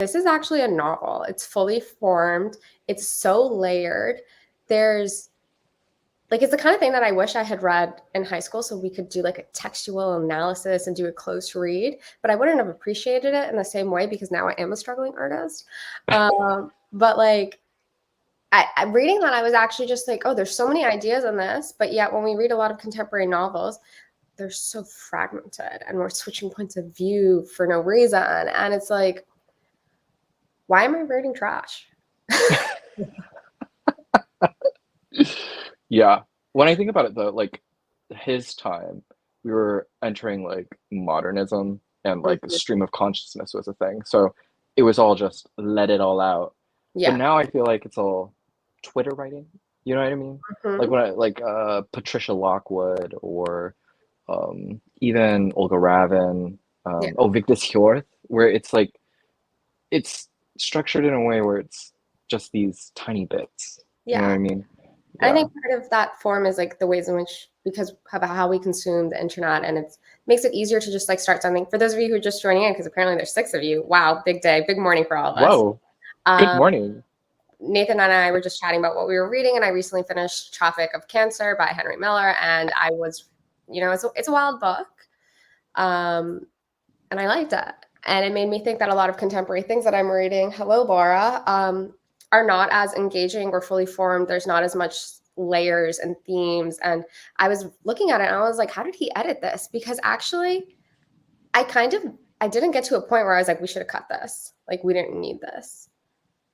This is actually a novel. It's fully formed. It's so layered. There's like, it's the kind of thing that I wish I had read in high school so we could do like a textual analysis and do a close read, but I wouldn't have appreciated it in the same way because now I am a struggling artist. But like, I reading that, I was actually just like, oh, there's so many ideas in this, but yet when we read a lot of contemporary novels, they're so fragmented and we're switching points of view for no reason. And it's like, why am I reading trash? Yeah. When I think about it though, like his time, we were entering like modernism and like stream of consciousness was a thing. So it was all just let it all out. But Yeah. now I feel like it's all Twitter writing. You know what I mean? Like when I like Patricia Lockwood or even Olga Ravin, Victus Hjorth, where it's like it's structured in a way where it's just these tiny bits. You know what I mean? I think part of that form is like the ways in which, because of how we consume the internet, and it makes it easier to just like start something. For those of you who are just joining in, because apparently there's 6 of you. Wow, big day, big morning for all of us. Whoa, good morning. Nathan and I were just chatting about what we were reading, and I recently finished Traffic of Cancer by Henry Miller, and I was, it's a wild book, and I liked it. And it made me think that a lot of contemporary things that I'm reading, hello, Laura, are not as engaging or fully formed. There's not as much layers and themes. And I was looking at it and I was like, how did he edit this? Because actually, I didn't get to a point where I was like, we should have cut this. Like, we didn't need this.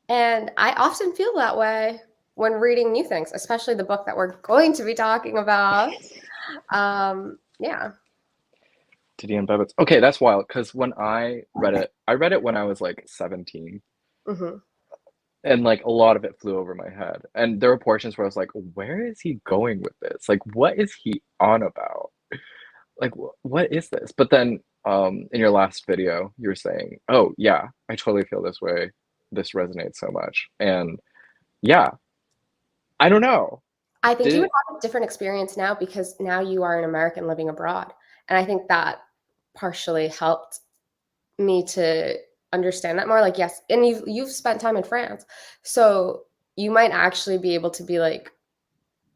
And I often feel that way when reading new things, especially the book that we're going to be talking about. Yeah. Didion Babitz. Okay, that's wild. Because when I read it when I was like 17. Mm-hmm. And like a lot of it flew over my head. And there were portions where I was like, where is he going with this? Like, what is he on about? Like, what is this? But then in your last video, you were saying, oh, yeah, I totally feel this way. This resonates so much. And yeah, I don't know. I think you would have a different experience now because now you are an American living abroad. And I think that partially helped me to understand that more. Like, yes, and you've spent time in France, so you might actually be able to be like,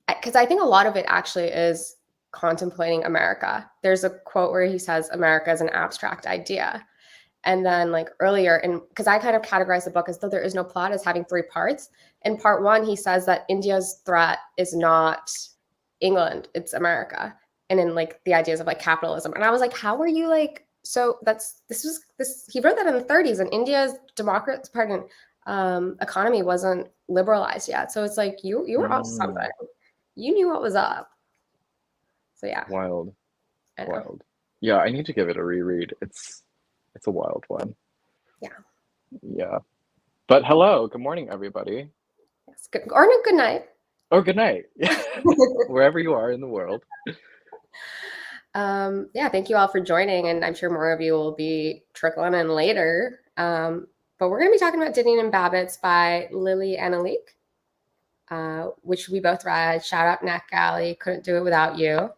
because I think a lot of it actually is contemplating America. There's a quote where he says America is an abstract idea. And then like earlier, and because I kind of categorize the book as though there is no plot as having 3 parts. In part 1, he says that India's threat is not England, it's America. And in like the ideas of like capitalism. And I was like, how are you like, so he wrote that in the 30s, and India's economy wasn't liberalized yet. So it's like you were on something. You knew what was up. So yeah. Wild. Yeah, I need to give it a reread. It's a wild one. Yeah. But hello, good morning, everybody. Yes, or no, good night. Or good night. Wherever you are in the world. Yeah, thank you all for joining, and I'm sure more of you will be trickling in later. But we're going to be talking about Didion and Babbits by Lili Anolik, which we both read. Shout out Netgalley, couldn't do it without you.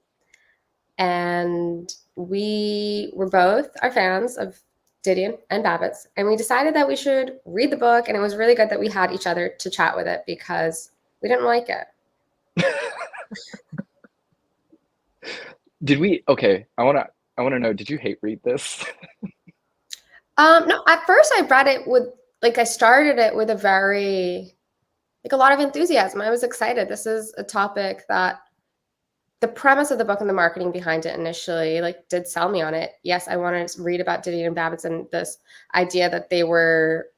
And we were both our fans of Didion and Babbits, and we decided that we should read the book, and it was really good that we had each other to chat with it because we didn't like it. Did we? Okay, I want to know, did you hate read this? No, at first I read it with, like, I started it with a lot of enthusiasm. I was excited. This is a topic that the premise of the book and the marketing behind it initially like did sell me on it. Yes, I wanted to read about Didion and Babbits and this idea that they were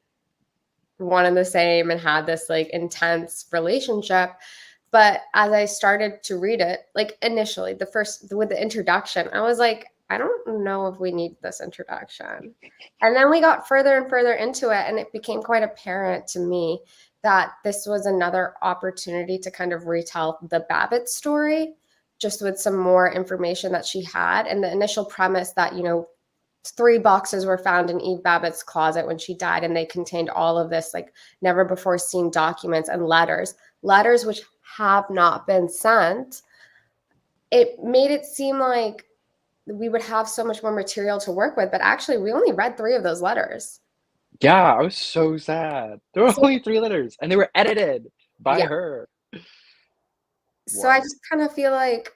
one and the same and had this like intense relationship. But as I started to read it, like initially with the introduction, I was like, I don't know if we need this introduction. And then we got further and further into it, and it became quite apparent to me that this was another opportunity to kind of retell the Babbitt story, just with some more information that she had. And the initial premise that, 3 boxes were found in Eve Babbitt's closet when she died, and they contained all of this like never before seen documents and letters which have not been sent. It made it seem like we would have so much more material to work with, but actually we only read 3 of those letters. Yeah, I was so sad. There were So only 3 letters, and they were edited by yeah. her. So I Wild. just kind of feel like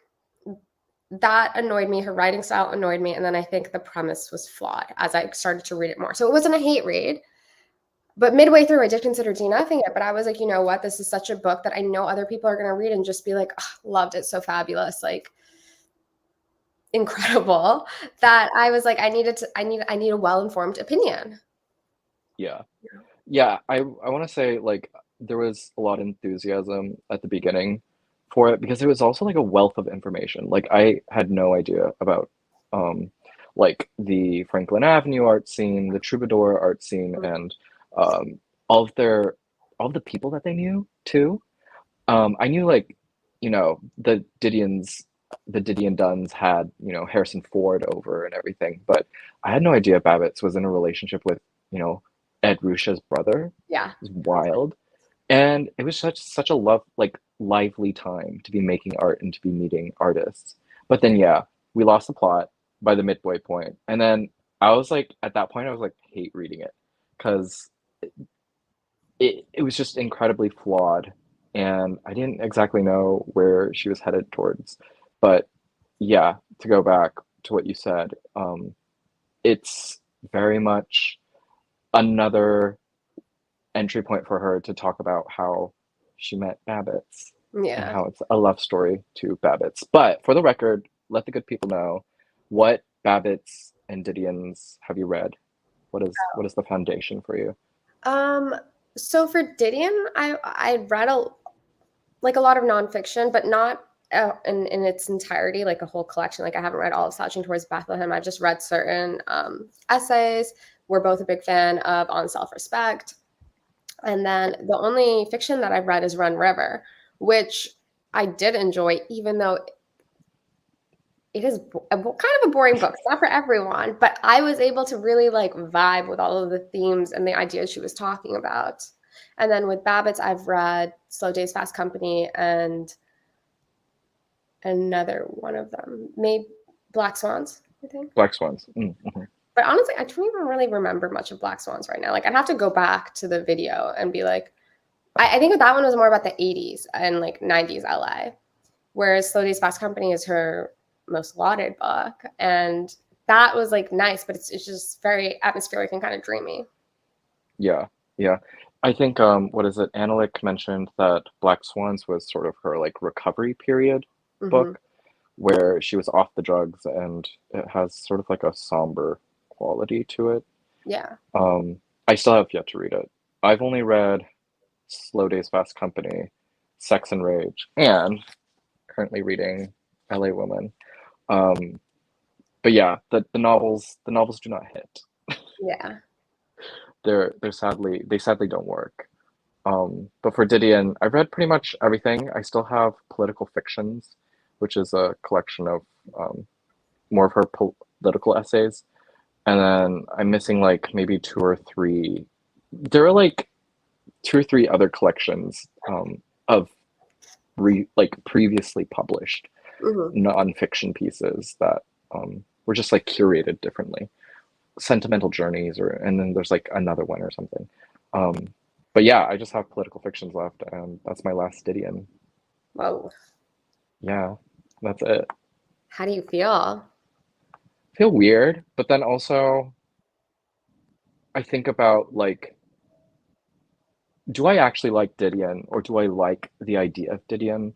that annoyed me. Her writing style annoyed me, and then I think the premise was flawed as I started to read it more. So it wasn't a hate read, but midway through, I did consider DNFing it. But I was like, you know what? This is such a book that I know other people are going to read and just be like, "Ugh, loved it, so fabulous, like incredible." That I was like, I need a well informed opinion. Yeah. Yeah, I want to say like there was a lot of enthusiasm at the beginning for it because it was also like a wealth of information. Like I had no idea about um like the Franklin Avenue art scene, the Troubadour art scene, and um all of their all of the people that they knew too. I knew like, the Didion Duns had, Harrison Ford over and everything, but I had no idea Babbitt was in a relationship with, Ed Ruscha's brother. Yeah. It was wild. And it was such a lively time to be making art and to be meeting artists. But then yeah, we lost the plot by the midway point. And then I was like at that point I was like hate reading it because it was just incredibly flawed and I didn't exactly know where she was headed towards. But yeah, to go back to what you said, it's very much another entry point for her to talk about how she met Babbitts and Yeah. how it's a love story to Babbitts. But for the record, let the good people know what Babbitts and Didion's have you read? What is the foundation for you? Um, so for Didion, I read a lot of nonfiction, but not in its entirety, like a whole collection. Like I haven't read all of Slouching Towards Bethlehem. I've just read certain essays. We're both a big fan of On Self-Respect. And then the only fiction that I've read is Run River, which I did enjoy, even though it is kind of a boring book. It's not for everyone, but I was able to really like vibe with all of the themes and the ideas she was talking about. And then with Babbitts, I've read Slow Days, Fast Company, and another one of them, maybe Black Swans, I think. Black Swans. Mm-hmm. But honestly, I don't even really remember much of Black Swans right now. Like I'd have to go back to the video and be like, I think that one was more about the 80s and like 90s LA, whereas Slow Days Fast Company is her most lauded book. And that was like nice, but it's just very atmospheric and kind of dreamy. Yeah, yeah. I think what is it? Anolik mentioned that Black Swans was sort of her like recovery period Hmm. book where she was off the drugs and it has sort of like a somber quality to it. Yeah. I still have yet to read it. I've only read Slow Days Fast Company, Sex and Rage, and currently reading LA Woman. Um, but yeah, the novels do not hit. Yeah. They sadly don't work. But for Didion, I've read pretty much everything. I still have Political Fictions, which is a collection of um, more of her political essays. And then I'm missing like maybe two or three. There are like two or three other collections of like previously published Hmm. nonfiction pieces that were just like curated differently. Sentimental Journeys, or and then there's like another one or something. Um, but yeah, I just have Political Fictions left, and that's my last Didion. Whoa. Yeah, that's it. How do you feel? I feel weird, but then also I think about like, do I actually like Didion, or do I like the idea of Didion?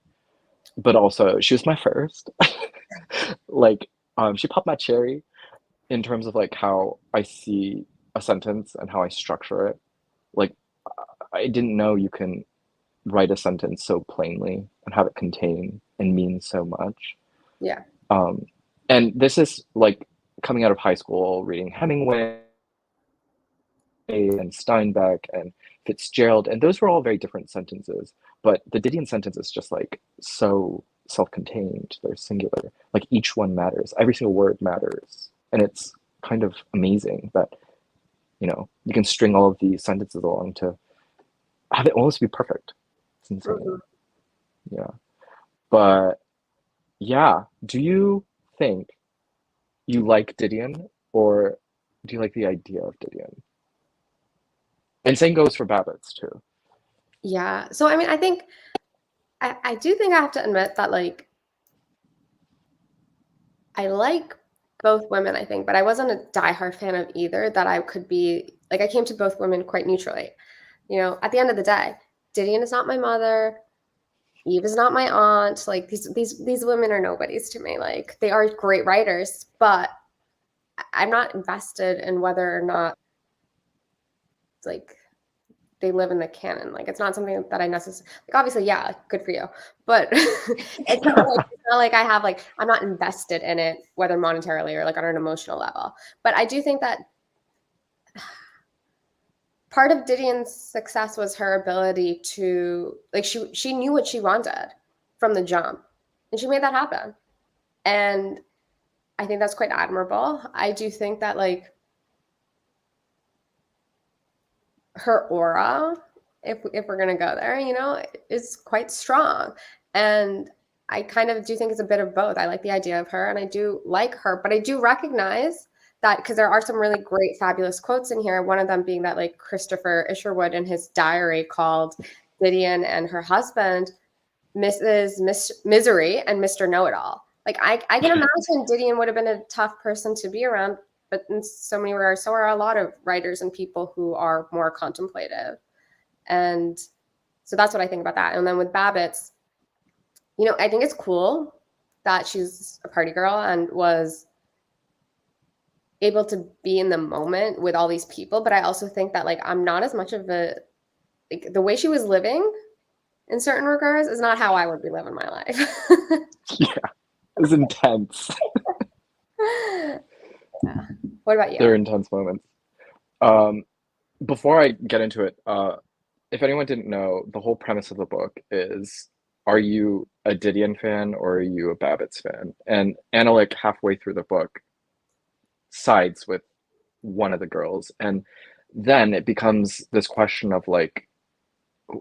But also, she was my first. Like, she popped my cherry in terms of like how I see a sentence and how I structure it. Like, I didn't know you can write a sentence so plainly and have it contain and mean so much. Yeah. Um, and this is like coming out of high school, reading Hemingway and Steinbeck and Fitzgerald, and those were all very different sentences. But the Didion sentence is just like so self-contained. They're singular. Like each one matters. Every single word matters, and it's kind of amazing that you can string all of these sentences along to have it almost be perfect. It's insane. Hmm. Yeah. But yeah, do you think you like Didion, or do you like the idea of Didion? And same goes for Babbitt's too. Yeah. So I mean, I think I do think I have to admit that like I like both women, I think, but I wasn't a diehard fan of either. That I could be like I came to both women quite neutrally. You know, at the end of the day, Didion is not my mother. Eve is not my aunt. Like these women are nobodies to me. Like they are great writers, but I'm not invested in whether or not like they live in the canon. Like it's not something that I necessarily like. Obviously, yeah, good for you, but it's not like I have like I'm not invested in it, whether monetarily or like on an emotional level. But I do think that part of Didion's success was her ability to like she knew what she wanted from the jump, and she made that happen. And I think that's quite admirable. I do think that like her aura, if we're gonna go there, you know, is quite strong. And I kind of do think it's a bit of both. I like the idea of her and I do like her, but I do recognize that because there are some really great, fabulous quotes in here. One of them being that like Christopher Isherwood in his diary called Didion and her husband Misery and Mr. Know-It-All. Like I can imagine Didion would have been a tough person to be around, but in so many regards, so are a lot of writers and people who are more contemplative. And so that's what I think about that. And then with Babbitt's, you know, I think it's cool that she's a party girl and was able to be in the moment with all these people. But I also think that like I'm not as much of a like the way she was living in certain regards is not how I would be living my life. Yeah, it was intense. Yeah. What about They're you? intense moments. Um, Before I get into it, if anyone didn't know, the whole premise of the book is, are you a Didion fan or are you a Babbitt's fan? And Anolik, halfway through the book, sides with one of the girls. And then it becomes this question of like,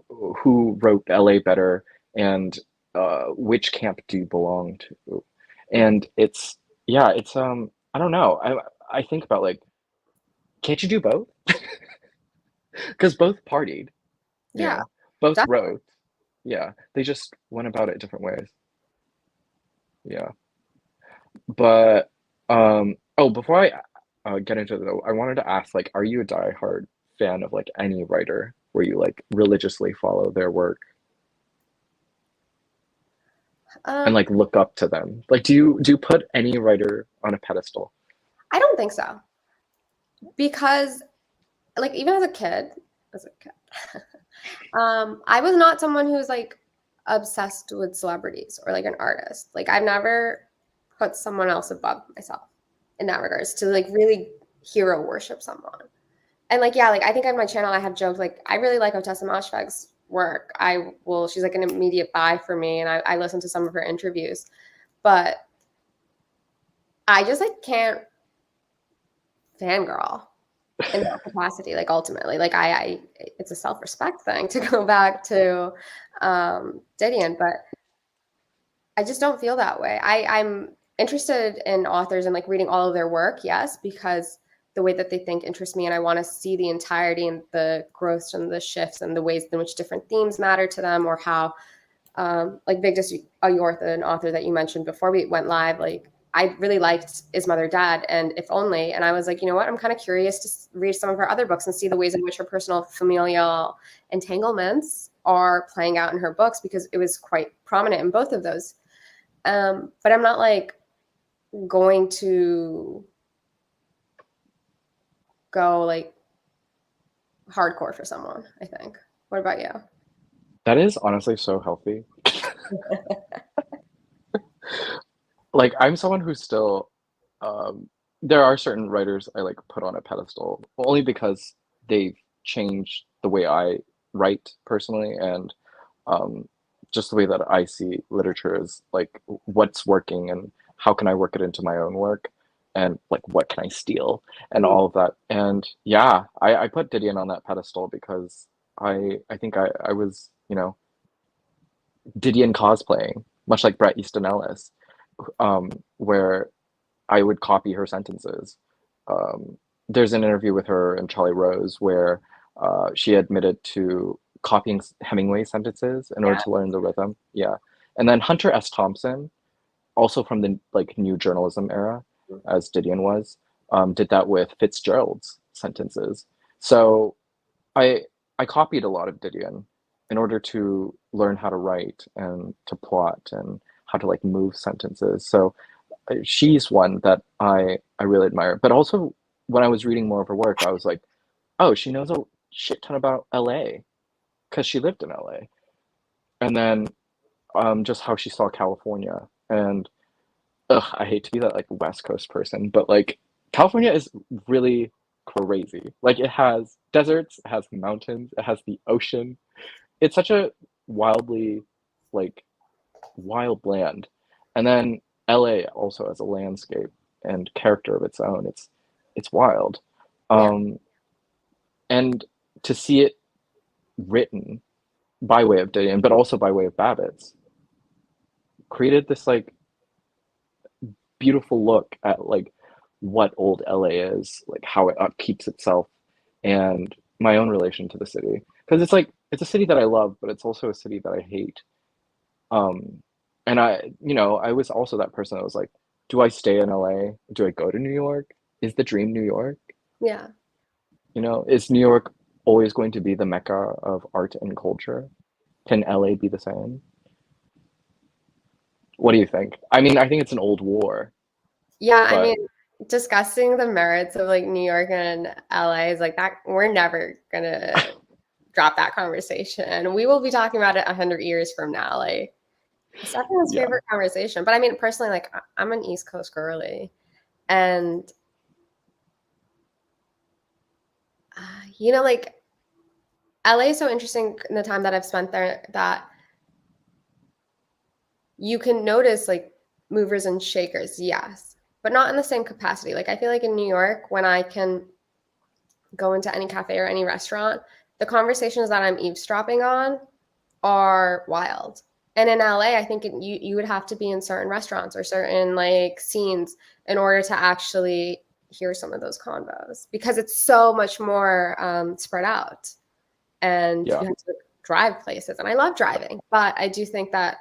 who wrote LA better and which camp do you belong to? And it's, yeah, it's, I don't know. I think about like, can't you do both? Because both partied, you Yeah, know, both definitely. wrote. Yeah, they just went about it different ways. Yeah, but oh, before I get into it though, I wanted to ask, like, are you a diehard fan of like any writer where you like religiously follow their work and Um, like look up to them? Like, do you put any writer on a pedestal? I don't think so because like even as a kid, I was not someone who's like obsessed with celebrities or like an artist. Like I've never put someone else above myself in that regards to like really hero worship someone. And like yeah, like I think on my channel I have joked like I really like Otessa Moshfegh's work. She's like an immediate buy for me, and I listen to some of her interviews, but I just like can't fangirl in that capacity. Like ultimately, like I it's a self-respect thing to go back to Didion, but I just don't feel that way. I'm interested in authors and like reading all of their work, yes, because the way that they think interests me, and I want to see the entirety and the growths and the shifts and the ways in which different themes matter to them, or how like Vigdis Ayorth, an author that you mentioned before we went live, like I really liked Is Mother Dead and If Only, and I was like, you know what, I'm kind of curious to read some of her other books and see the ways in which her personal familial entanglements are playing out in her books, because it was quite prominent in both of those. But I'm not like going to go like hardcore for someone, I think. What about you? That is honestly so healthy. Like, I'm someone who's still, there are certain writers I like put on a pedestal only because they've changed the way I write personally, and um, just the way that I see literature is like what's working and how can I work it into my own work, and like what can I steal and all of that. And yeah, I put Didion on that pedestal because I think I was, you know, Didion cosplaying, much like Bret Easton Ellis, where I would copy her sentences. Um, there's an interview with her and Charlie Rose where she admitted to copying Hemingway sentences in order Yeah. to learn the rhythm. Yeah. And then Hunter S. Thompson, also from the like new journalism era, as Didion was, did that with Fitzgerald's sentences. So I I copied a lot of Didion in order to learn how to write and to plot and how to like move sentences. So she's one that I really admire. But also when I was reading more of her work, I was like, oh, she knows a shit ton about LA because she lived in LA. And then just how she saw California. And ugh, I hate to be that like West Coast person, but like California is really crazy. Like it has deserts, it has mountains, it has the ocean. It's such a wildly like wild land. And then LA also has a landscape and character of its own. It's wild. Yeah. Um, and to see it written by way of Didion, but also by way of Babbitt's, created this like beautiful look at like what old LA is, like how it upkeeps itself, and my own relation to the city. Because it's like it's a city that I love, but it's also a city that I hate. Um, and I was also that person that was like, do I stay in LA? Do I go to New York? Is the dream New York? Yeah. Is New York always going to be the mecca of art and culture? Can LA be the same? What do you think? I mean, I think it's an old war, Yeah, I but mean, discussing the merits of like New York and LA is like that. We're never gonna drop that conversation. We will be talking about it 100 years from now. Like it's everyone's yeah, favorite conversation. But I mean, personally, like I'm an East Coast girly, and like LA is so interesting in the time that I've spent there that you can notice like movers and shakers, yes, but not in the same capacity. Like I feel like in New York, when I can go into any cafe or any restaurant, the conversations that I'm eavesdropping on are wild. And in LA, I think you would have to be in certain restaurants or certain like scenes in order to actually hear some of those convos because it's so much more spread out, and yeah, you have to drive places. And I love driving, but I do think that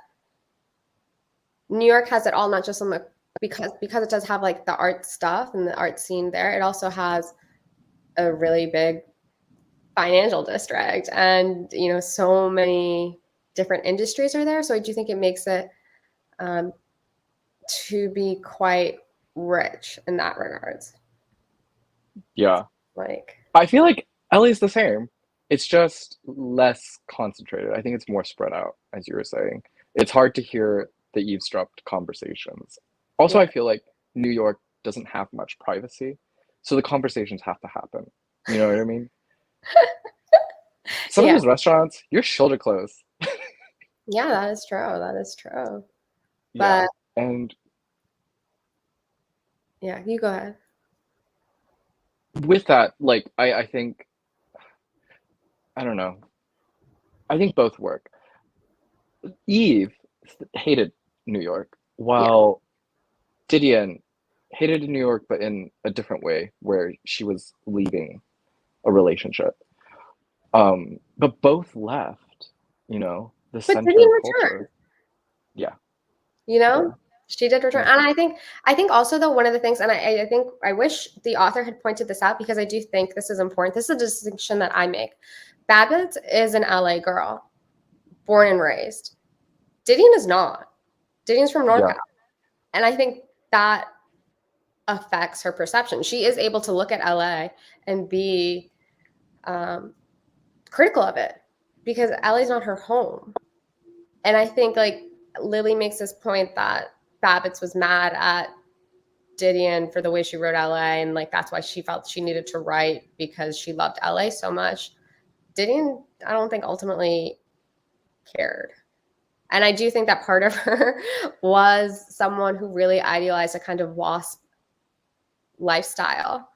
New York has it all, not just on the because it does have like the art stuff and the art scene there. It also has a really big financial district, and so many different industries are there. So I do think it makes it um, to be quite rich in that regards. yeah. Like, I feel like LA's the same. It's just less concentrated. I think it's more spread out, as you were saying. It's hard to hear the eavesdropped conversations. Also, yeah, I feel like New York doesn't have much privacy, so the conversations have to happen. You know what I mean? Some of yeah, those restaurants, you're shoulder close. yeah. That is true. That is true. Yeah. But And yeah, you go ahead. with that, like, I think, I don't know, I think both work. Eve hated New York, Yeah, while Didion hated New York, but in a different way, where she was leaving a relationship. But both left, the but center Didion of returned. culture. Yeah, You yeah, know, she did return, yeah, and I think also though one of the things, and I think I wish the author had pointed this out because I do think this is important. This is a distinction that I make. Babbitt is an LA girl, born and raised. Didion is not. Didion's from yeah, NorCal, and I think that affects her perception. She is able to look at LA and be um, critical of it because LA is not her home. And I think like Lily makes this point that Babbitts was mad at Didion for the way she wrote LA, and like that's why she felt she needed to write because she loved LA so much. Didion, I don't think ultimately cared. And I do think that part of her was someone who really idealized a kind of WASP lifestyle.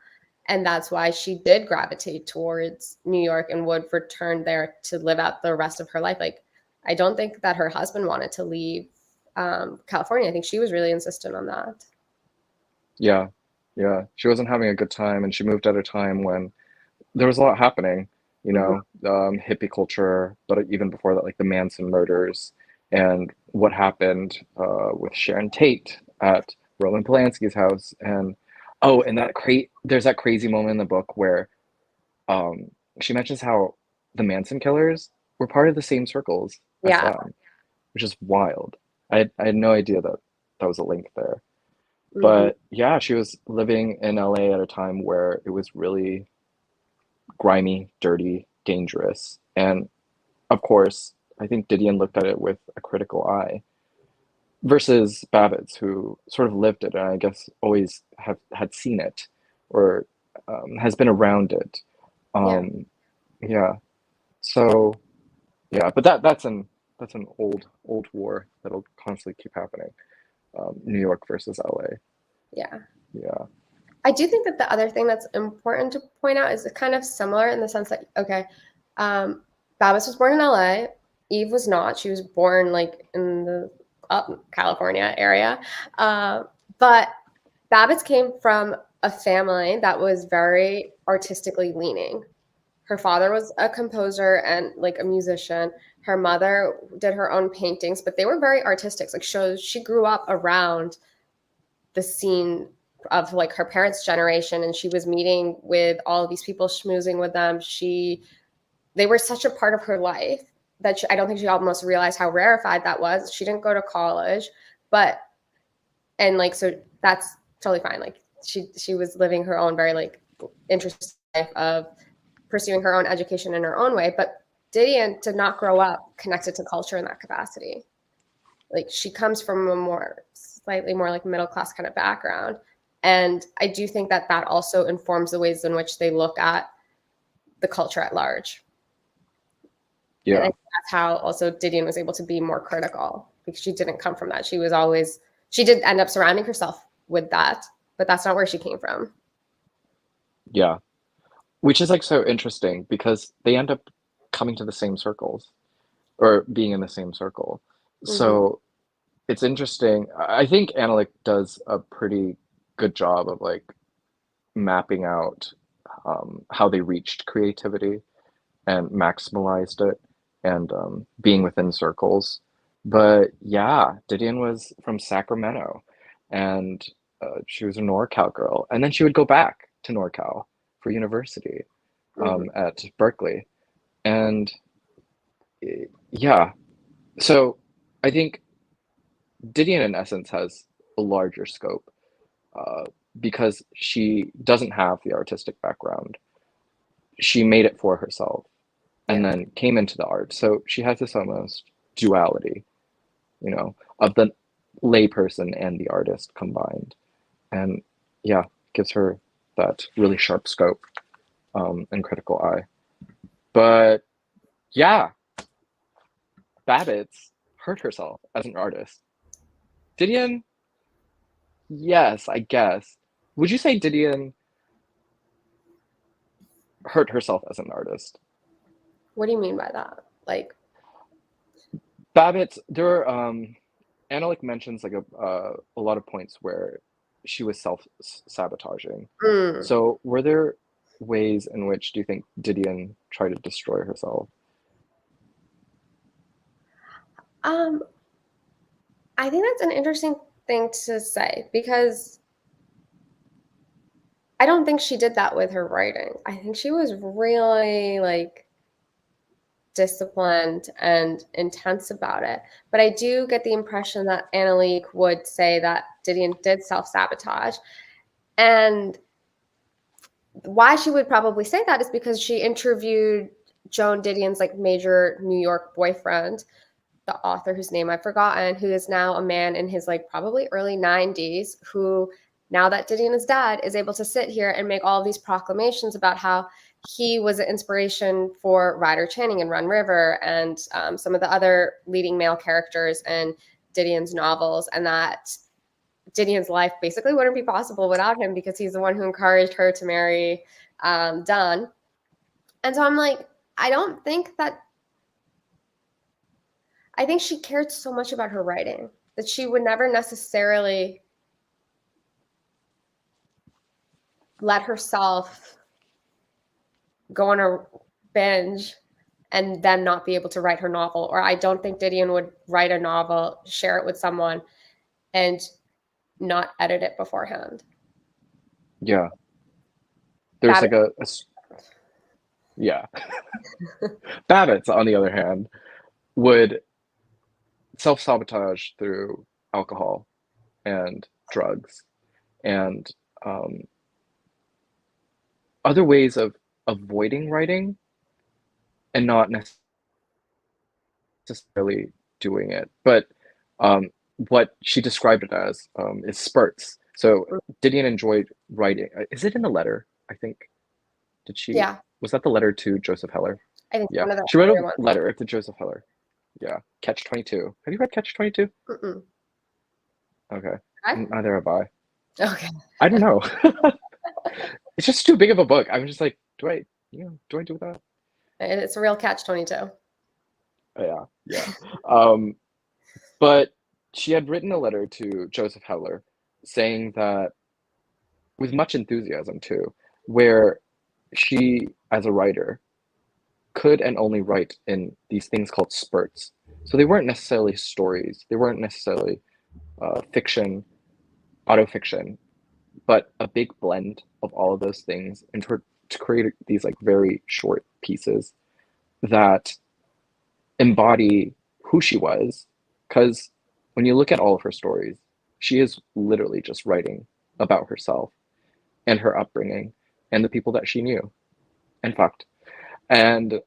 And that's why she did gravitate towards New York and would return there to live out the rest of her life. Like, I don't think that her husband wanted to leave California. I think she was really insistent on that. yeah. She wasn't having a good time, and she moved at a time when there was a lot happening. you Mhm. know, hippie culture, but even before that, like the Manson murders and what happened with Sharon Tate at Roman Polanski's house. And oh, and there's that crazy moment in the book where um, she mentions how the Manson killers were part of the same circles as Yeah. them, which is wild. I had no idea that that was a link there. Mhm. But yeah, she was living in LA at a time where it was really grimy, dirty, dangerous. And of course, I think Didion looked at it with a critical eye versus Babbitt, who sort of lived it and I guess always had seen it or has been around it. Yeah. Yeah. So yeah, but that's an old war that'll constantly keep happening. New York versus LA. Yeah. Yeah. I do think that the other thing that's important to point out is kind of similar in the sense that, okay, Babbitt was born in LA. Eve was not. She was born like in the California area. Uh, but Babbitt came from a family that was very artistically leaning. Her father was a composer and like a musician. Her mother did her own paintings, but they were very artistic. Like shows, she grew up around the scene of like her parents' generation, and she was meeting with all of these people, schmoozing with them. They were such a part of her life that I don't think she almost realized how rarefied that was. She didn't go to college, but and like so that's totally fine. Like she was living her own very like interesting life of pursuing her own education in her own way. But Didion did not grow up connected to culture in that capacity. Like she comes from a more slightly more like middle class kind of background, and I do think that that also informs the ways in which they look at the culture at large. And I Yeah. think that's how also Didion was able to be more critical because she didn't come from that. She was always she did end up surrounding herself with that, but that's not where she came from. Yeah. Which is like so interesting because they end up coming to the same circles or being in the same circle. Mm-hmm. So it's interesting. I think Anolik does a pretty good job of like mapping out how they reached creativity and maximalized it and being within circles. But yeah, Didion was from Sacramento and she was a NorCal girl. And then she would go back to NorCal for university Mm-hmm. at Berkeley. And yeah, so I think Didion, in essence, has a larger scope uh, because she doesn't have the artistic background. She made it for herself and Yeah. then came into the art. So she has this almost duality, of the layperson and the artist combined. And yeah, gives her that really sharp scope and critical eye. But yeah, Babbitt hurt herself as an artist. Didion, yes, I guess. Would you say Didion hurt herself as an artist? What do you mean by that? Like, Babbitt, there are, Annalik mentions like a lot of points where she was self-sabotaging. mm, So were there ways in which do you think Didion tried to destroy herself? um, I think that's an interesting thing to say because I don't think she did that with her writing. I think she was really like disciplined and intense about it. But I do get the impression that Annalique would say that Didion did self sabotage. And why she would probably say that is because she interviewed Joan Didion's like major New York boyfriend, the author whose name I've forgotten, who is now a man in his like probably early 90s, who now that Didion is dead, is able to sit here and make all of these proclamations about how he was an inspiration for Ryder Channing and Run River and some of the other leading male characters in Didion's novels, and that Didion's life basically wouldn't be possible without him because he's the one who encouraged her to marry Dunn. And so I'm like, I don't think that I think she cared so much about her writing that she would never necessarily let herself go on a binge and then not be able to write her novel. Or I don't think Didion would write a novel, share it with someone, and not edit it beforehand. Yeah. There's That like yeah. Babitz, on the other hand, would self-sabotage through alcohol and drugs and other ways of avoiding writing and not necessarily doing it. But what she described it as is spurts. So Didion enjoyed writing. Is it in the letter? I think. Did she? yeah, Was that the letter to Joseph Heller? I think Yeah, one of the she wrote earlier a ones. letter to Joseph Heller. Yeah, Catch 22. Have you read Catch 22? Mm-mm. Okay, Okay. neither have I. Okay. I don't know. It's just too big of a book. I'm just like, do I do that? And it's a real catch-22. Yeah, yeah. Um, but she had written a letter to Joseph Heller saying that, with much enthusiasm too, where she, as a writer, could and only write in these things called spurts. So they weren't necessarily stories, they weren't necessarily fiction, autofiction, but a big blend of all of those things to create these like very short pieces that embody who she was. Because when you look at all of her stories, she is literally just writing about herself and her upbringing and the people that she knew and fucked. And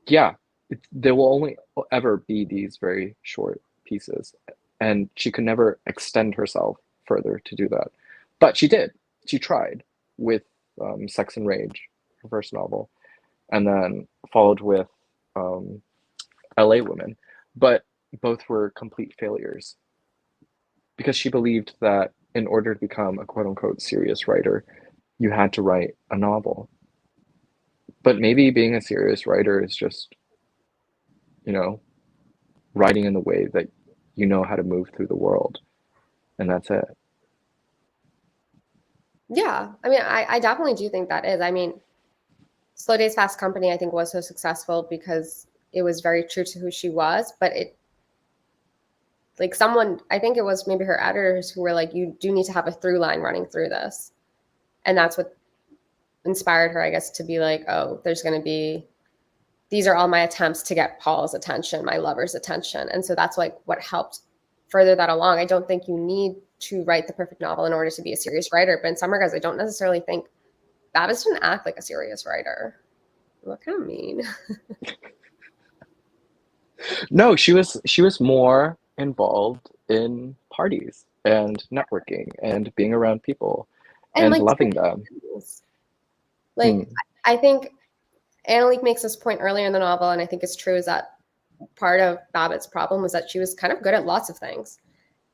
yeah, there will only ever be these very short pieces. And she could never extend herself further to do that. But she did. She tried with Sex and Rage, her first novel, and then followed with LA Women. But both were complete failures because she believed that in order to become a quote unquote serious writer, you had to write a novel. But maybe being a serious writer is just, you know, writing in the way that you know how to move through the world. And that's it. Yeah, I mean, I definitely do think that is. I mean, Slow Days Fast Company, I think, was so successful because it was very true to who she was. But it, like, someone, I think it was maybe her editors who were like, you do need to have a through line running through this. And that's what inspired her, I guess, to be like, oh, there's going to be, these are all my attempts to get Paul's attention, my lover's attention. And so that's like what helped further that along. I don't think you need to write the perfect novel in order to be a serious writer. But in some regards, I don't necessarily think Babbitt didn't act like a serious writer. What kind of mean? No, she was more involved in parties and networking and being around people And and like, loving them. like Mm, I think Anolik makes this point earlier in the novel, and I think it's true, is that part of Babbitt's problem was that she was kind of good at lots of things.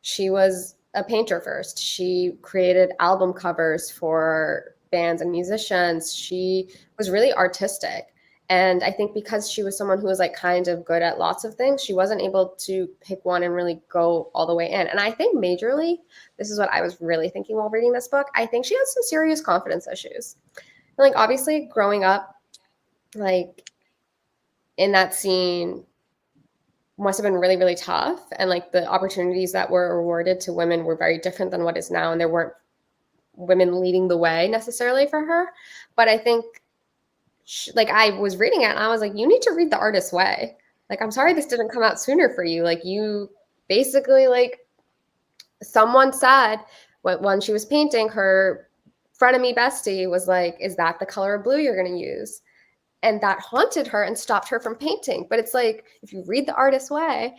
She was a painter first. She created album covers for bands and musicians. She was really artistic. And I think because she was someone who was like kind of good at lots of things, she wasn't able to pick one and really go all the way in. And I think majorly, this is what I was really thinking while reading this book, I think she has some serious confidence issues. Like, obviously, growing up, like, in that scene must have been really, really tough. And like the opportunities that were awarded to women were very different than what is now. And there weren't women leading the way necessarily for her. But I think, like, I was reading it and I was like, you need to read The Artist's Way. Like, I'm sorry this didn't come out sooner for you. Like, you basically, like, someone said when she was painting, her frenemy bestie was like, is that the color of blue you're going to use? And that haunted her and stopped her from painting. But it's like, if you read The Artist's Way,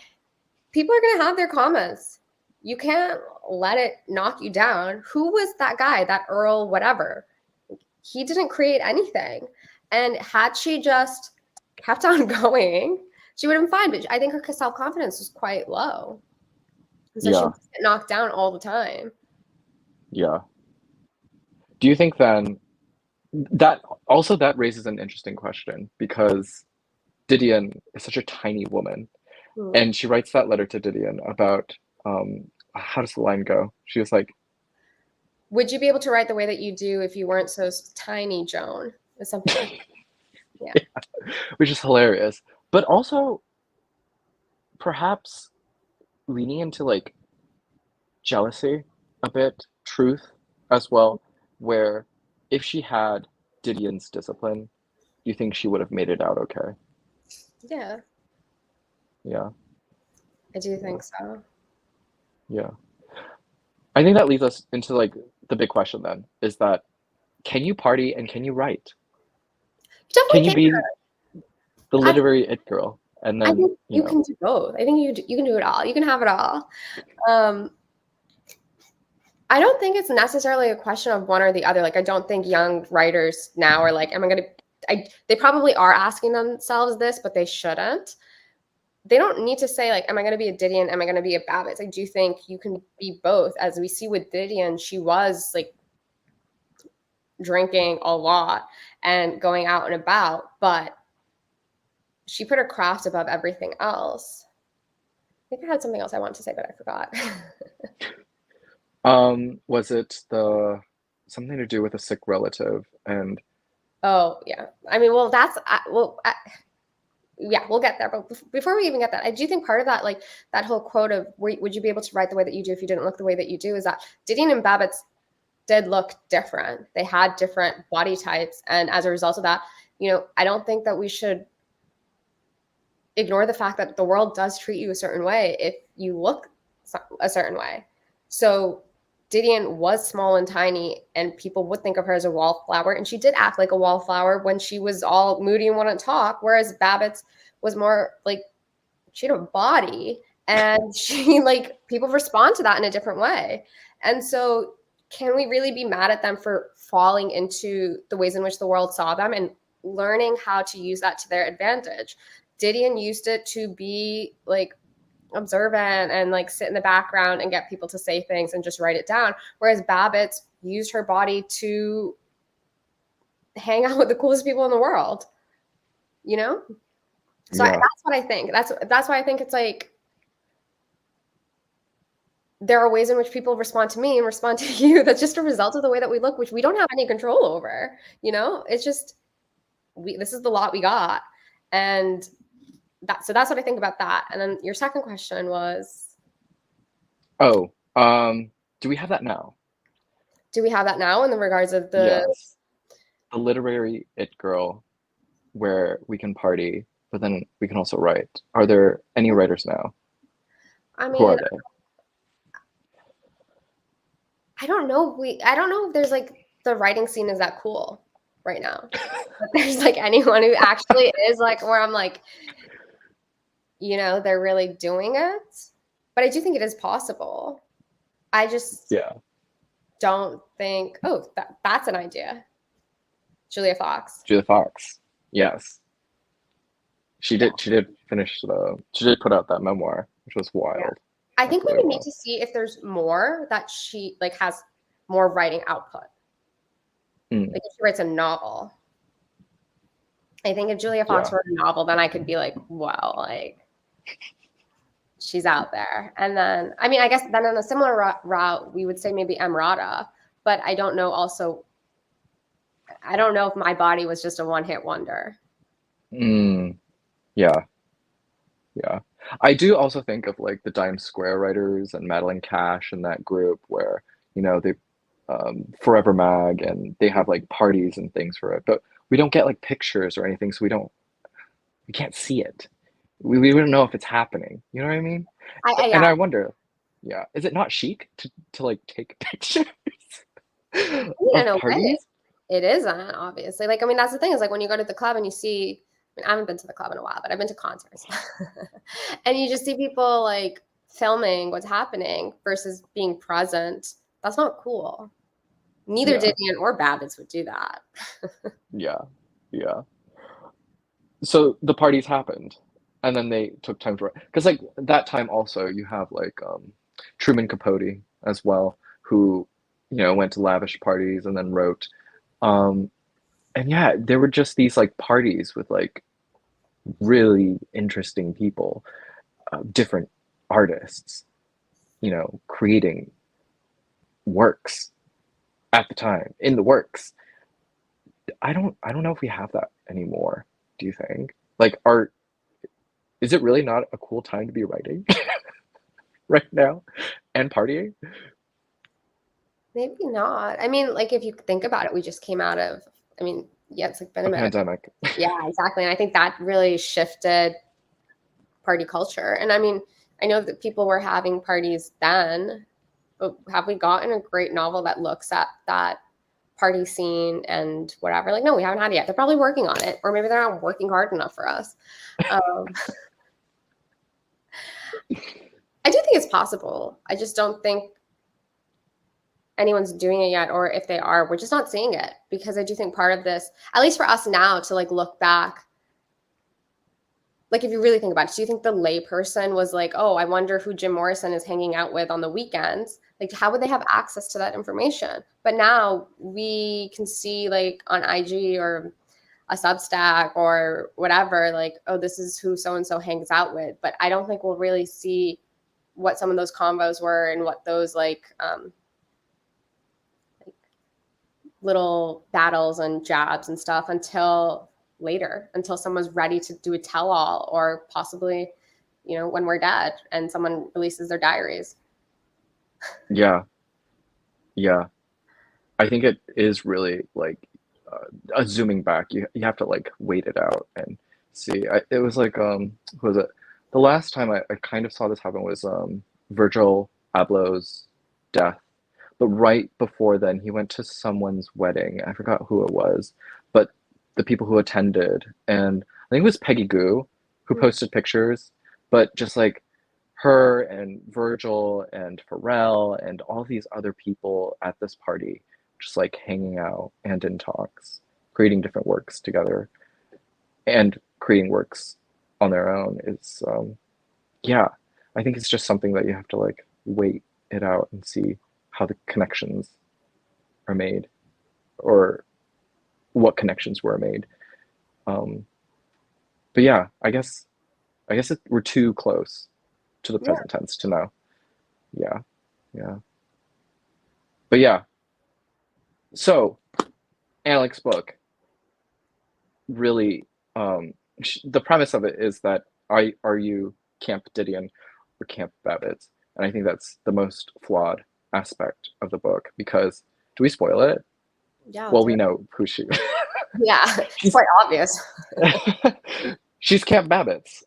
people are going to have their comments. You can't let it knock you down. Who was that guy, that Earl, whatever? He didn't create anything. And had she just kept on going, she would have been fine. But I think her self confidence was quite low. And so she yeah, would get knocked down all the time. yeah. Do you think then that raises an interesting question because Didion is such a tiny woman, Hmm. and she writes that letter to Didion about how does the line go? She was like, Would you be able to write the way that you do if you weren't so tiny, Joan? Or something like that. Yeah. which is hilarious. But also perhaps leaning into like jealousy a bit, truth as well, where if she had Didion's discipline, you think she would have made it out okay? Yeah, Yeah, I do yeah, think so. yeah. I think that leads us into like the big question then, is that can you party and can you write? You definitely Can you be the I, literary it girl and I then, think you can do both. I think you can do it all. You can have it all. Um, I don't think it's necessarily a question of one or the other. Like, I don't think young writers now are like, am I going to, they probably are asking themselves this, but they shouldn't. They don't need to say like, am I going to be a Didion? Am I going to be a Babbitt? I do think you can be both. As we see with Didion, she was like drinking a lot and going out and about, but she put her craft above everything else. I think I had something else I wanted to say, but I forgot. was it the something to do with a sick relative and Oh yeah, I mean, well, yeah, we'll get there. But before we even get that, I do think part of that, like that whole quote of would you be able to write the way that you do if you didn't look the way that you do, is that Didion and Babbitts did look different. They had different body types. And as a result of that, I don't think that we should ignore the fact that the world does treat you a certain way if you look a certain way. So Didion was small and tiny, and people would think of her as a wallflower. And she did act like a wallflower when she was all moody and wouldn't talk, whereas Babbitts was more like she had a body and she like people respond to that in a different way. And so can we really be mad at them for falling into the ways in which the world saw them and learning how to use that to their advantage? Didion used it to be like observant and like sit in the background and get people to say things and just write it down. Whereas Babbitts used her body to hang out with the coolest people in the world, you know? So yeah, that's what I think. That's why I think it's like there are ways in which people respond to me and respond to you. That's just a result of the way that we look, which we don't have any control over. It's just this is the lot we got, and that's what I think about that. And then your second question was, oh, do we have that now? do we have that now in the regards of the? Yes, the literary it girl where we can party, but then we can also write. Are there any writers now? I Who are mean, they? I don't know if there's like the writing scene is that cool right now. But there's like anyone who actually is like where I'm like, they're really doing it. But I do think it is possible. I just Yeah, don't think, oh, that's an idea. Julia Fox. Julia Fox. Yes, she Yeah. did. She did finish She did put out that memoir, which was Yeah. wild. I That's think we really would need wild. to see if there's more that she like has more writing output. Mm, Like if she writes a novel. I think if Julia Fox yeah, wrote a novel, then I could be like, wow, like she's out there. And then, I mean, I guess then on a similar route, we would say maybe Emrata, but I don't know also, I don't know if My Body was just a one-hit wonder. mm, yeah, yeah. I do also think of like the Dime Square writers and Madeline Cash and that group where they Forever Mag and they have like parties and things for it, but we don't get like pictures or anything, so we can't see it. We wouldn't know if it's happening. You know what I mean? Yeah, And I wonder, yeah, is it not chic to like take pictures in of a way, parties? it isn't obviously. Like, I mean, that's the thing is like when you go to the club and you see, I mean, I haven't been to the club in a while, but I've been to concerts, and you just see people like filming what's happening versus being present. That's not cool. Neither Yeah, Didion or Babbitts would do that. yeah, yeah. So the parties happened, and then they took time to because like that time also you have like Truman Capote as well, who went to lavish parties and then wrote. Um, and yeah, there were just these like parties with like really interesting people, different artists, creating works at the time in the works. I don't know if we have that anymore. Do you think? Like, is it really not a cool time to be writing right now and partying? Maybe not. I mean, like if you think about it, we just came out of, I mean, yeah, it's like been A a minute. pandemic. Yeah, exactly. And I think that really shifted party culture. And I mean, I know that people were having parties then, but have we gotten a great novel that looks at that party scene and whatever? Like, no, we haven't had it yet. They're probably working on it, or maybe they're not working hard enough for us. I do think it's possible. I just don't think anyone's doing it yet, or if they are, we're just not seeing it, because I do think part of this, at least for us now, to like look back, like if you really think about it, do you think the layperson was like, oh, I wonder who Jim Morrison is hanging out with on the weekends? Like, how would they have access to that information? But now we can see like on IG or a Substack or whatever, like, oh, this is who so and so hangs out with. But I don't think we'll really see what some of those combos were and what those like little battles and jabs and stuff until later, until someone's ready to do a tell-all, or possibly, you know, when we're dead and someone releases their diaries. Yeah, yeah. I think it is really like zooming back. You have to like wait it out and see. It was like who was it? The last time I kind of saw this happen was Virgil Abloh's death. But right before then, he went to someone's wedding. I forgot who it was, but the people who attended, and I think it was Peggy Goo who posted pictures, but just like her and Virgil and Pharrell and all these other people at this party, just like hanging out and in talks, creating different works together, and creating works on their own is, yeah, I think it's just something that you have to like wait it out and see how the connections are made, or what connections were made. Um, but yeah, we're too close to the Yeah. present tense to know. Yeah, yeah. But yeah, so Anolik's book really, the premise of it is that are you Camp Didion or Camp Babbitts? And I think that's the most flawed aspect of the book, because do we spoil it? Yeah, Well, we know who yeah, it's she's quite obvious. she's Camp Babbitts.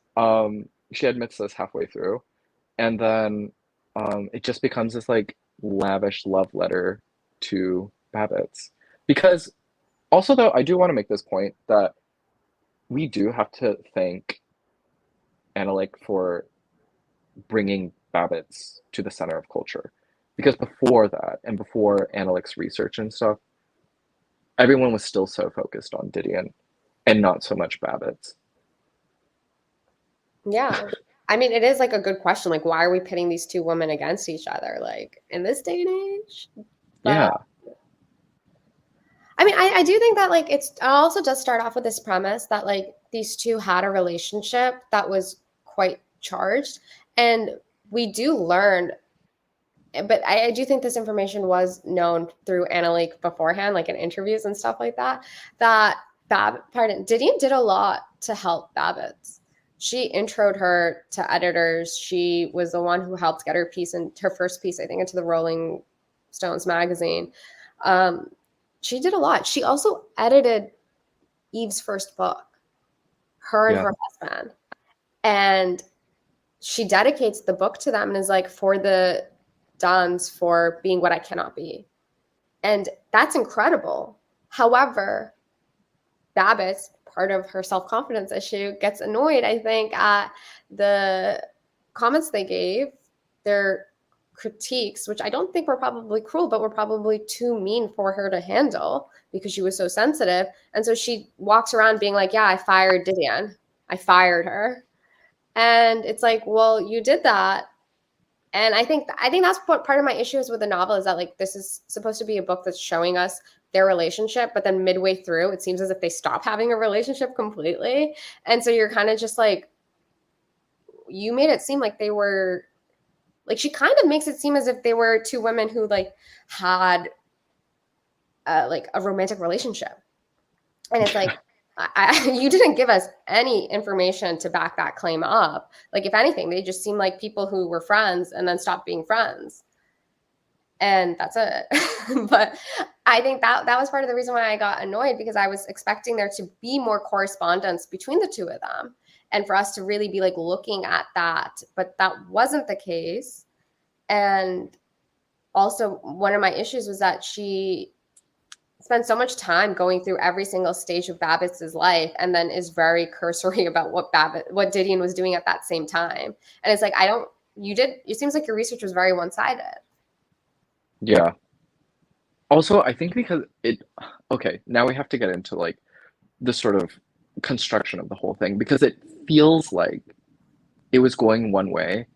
She admits this halfway through, and then it just becomes this like lavish love letter to Babbitts. Because also, though, I do want to make this point that we do have to thank Anolik for bringing Babbitts to the center of culture. Because before that, and before Anolik's research and stuff, everyone was still so focused on Didion and not so much Babbitts. Yeah. I mean, it is like a good question. Like, why are we pitting these two women against each other, like in this day and age? But Yeah, I mean, I do think that like it also does start off with this premise that like these two had a relationship that was quite charged. And we do learn, but I do think this information was known through Annalise beforehand, like in interviews and stuff like that, that Didion did a lot to help Babbitts. She introed her to editors. She was the one who helped get her piece, in her first piece, I think, into the Rolling Stones magazine. Um, she did a lot. She also edited Eve's first book, her and yeah, her husband. And she dedicates the book to them and is like, for the Dons, for being what I cannot be. And that's incredible. However, Babbitts, part of her self-confidence issue, gets annoyed, I think, at the comments they gave, their critiques, which I don't think were probably cruel, but were probably too mean for her to handle because she was so sensitive. And so she walks around being like, yeah, I fired Didion. I fired her. And it's like, well, you did that. And I think that's what part of my issue is with the novel, is that like this is supposed to be a book that's showing us their relationship, but then midway through it seems as if they stop having a relationship completely. And so you're kind of just like, you made it seem like they were, like, she kind of makes it seem as if they were two women who like had like a romantic relationship. And it's like, you didn't give us any information to back that claim up. Like, if anything, they just seem like people who were friends and then stopped being friends. And that's it. But I think that was part of the reason why I got annoyed, because I was expecting there to be more correspondence between the two of them and for us to really be like looking at that. But that wasn't the case. And also, one of my issues was that she spent so much time going through every single stage of Babbitt's life and then is very cursory about what Didion was doing at that same time. And it's like, it seems like your research was very one-sided. Yeah. Also, I think because okay, now we have to get into like the sort of construction of the whole thing, because it feels like it was going one way,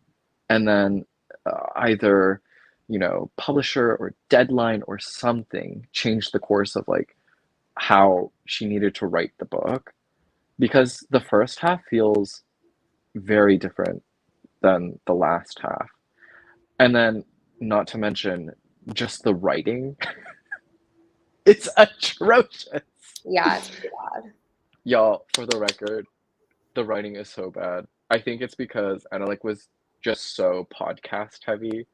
and then either, publisher or deadline or something changed the course of like how she needed to write the book, because the first half feels very different than the last half. And then, not to mention, just the writing. It's atrocious. Yeah, it's pretty bad. Y'all, for the record, the writing is so bad. I think it's because Anolik was just so podcast heavy.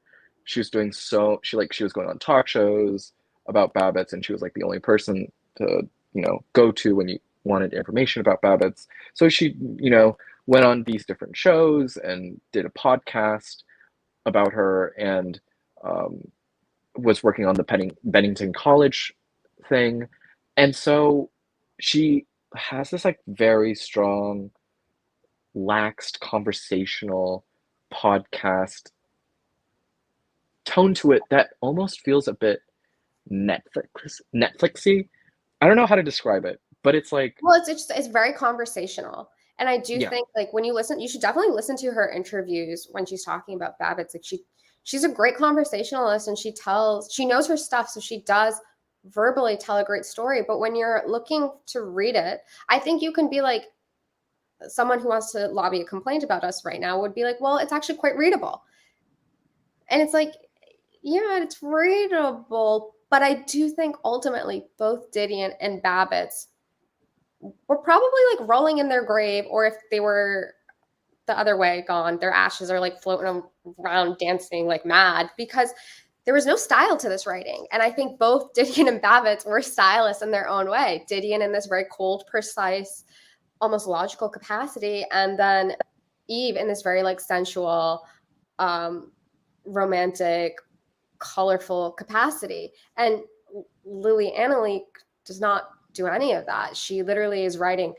She was doing she was going on talk shows about Babbitts, and she was like the only person to, go to when you wanted information about Babbitts. So she, went on these different shows and did a podcast about her, and was working on the Bennington College thing. And so she has this like very strong, laxed conversational podcast tone to it that almost feels a bit Netflixy. I don't know how to describe it, but it's like, well, it's very conversational. And I do yeah, think, like, when you listen, you should definitely listen to her interviews when she's talking about Babbitts. Like, she's a great conversationalist, and she knows her stuff, so she does verbally tell a great story. But when you're looking to read it, I think you can be like, someone who wants to lobby a complaint about us right now would be like, well, it's actually quite readable. And it's like, yeah, it's readable, but I do think ultimately both Didion and Babbitts were probably like rolling in their grave, or if they were the other way gone, their ashes are like floating around dancing like mad, because there was no style to this writing. And I think both Didion and Babbitts were stylists in their own way. Didion in this very cold, precise, almost logical capacity, and then Eve in this very like sensual, romantic, colorful capacity. And Lili Anolik does not do any of that. She literally is writing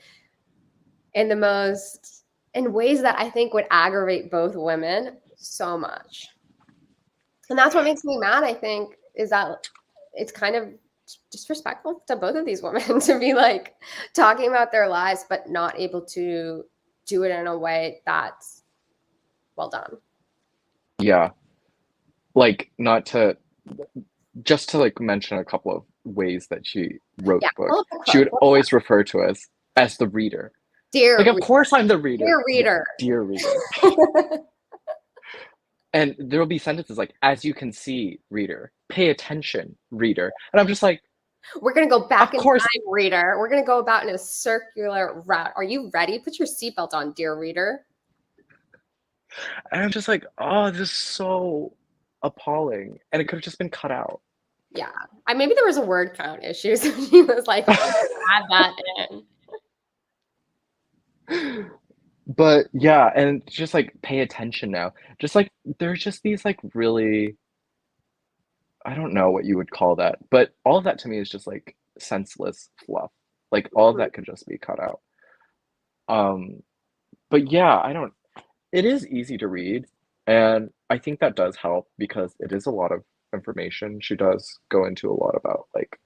in ways that I think would aggravate both women so much. And that's what makes me mad, I think, is that it's kind of disrespectful to both of these women to be like talking about their lives, but not able to do it in a way that's well done. yeah, like just to like mention a couple of ways that she wrote Yeah, the book. the She would quote. always refer to us as the reader. Dear Like, of reader. course I'm the reader. Dear reader. Yeah, dear reader. And there will be sentences like, as you can see, reader, pay attention, reader. And I'm just like, We're going to go back of in course. time, reader. We're going to go about in a circular route. Are you ready? Put your seatbelt on, dear reader. And I'm just like, oh, this is so appalling. And it could have just been cut out. Yeah. Maybe there was a word count issue. So she was like, add that in. But yeah, and just like pay attention now. Just like there's just these like really, I don't know what you would call that, but all of that to me is just like senseless fluff. Like all of that could just be cut out. Um, but yeah, it is easy to read, and I think that does help because it is a lot of information. She does go into a lot about like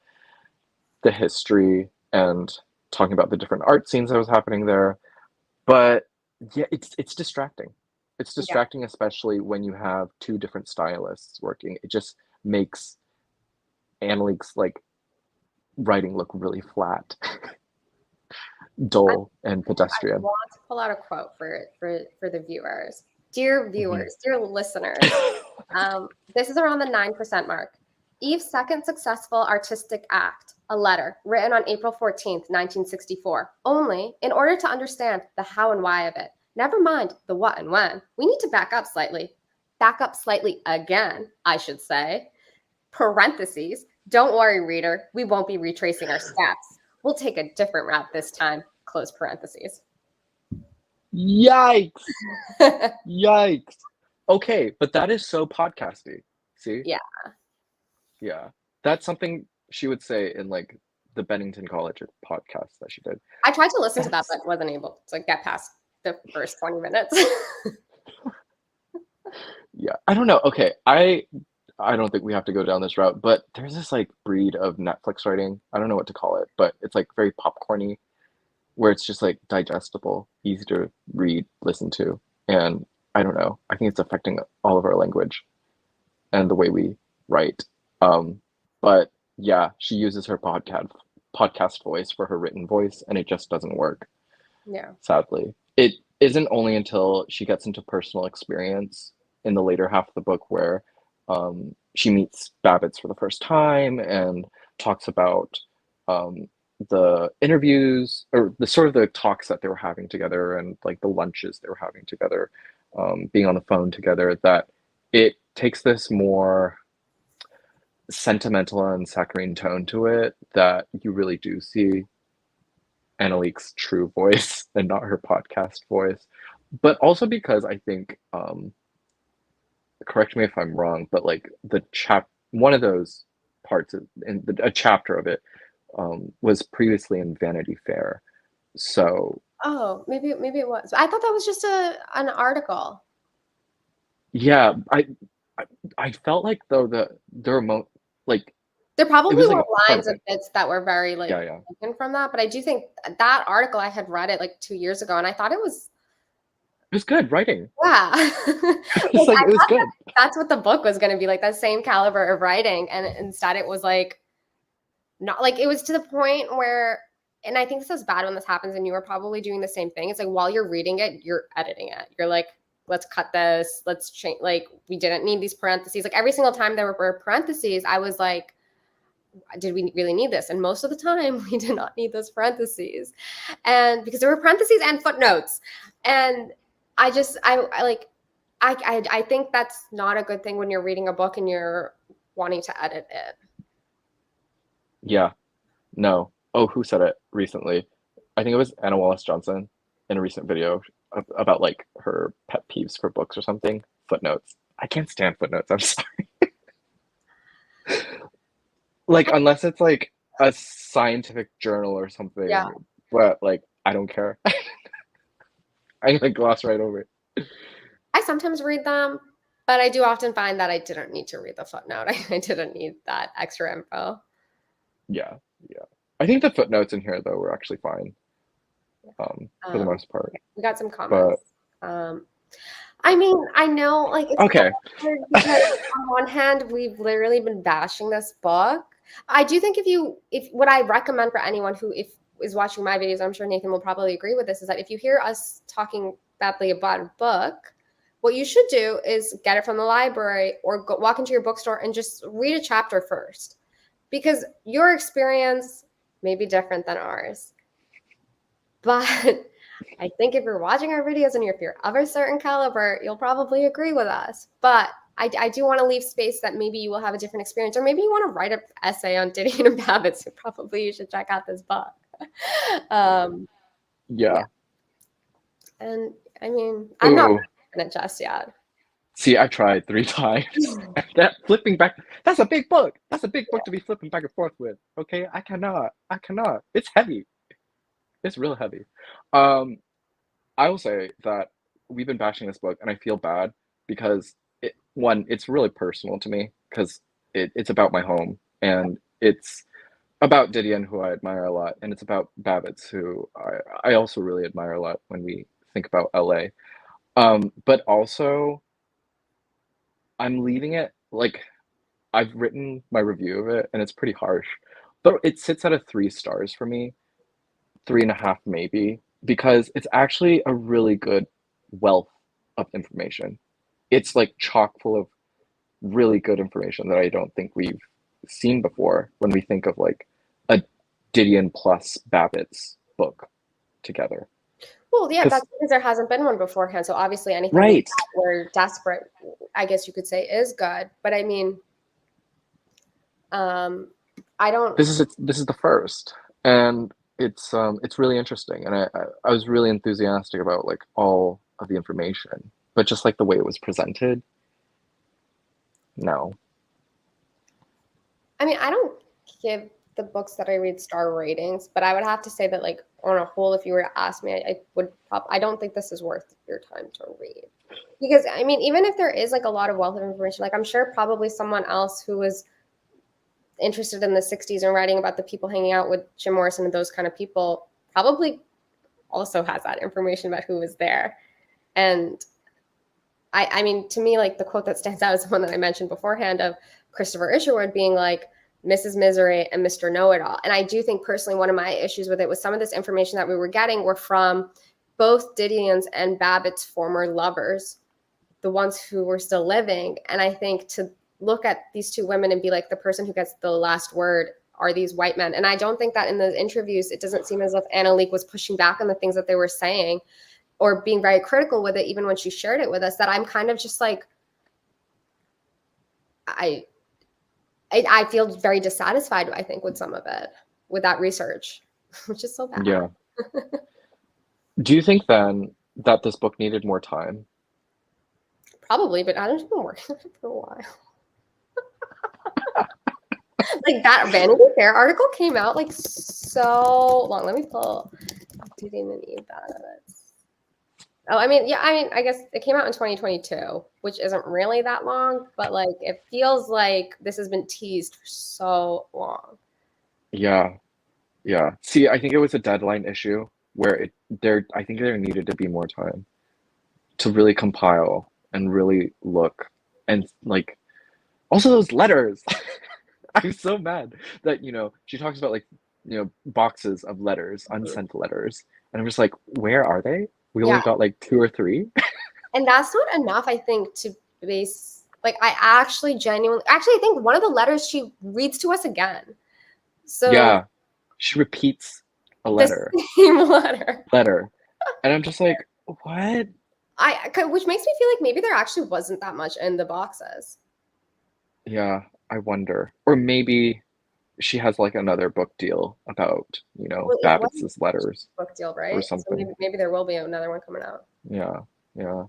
the history and talking about the different art scenes that was happening there. But yeah, it's distracting. It's Yeah. distracting, especially when you have two different stylists working. It just makes Annalek's like writing look really flat, dull, and I pedestrian. want to pull out a quote for the viewers. Dear viewers, dear listeners, this is around the 9% mark. Eve's second successful artistic act, A letter written on April 14th, 1964, only in order to understand the how and why of it. Never mind the what and when. We need to back up slightly. Back up slightly again, I should say. Parentheses. Don't worry, reader. We won't be retracing our steps. We'll take a different route this time. Close parentheses. Yikes! Yikes! Okay, but that is so podcasty. See? Yeah. Yeah. That's something she would say in like the Bennington College podcast that she did. I tried to listen to that, but wasn't able to get past the first 20 minutes. Yeah. I don't know. Okay. I don't think we have to go down this route, but there's this like breed of Netflix writing. I don't know what to call it, but it's like very popcorny, where it's just like digestible, easy to read, listen to. And I don't know. I think it's affecting all of our language and the way we write. But yeah, she uses her podcast voice for her written voice, and it just doesn't work. Yeah. Sadly. It isn't only until she gets into personal experience in the later half of the book where she meets Babitz for the first time and talks about the interviews or the sort of the talks that they were having together and like the lunches they were having together, being on the phone together, that it takes this more sentimental and saccharine tone to it that you really do see Anolik's true voice and not her podcast voice. But also because I think, correct me if I'm wrong, but like one of those parts a chapter of it was previously in Vanity Fair. So Oh, maybe it was. I thought that was just an article. yeah, I felt like though there were like there probably was, were like, lines and bits that were very like yeah. taken from that, but I do think that article, I had read it like 2 years ago, and I thought it was good writing. Yeah. It's like it was good. That's what the book was going to be, like that same caliber of writing, and instead it was like not like, it was to the point where, and I think this is bad when this happens, and you are probably doing the same thing. It's like while you're reading it, you're editing it. You're like, let's cut this, let's change, like we didn't need these parentheses. Like every single time there were parentheses, I was like, did we really need this? And most of the time we did not need those parentheses, and because there were parentheses and footnotes, and I think that's not a good thing when you're reading a book and you're wanting to edit it. Yeah. No. Oh, who said it recently? I think it was Anna Wallace Johnson in a recent video about like her pet peeves for books or something. Footnotes. I can't stand footnotes. I'm sorry. Like unless it's like a scientific journal or something. Yeah. But like I don't care. I like gloss right over it. I sometimes read them, but I do often find that I didn't need to read the footnote. I didn't need that extra info. Yeah. I think the footnotes in here though were actually fine. For the most part. We got some comments. I mean, I know like it's okay. Because on one hand, we've literally been bashing this book. I do think if what I recommend for anyone who is watching my videos, I'm sure Nathan will probably agree with this, is that if you hear us talking badly about a book, what you should do is get it from the library or walk into your bookstore and just read a chapter first, because your experience may be different than ours. But I think if you're watching our videos and if you're of a certain caliber, you'll probably agree with us. But I do want to leave space that maybe you will have a different experience, or maybe you want to write an essay on Didion and Babbits, so probably you should check out this book. Yeah. And I mean, I'm not in it just yet. See, I tried 3 times. That flipping back, that's a big book. That's a big book to be flipping back and forth with. Okay, I cannot. It's heavy. It's real heavy. I will say that we've been bashing this book, and I feel bad because it's really personal to me because it's about my home, and it's about Didion, who I admire a lot, and it's about Babitz, who I also really admire a lot when we think about LA. But also, I'm leaving it, like, I've written my review of it, and it's pretty harsh, but it sits at a 3 stars for me, 3.5 maybe, because it's actually a really good wealth of information. It's like chock full of really good information that I don't think we've seen before when we think of like a Didion plus Babitz book together. Well, yeah, 'Cause that's because there hasn't been one beforehand. So obviously anything right. we're desperate, I guess you could say, is good. But I mean, I don't. This is the first, and it's really interesting, and I was really enthusiastic about like all of the information, but just like the way it was presented, no. I mean, I don't give the books that I read star ratings, but I would have to say that, like, on a whole, if you were to ask me, I would. I don't think this is worth your time to read, because I mean, even if there is like a lot of wealth of information, like I'm sure probably someone else who was interested in the 60s and writing about the people hanging out with Jim Morrison and those kind of people probably also has that information about who was there. And I mean, to me, like the quote that stands out is the one that I mentioned beforehand of Christopher Isherwood being like, Mrs. Misery and Mr. Know-It-All. And I do think personally, one of my issues with it was some of this information that we were getting were from both Didion's and Babbitt's former lovers, the ones who were still living. And I think to look at these two women and be like, the person who gets the last word are these white men. And I don't think that in the interviews, it doesn't seem as if Anolik was pushing back on the things that they were saying or being very critical with it, even when she shared it with us, that I'm kind of just like, I feel very dissatisfied, I think, with some of it, with that research, which is so bad. Yeah. Do you think then that this book needed more time? Probably, but I don't been working on it for a while. Like that Vanity Fair article came out like so long. Let me pull Didion and Babbits. Oh, I mean, yeah, I guess it came out in 2022, which isn't really that long, but like it feels like this has been teased for so long. Yeah. Yeah. See, I think it was a deadline issue where I think there needed to be more time to really compile and really look and like also those letters. I'm so mad that, she talks about like, boxes of letters, unsent letters. And I'm just like, where are they? We only Yeah. got like 2 or 3. And that's not enough, I think, to base like I actually I think one of the letters she reads to us again. So Yeah. She repeats a the letter. same letter. And I'm just like, what? Which makes me feel like maybe there actually wasn't that much in the boxes. Yeah, I wonder. Or maybe she has like another book deal about, Well, it wasn't Babbitt's letters a book deal, right? or So something. maybe there will be another one coming out. Yeah, yeah.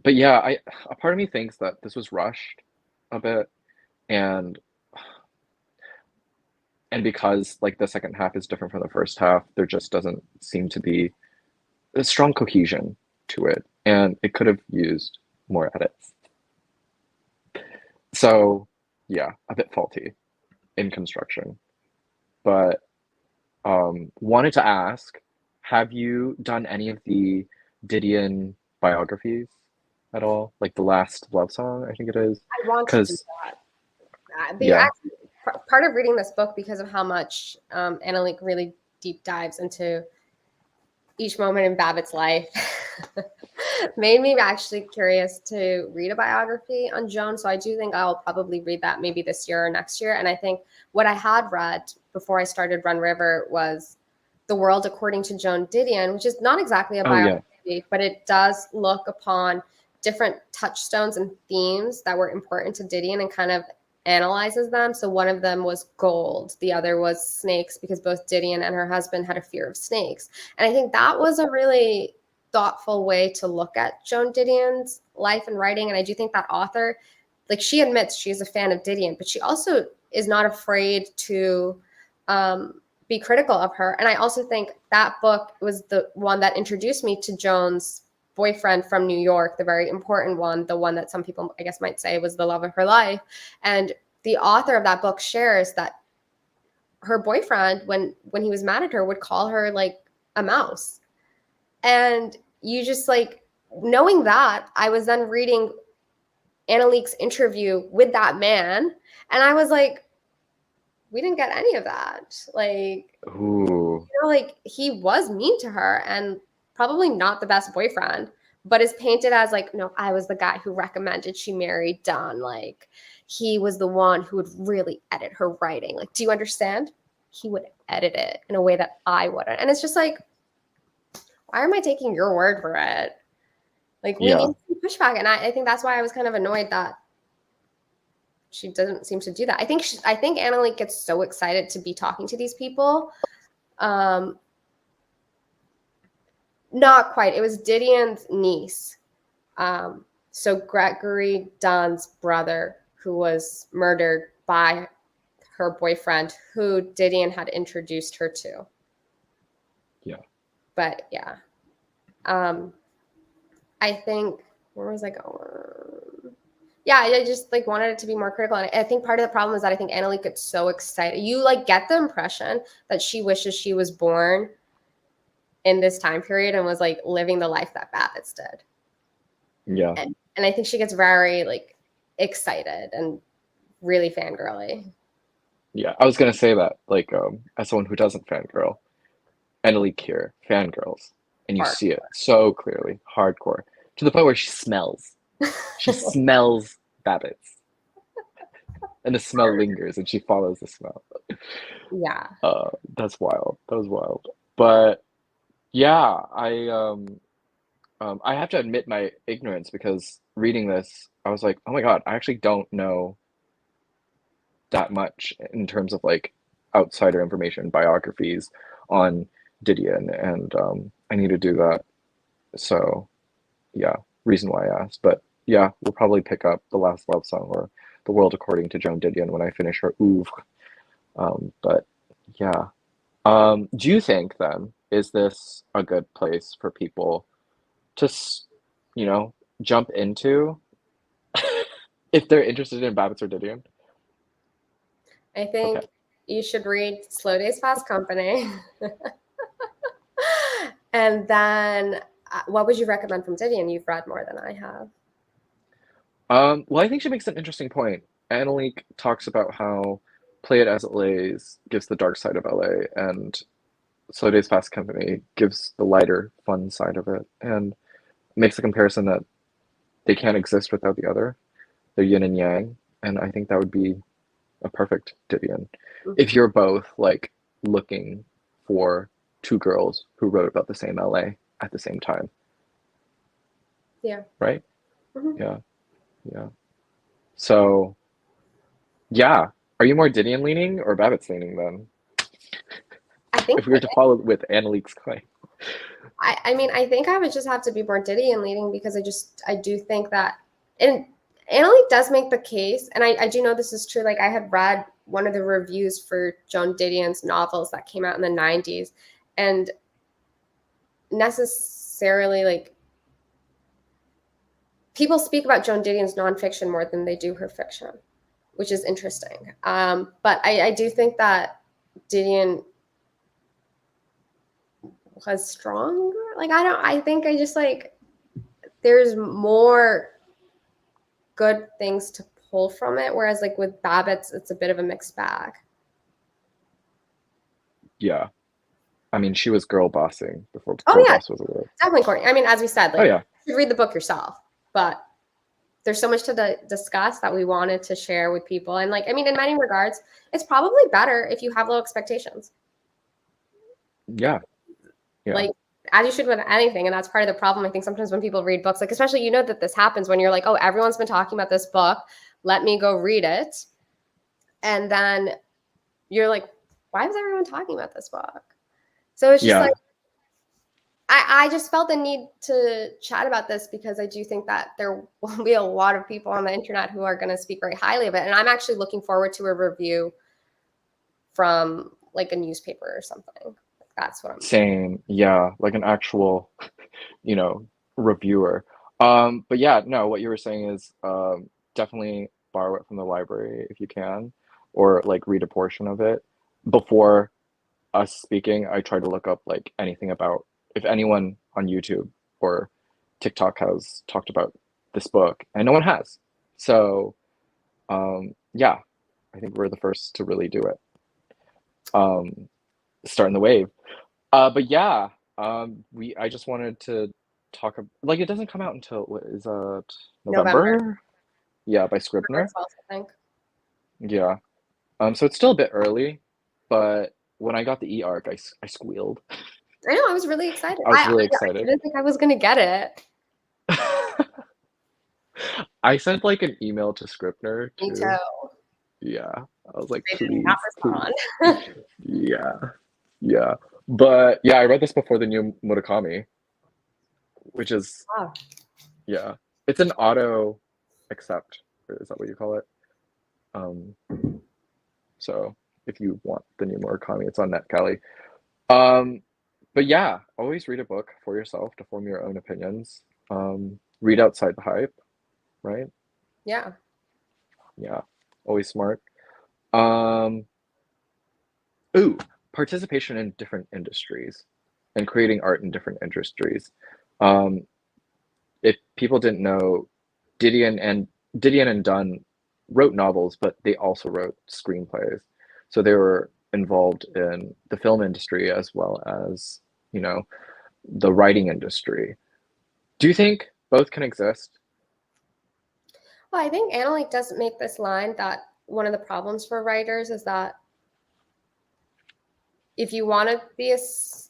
But yeah, a part of me thinks that this was rushed a bit, and because like the second half is different from the first half, there just doesn't seem to be a strong cohesion to it, and it could have used more edits. So yeah, a bit faulty in construction. But wanted to ask, have you done any of the Didion biographies at all? Like The Last Love Song, I think it is. I want to do Because that. yeah. Actually, part of reading this book, because of how much Anolik really deep dives into each moment in Babbitt's life, made me actually curious to read a biography on Joan. So I do think I'll probably read that maybe this year or next year. And I think what I had read before I started Run River was The World According to Joan Didion, which is not exactly a Oh yeah. biography, but it does look upon different touchstones and themes that were important to Didion and kind of analyzes them. So one of them was gold. The other was snakes, because both Didion and her husband had a fear of snakes. And I think that was a really thoughtful way to look at Joan Didion's life and writing. And I do think that author, like she admits she's a fan of Didion, but she also is not afraid to be critical of her. And I also think that book was the one that introduced me to Joan's boyfriend from New York, the very important one, the one that some people, I guess, might say was the love of her life. And the author of that book shares that her boyfriend, when he was mad at her, would call her like a mouse. And you just like, knowing that, I was then reading Anolik's interview with that man, and I was like, we didn't get any of that. Like, Ooh. like he was mean to her and probably not the best boyfriend, but is painted as like, no, I was the guy who recommended she marry Don. Like, he was the one who would really edit her writing. Like, do you understand? he would edit it in a way that I wouldn't. And it's just like, why am I taking your word for it? Like, we need some pushback. And I think that's why I was kind of annoyed that she doesn't seem to do that. I think Anolik gets so excited to be talking to these people. Not quite. It was Didion's niece. So Gregory Dunn's brother, who was murdered by her boyfriend, who Didion had introduced her to. Yeah. But yeah. I think, where was I going? Yeah, I just like wanted it to be more critical. And I think part of the problem is that I think Anolik gets so excited. You like get the impression that she wishes she was born in this time period and was like living the life that Babitz did. Yeah. And I think she gets very like excited and really fangirly. Yeah, I was gonna say that, like, as someone who doesn't fangirl, Anolik here fangirls, and you see it so clearly, hardcore, to the point where she smells. She smells Babitz, and the smell lingers, and she follows the smell. Yeah. That's wild. That was wild. But yeah, I have to admit my ignorance because reading this, I was like, oh my God, I actually don't know that much in terms of like outsider information, biographies on Didion, and I need to do that. So yeah, reason why I asked. But yeah, we'll probably pick up The Last Love Song or The World According to Joan Didion when I finish her oeuvre. But yeah. Do you think then, is this a good place for people to, jump into if they're interested in Babbitts or Didion? I think Okay. you should read Slow Days Fast Company. And then what would you recommend from Didion? You've read more than I have. Well, I think she makes an interesting point. Annaleek talks about how Play It As It Lays gives the dark side of LA, and Slow Days Fast Company gives the lighter, fun side of it, and makes a comparison that they can't exist without the other. They're yin and yang, and I think that would be a perfect Didion. If you're both like looking for two girls who wrote about the same LA at the same time. Yeah. Right? Yeah. Yeah. So yeah. Are you more Didion leaning or Babbitt's leaning then? I think If we were to follow with Annaleek's claim. I mean, I think I would just have to be more Didion leaning because I do think that, and Anolik does make the case, and I do know this is true. Like, I had read one of the reviews for Joan Didion's novels that came out in the 90s, and necessarily, like, people speak about Joan Didion's nonfiction more than they do her fiction, which is interesting. But I do think that Didion was stronger. Like, I think I just like, there's more good things to pull from it. Whereas like with Babbitt's, it's a bit of a mixed bag. Yeah. I mean, she was girl bossing before Oh girl yeah, boss was a word. definitely Courtney. I mean, as we said, like, Oh yeah. you read the book yourself, but there's so much to discuss that we wanted to share with people. And like, I mean, in many regards, it's probably better if you have low expectations. Yeah. Yeah. Like, as you should with anything. And that's part of the problem. I think sometimes when people read books, like, especially, you know, that this happens when you're like, oh, everyone's been talking about this book. Let me go read it. And then you're like, why was everyone talking about this book? So it's just like, I just felt the need to chat about this because I do think that there will be a lot of people on the internet who are going to speak very highly of it. And I'm actually looking forward to a review from like a newspaper or something. That's what I'm Same. Yeah. Like an actual, reviewer. But yeah, no, what you were saying is definitely borrow it from the library if you can, or like read a portion of it. Before us speaking, I try to look up like anything about if anyone on YouTube or TikTok has talked about this book, and no one has. So yeah, I think we're the first to really do it. Starting the wave. But yeah, I just wanted to talk like it doesn't come out until what is November. November? Yeah, by Scribner. 12th, I think. Yeah. So it's still a bit early, but when I got the e-arc, I squealed. I know, I was really excited. I was I really excited. didn't think I was gonna get it. I sent like an email to Scribner Me too. too. Yeah. I was like, They did not please, please. respond. Yeah. Yeah. But yeah, I read this before the new Murakami, which is, Wow. yeah. It's an auto accept. Is that what you call it? Um, so if you want the new Murakami, it's on Netgalley. Um, but yeah, always read a book for yourself to form your own opinions. Read outside the hype, right? Yeah. Yeah, always smart. Um, ooh, participation in different industries and creating art in different industries. Um, if people didn't know, Didion and Didion and Dunn wrote novels, but they also wrote screenplays. So they were involved in the film industry as well as, you know, the writing industry. Do you think both can exist? Well, I think Anolik does make this line that one of the problems for writers is that if you want to be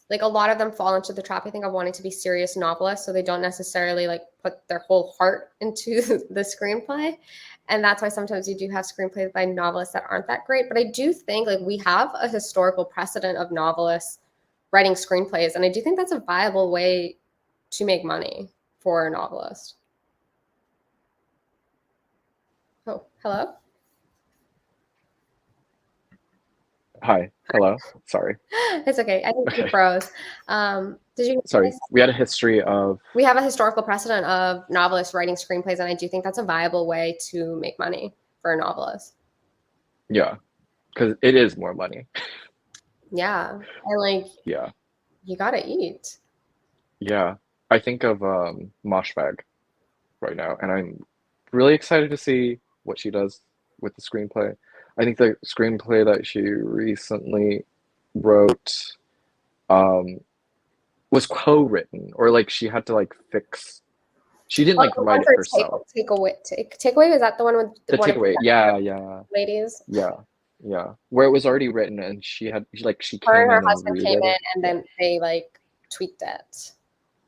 like a lot of them fall into the trap, I think, of wanting to be serious novelists, so they don't necessarily like put their whole heart into the screenplay, and that's why sometimes you do have screenplays by novelists that aren't that great. But I do think like we have a historical precedent of novelists writing screenplays, and I do think that's a viable way to make money for a novelist. Oh, hello. Hi, hello. Sorry, It's okay. I think you froze. Did you sorry. guys, We had a history of, we have a historical precedent of novelists writing screenplays, and I do think that's a viable way to make money for a novelist. yeah, because it is more money. Yeah. And like Yeah, you gotta eat. yeah. I think of Moshfag right now, and I'm really excited to see what she does with the screenplay. I think the screenplay that she recently wrote um, was co-written, or like she had to like fix. She didn't Oh, like the write one it for herself. takeaway, is that the one with The one of takeaway, the yeah, yeah, ladies? yeah, yeah, where it was already written, and she Her and came her in and husband came redid in it. and Yeah, then they like tweaked it.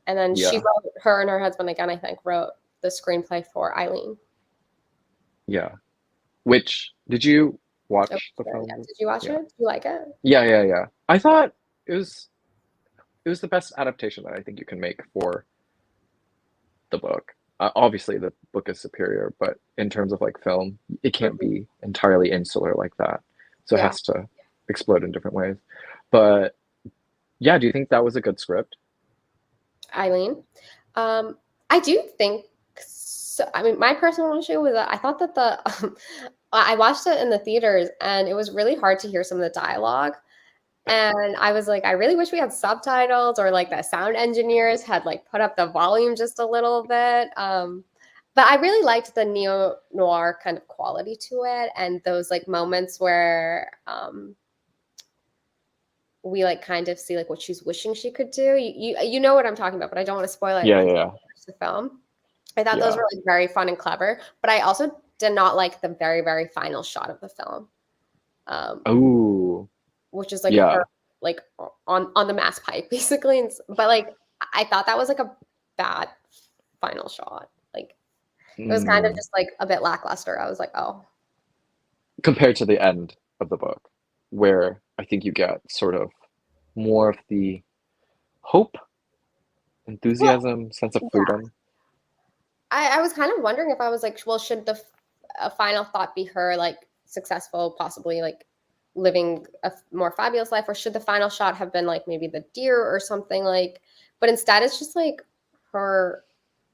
And then she yeah, wrote, her and her husband again, I think, wrote the screenplay for Eileen. yeah. Which did you Oh, watch the yeah. film? Did you watch Yeah, it? Did you like it? yeah, yeah, yeah. I thought it was it was the best adaptation that I think you can make for the book. Obviously, the book is superior, but in terms of like film, it can't Mhm. be entirely insular like that. So it Yeah. has to explode in different ways. But yeah, do you think that was a good script? Eileen. I do think so. I mean, my personal issue was that I thought that I watched it in the theaters and it was really hard to hear some of the dialogue. And I was like, I really wish we had subtitles or like the sound engineers had like put up the volume just a little bit. But I really liked the neo noir kind of quality to it and those like moments where we like kind of see like what she's wishing she could do. You know what I'm talking about, but I don't want to spoil it Yeah, if you yeah, watch the film. I thought those yeah. were like very fun and clever, but I also did not like the very very final shot of the film, um, Oh, which is like her yeah. like on the mass pipe basically. But like I thought that was like a bad final shot. Like it was kind of Mm. just like a bit lackluster. I was like, oh Compared to the end of the book, where I think you get sort of more of the hope, well, enthusiasm, sense of yeah. freedom. I was kind of wondering if I was like, well, should a final thought be her like successful, possibly like living a more fabulous life, or should the final shot have been like maybe the deer or something like? But instead, it's just like her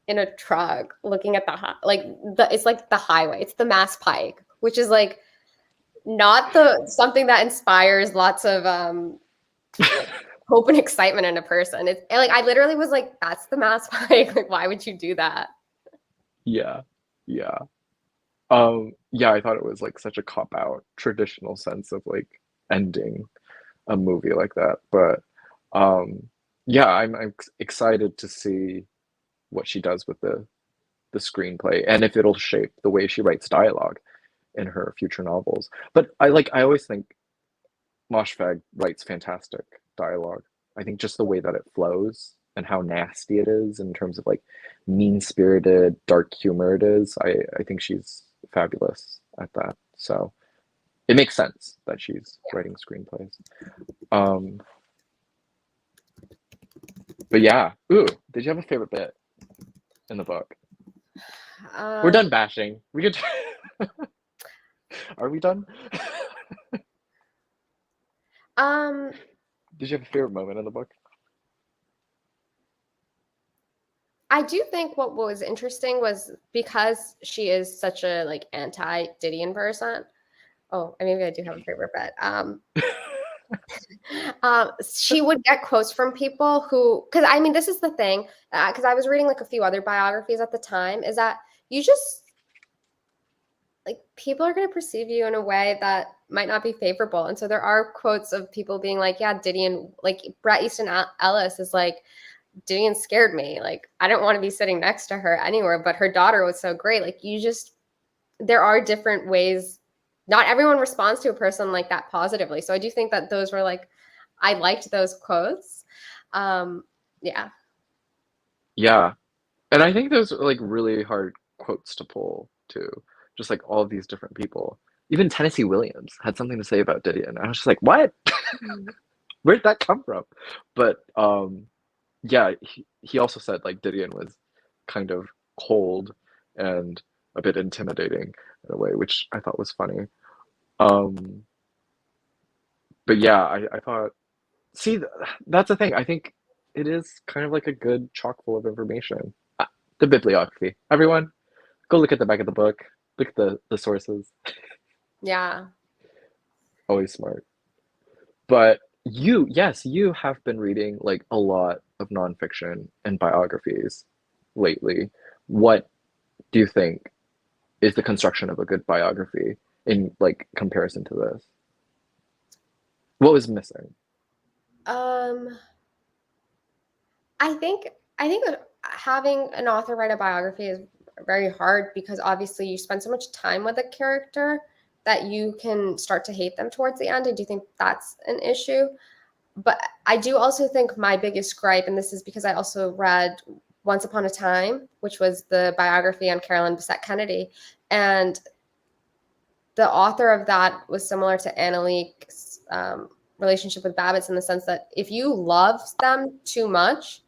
in a truck looking at like it's like the highway, it's the Mass Pike, which is like not the something that inspires lots of hope and excitement in a person. It's and, like I literally was like, that's the Mass Pike. Like, why would you do that? Yeah, yeah. Yeah, I thought it was like such a cop out traditional sense of like ending a movie like that. But um yeah, I'm excited to see what she does with the screenplay and if it'll shape the way she writes dialogue in her future novels. But I always think Moshfegh writes fantastic dialogue. I think just the way that it flows and how nasty it is in terms of like mean-spirited, dark humor it is, I think she's fabulous at that. So it makes sense that she's writing screenplays. Um, but yeah, ooh, did you have a favorite bit in the book? We're done bashing. We could. Are we done? Did you have a favorite moment in the book? I do think what was interesting was because she is such a like anti-Didion person. Oh, maybe I do have a favorite bit. She would get quotes from people who, because I mean, this is the thing, because I was reading like a few other biographies at the time, is that you just like people are going to perceive you in a way that might not be favorable. And so there are quotes of people being like, yeah, Didion, like Bret Easton Ellis is like, Didion scared me. Like, I don't want to be sitting next to her anywhere, but her daughter was so great. Like, there are different ways. Not everyone responds to a person like that positively. So I do think that those were like, I liked those quotes. Yeah. Yeah. And I think those are like really hard quotes to pull too. Just like all of these different people. Even Tennessee Williams had something to say about Didion. I was just like, what? Where'd that come from? But yeah, he also said like Didion was kind of cold and a bit intimidating in a way, which I thought was funny. Um, but yeah, I thought, see, that's the thing. I think it is kind of like a good chock full of information. The bibliography. Everyone, go look at the back of the book. Look at the sources. Yeah. Always smart. But yes, you have been reading like a lot of nonfiction and biographies lately. What do you think is the construction of a good biography in like comparison to this? What was missing? Um, I think having an author write a biography is very hard because obviously you spend so much time with a character that you can start to hate them towards the end. I do think that's an issue. But I do also think my biggest gripe, and this is because I also read Once Upon a Time, which was the biography on Carolyn Bessette Kennedy, and the author of that was similar to Anolik's relationship with Babitz in the sense that if you love them too much,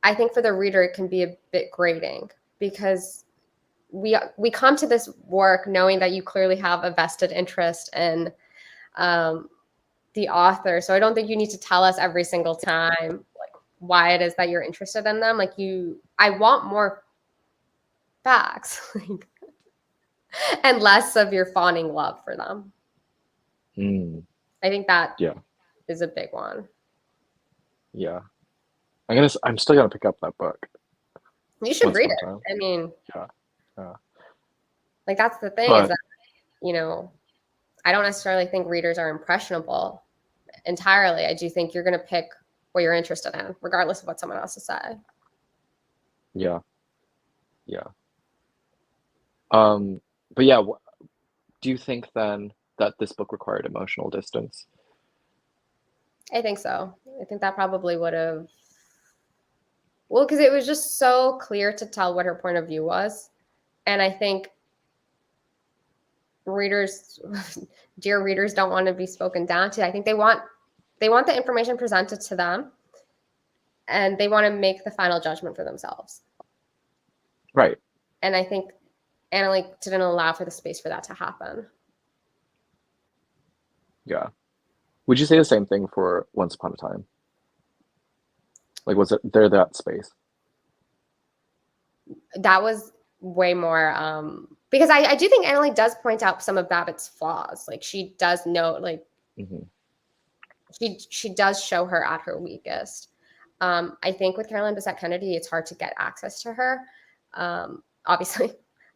I think for the reader it can be a bit grating because we come to this work knowing that you clearly have a vested interest in the author. So I don't think you need to tell us every single time like why it is that you're interested in them. Like I want more facts and less of your fawning love for them. Mm, I think that yeah, is a big one. yeah. I'm still gonna pick up that book You should once read upon it. a time. I mean, Yeah, yeah. like that's the thing is But that, you know, I don't necessarily think readers are impressionable entirely. I do think you're going to pick what you're interested in, regardless of what someone else has said. yeah, yeah. Um, but yeah, do you think then that this book required emotional distance? I think so. I think that probably would have, well, because it was just so clear to tell what her point of view was. And I think readers, dear readers, don't want to be spoken down to. I think they want the information presented to them and they want to make the final judgment for themselves. Right. And I think Anolik didn't allow for the space for that to happen. Yeah. Would you say the same thing for Once Upon a Time? Like, was it there that space? That was way more because I do think Anolik does point out some of Babbitt's flaws. Like she does note like Hmm. she does show her at her weakest. I think with Carolyn Bessette Kennedy, it's hard to get access to her, obviously.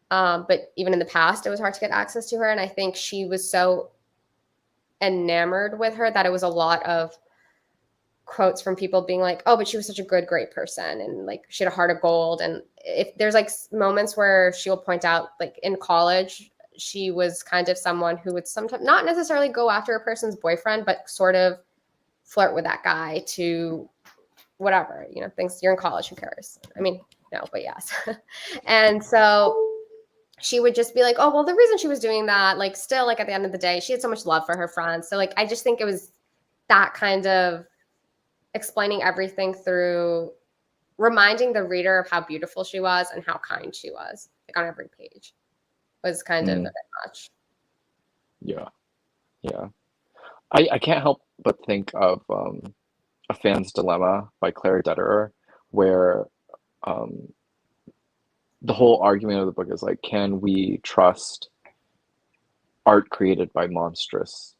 But even in the past, it was hard to get access to her. And I think she was so enamored with her that it was a lot of quotes from people being like, oh, but she was such a good, great person. And like, she had a heart of gold. And if there's like moments where she'll point out, like in college, she was kind of someone who would sometimes not necessarily go after a person's boyfriend, but sort of flirt with that guy to whatever, things. You're in college, who cares? I mean, no, but yes. And so she would just be like, oh, well, the reason she was doing that, like, still, like, at the end of the day, she had so much love for her friends. So, like, I just think it was that kind of explaining everything through reminding the reader of how beautiful she was and how kind she was, like, on every page, was kind of a bit much. Yeah. I can't help but think of A Fan's Dilemma by Claire Dederer, where the whole argument of the book is like, can we trust art created by monstrous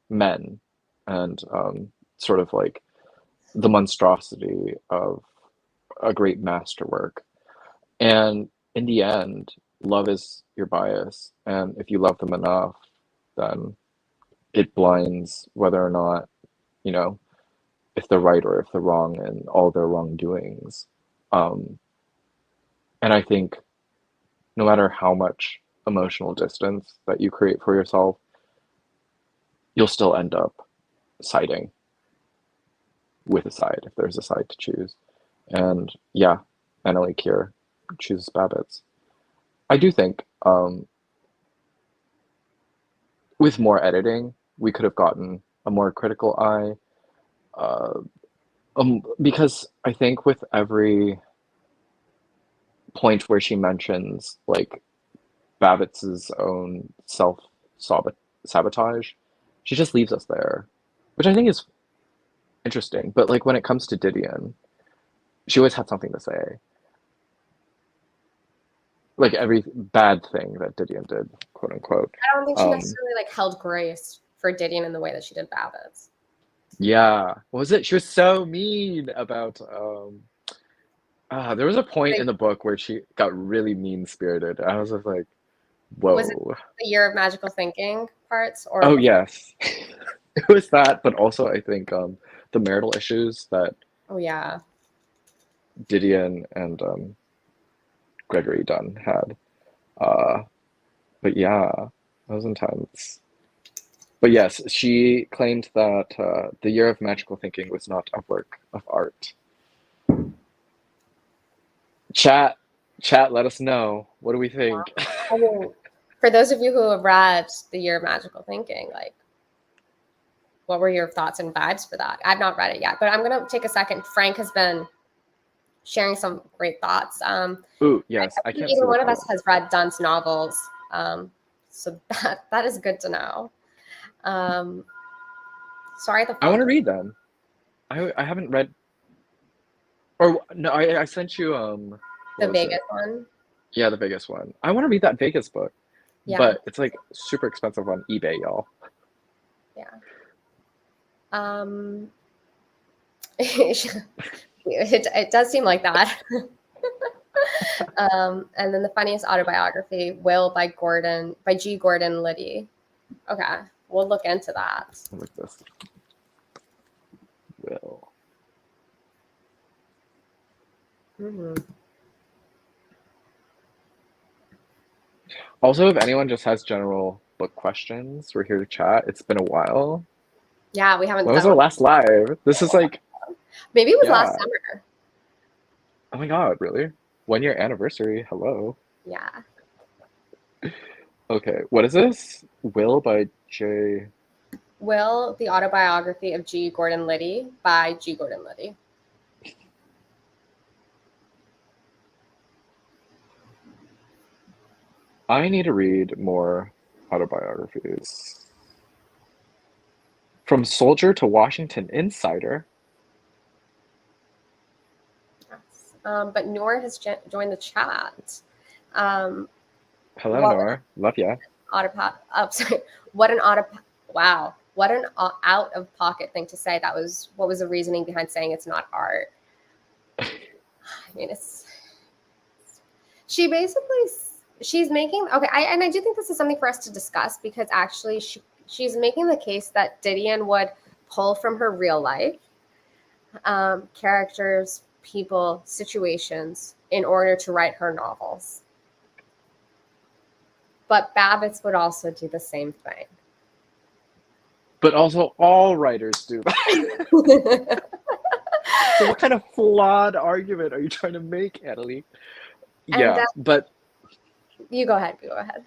men, and sort of like the monstrosity of a great masterwork. And in the end, love is your bias, and if you love them enough, then it blinds whether or not, if they're right or if they're wrong, and all their wrongdoings. And I think no matter how much emotional distance that you create for yourself, you'll still end up siding with a side if there's a side to choose. And yeah, Anolik here chooses Babitz. I do think with more editing, we could have gotten a more critical eye. Because I think with every point where she mentions like Babitz's own self-sabotage, she just leaves us there, which I think is interesting. But like when it comes to Didion, she always had something to say. Like every bad thing that Didion did, quote unquote. I don't think she necessarily like held grace for Didion in the way that she did Babbitt's. Yeah. What was it? She was so mean about there was a point in the book where she got really mean-spirited. I was just like, whoa. Was it the Year of Magical Thinking parts? Or oh, yes. It was that, but also I think the marital issues that oh yeah, Didion and Gregory Dunn had. But yeah, that was intense. But yes, she claimed that the Year of Magical Thinking was not a work of art. Chat, let us know. What do we think? I mean, for those of you who have read The Year of Magical Thinking, like, what were your thoughts and vibes for that? I've not read it yet, but I'm gonna take a second. Frank has been sharing some great thoughts. Ooh, yes, I can't see either one of quote. us has read Dunn's novels, so that is good to know. Sorry, I want to read them. I haven't read. Or no, I sent you the Vegas one. Yeah, the Vegas one. I want to read that Vegas book, Yeah. but it's like super expensive on eBay, y'all. Yeah. It does seem like that. And then the funniest autobiography, Will by G. Gordon Liddy. Okay, we'll look into that. Like this. Will. Mm-hmm. Also, if anyone just has general book questions, we're here to chat. It's been a while. Yeah, we haven't. When was our last live? This is like maybe it was last summer. Oh my god, really? 1 year anniversary. Hello. Yeah. Okay, what is this? Will by J. Will, the autobiography of G. Gordon Liddy by G. Gordon Liddy. I need to read more autobiographies. From Soldier to Washington Insider. Yes. But Noor has joined the chat. Hello, Noor. Love ya. Sorry. What an wow. What an out-of-pocket thing to say. What was the reasoning behind saying it's not art? I mean, she's making, okay, and I do think this is something for us to discuss, because actually she's making the case that Didion would pull from her real life characters, people, situations in order to write her novels. But Babbitt's would also do the same thing. But also, all writers do that. So what kind of flawed argument are you trying to make, Anolik? And Yeah, but you go ahead. Go ahead.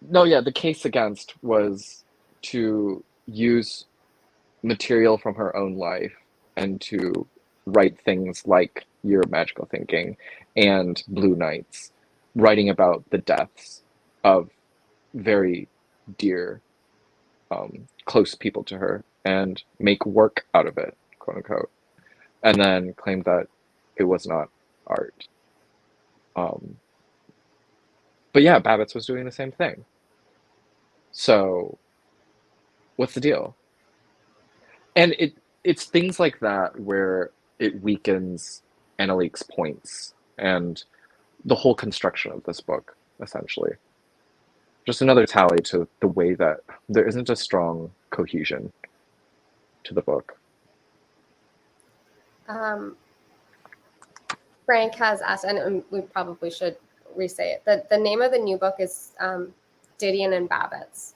no, yeah, the case against was to use material from her own life and to write things like Year of Magical Thinking and Blue Nights, writing about the deaths of very dear, close people to her and make work out of it, quote unquote, and then claim that it was not art. Um, but yeah, Babbitts was doing the same thing. So what's the deal? And it's things like that where it weakens Annalique's points and the whole construction of this book, essentially. Just another tally to the way that there isn't a strong cohesion to the book. Frank has asked, and we probably should re-say it. The name of the new book is Didion and Babbits.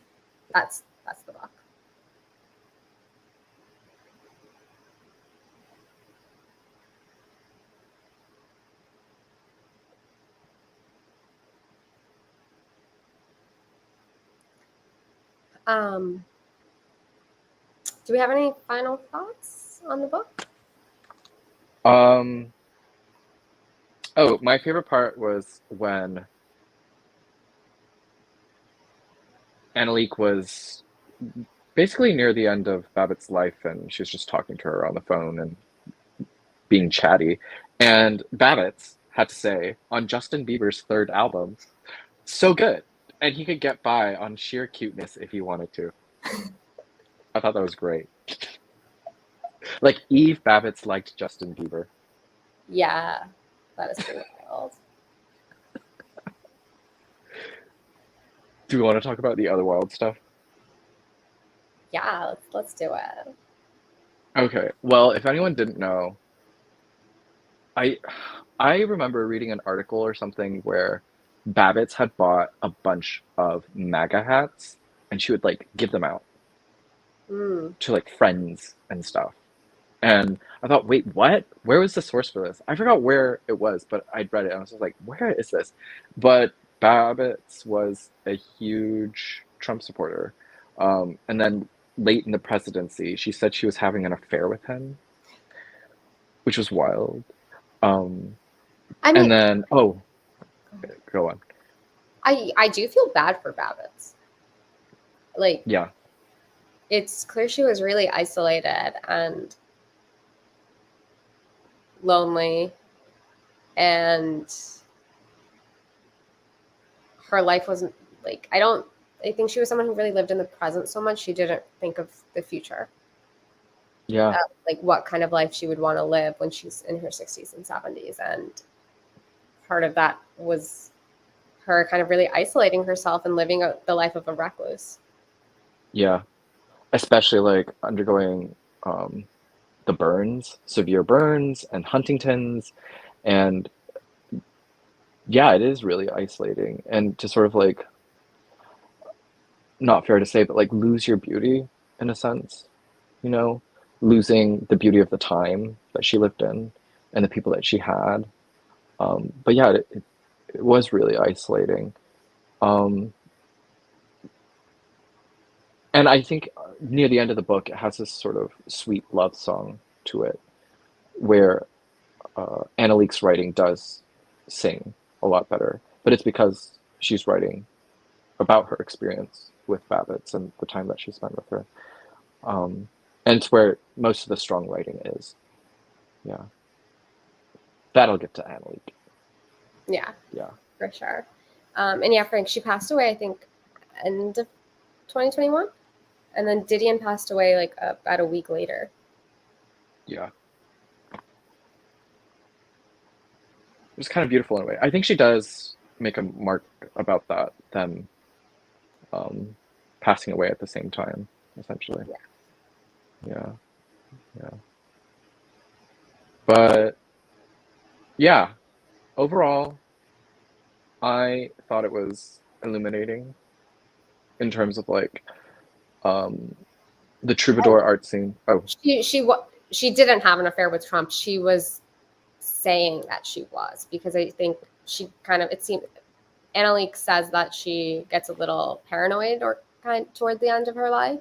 That's the book. Do we have any final thoughts on the book? Oh, my favorite part was when Annalique was basically near the end of Babbitt's life and she was just talking to her on the phone and being chatty. And Babbitts had to say, on Justin Bieber's third album, so good. And he could get by on sheer cuteness if he wanted to. I thought that was great. Like Eve Babbitts liked Justin Bieber. Yeah, that is pretty wild. Do we want to talk about the other wild stuff? Yeah, let's do it. Okay. Well, if anyone didn't know, I I remember reading an article or something where Babbitts had bought a bunch of MAGA hats and she would like give them out to like friends and stuff. And I thought, wait, what? Where was the source for this? I forgot where it was, but I'd read it and I was just like, where is this? But Babbitts was a huge Trump supporter. And then late in the presidency, she said she was having an affair with him, which was wild. Um, I and mean, then, oh, go on. I do feel bad for Babbitts. Like, Yeah, it's clear she was really isolated and lonely, and her life wasn't like, I think she was someone who really lived in the present so much she didn't think of the future, yeah, like what kind of life she would want to live when she's in her 60s and 70s. And part of that was her kind of really isolating herself and living the life of a recluse. yeah. Especially like undergoing the burns, severe burns, and Huntington's. And yeah, it is really isolating. And to sort of like, not fair to say, but like lose your beauty in a sense, you know, losing the beauty of the time that she lived in and the people that she had. But yeah, it was really isolating. Um, and I think near the end of the book, it has this sort of sweet love song to it where Annalique's writing does sing a lot better, but it's because she's writing about her experience with Babbitts and the time that she spent with her. Um, and it's where most of the strong writing is. Yeah. That'll get to Annalique. Yeah, Yeah. for sure. And yeah, Frank, she passed away, I think, end of 2021. And then Didion passed away like about a week later. Yeah. It was kind of beautiful in a way. I think she does make a mark about that, them passing away at the same time, essentially. Yeah. Yeah. But yeah, overall, I thought it was illuminating in terms of like the troubadour art scene. Oh, She didn't have an affair with Trump. She was saying that she was, because I think she kind of, it seemed, Anolik says that she gets a little paranoid or kind toward the end of her life,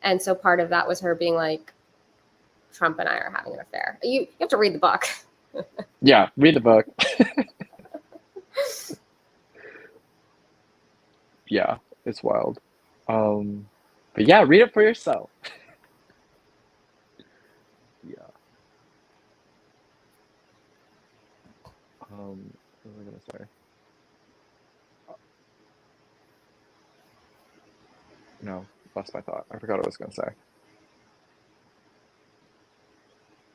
and so part of that was her being like, Trump and I are having an affair. You have to read the book. yeah, read the book. Yeah, it's wild. But yeah, read it for yourself. Yeah. What was I gonna say? No, lost my thought. I forgot what I was gonna say.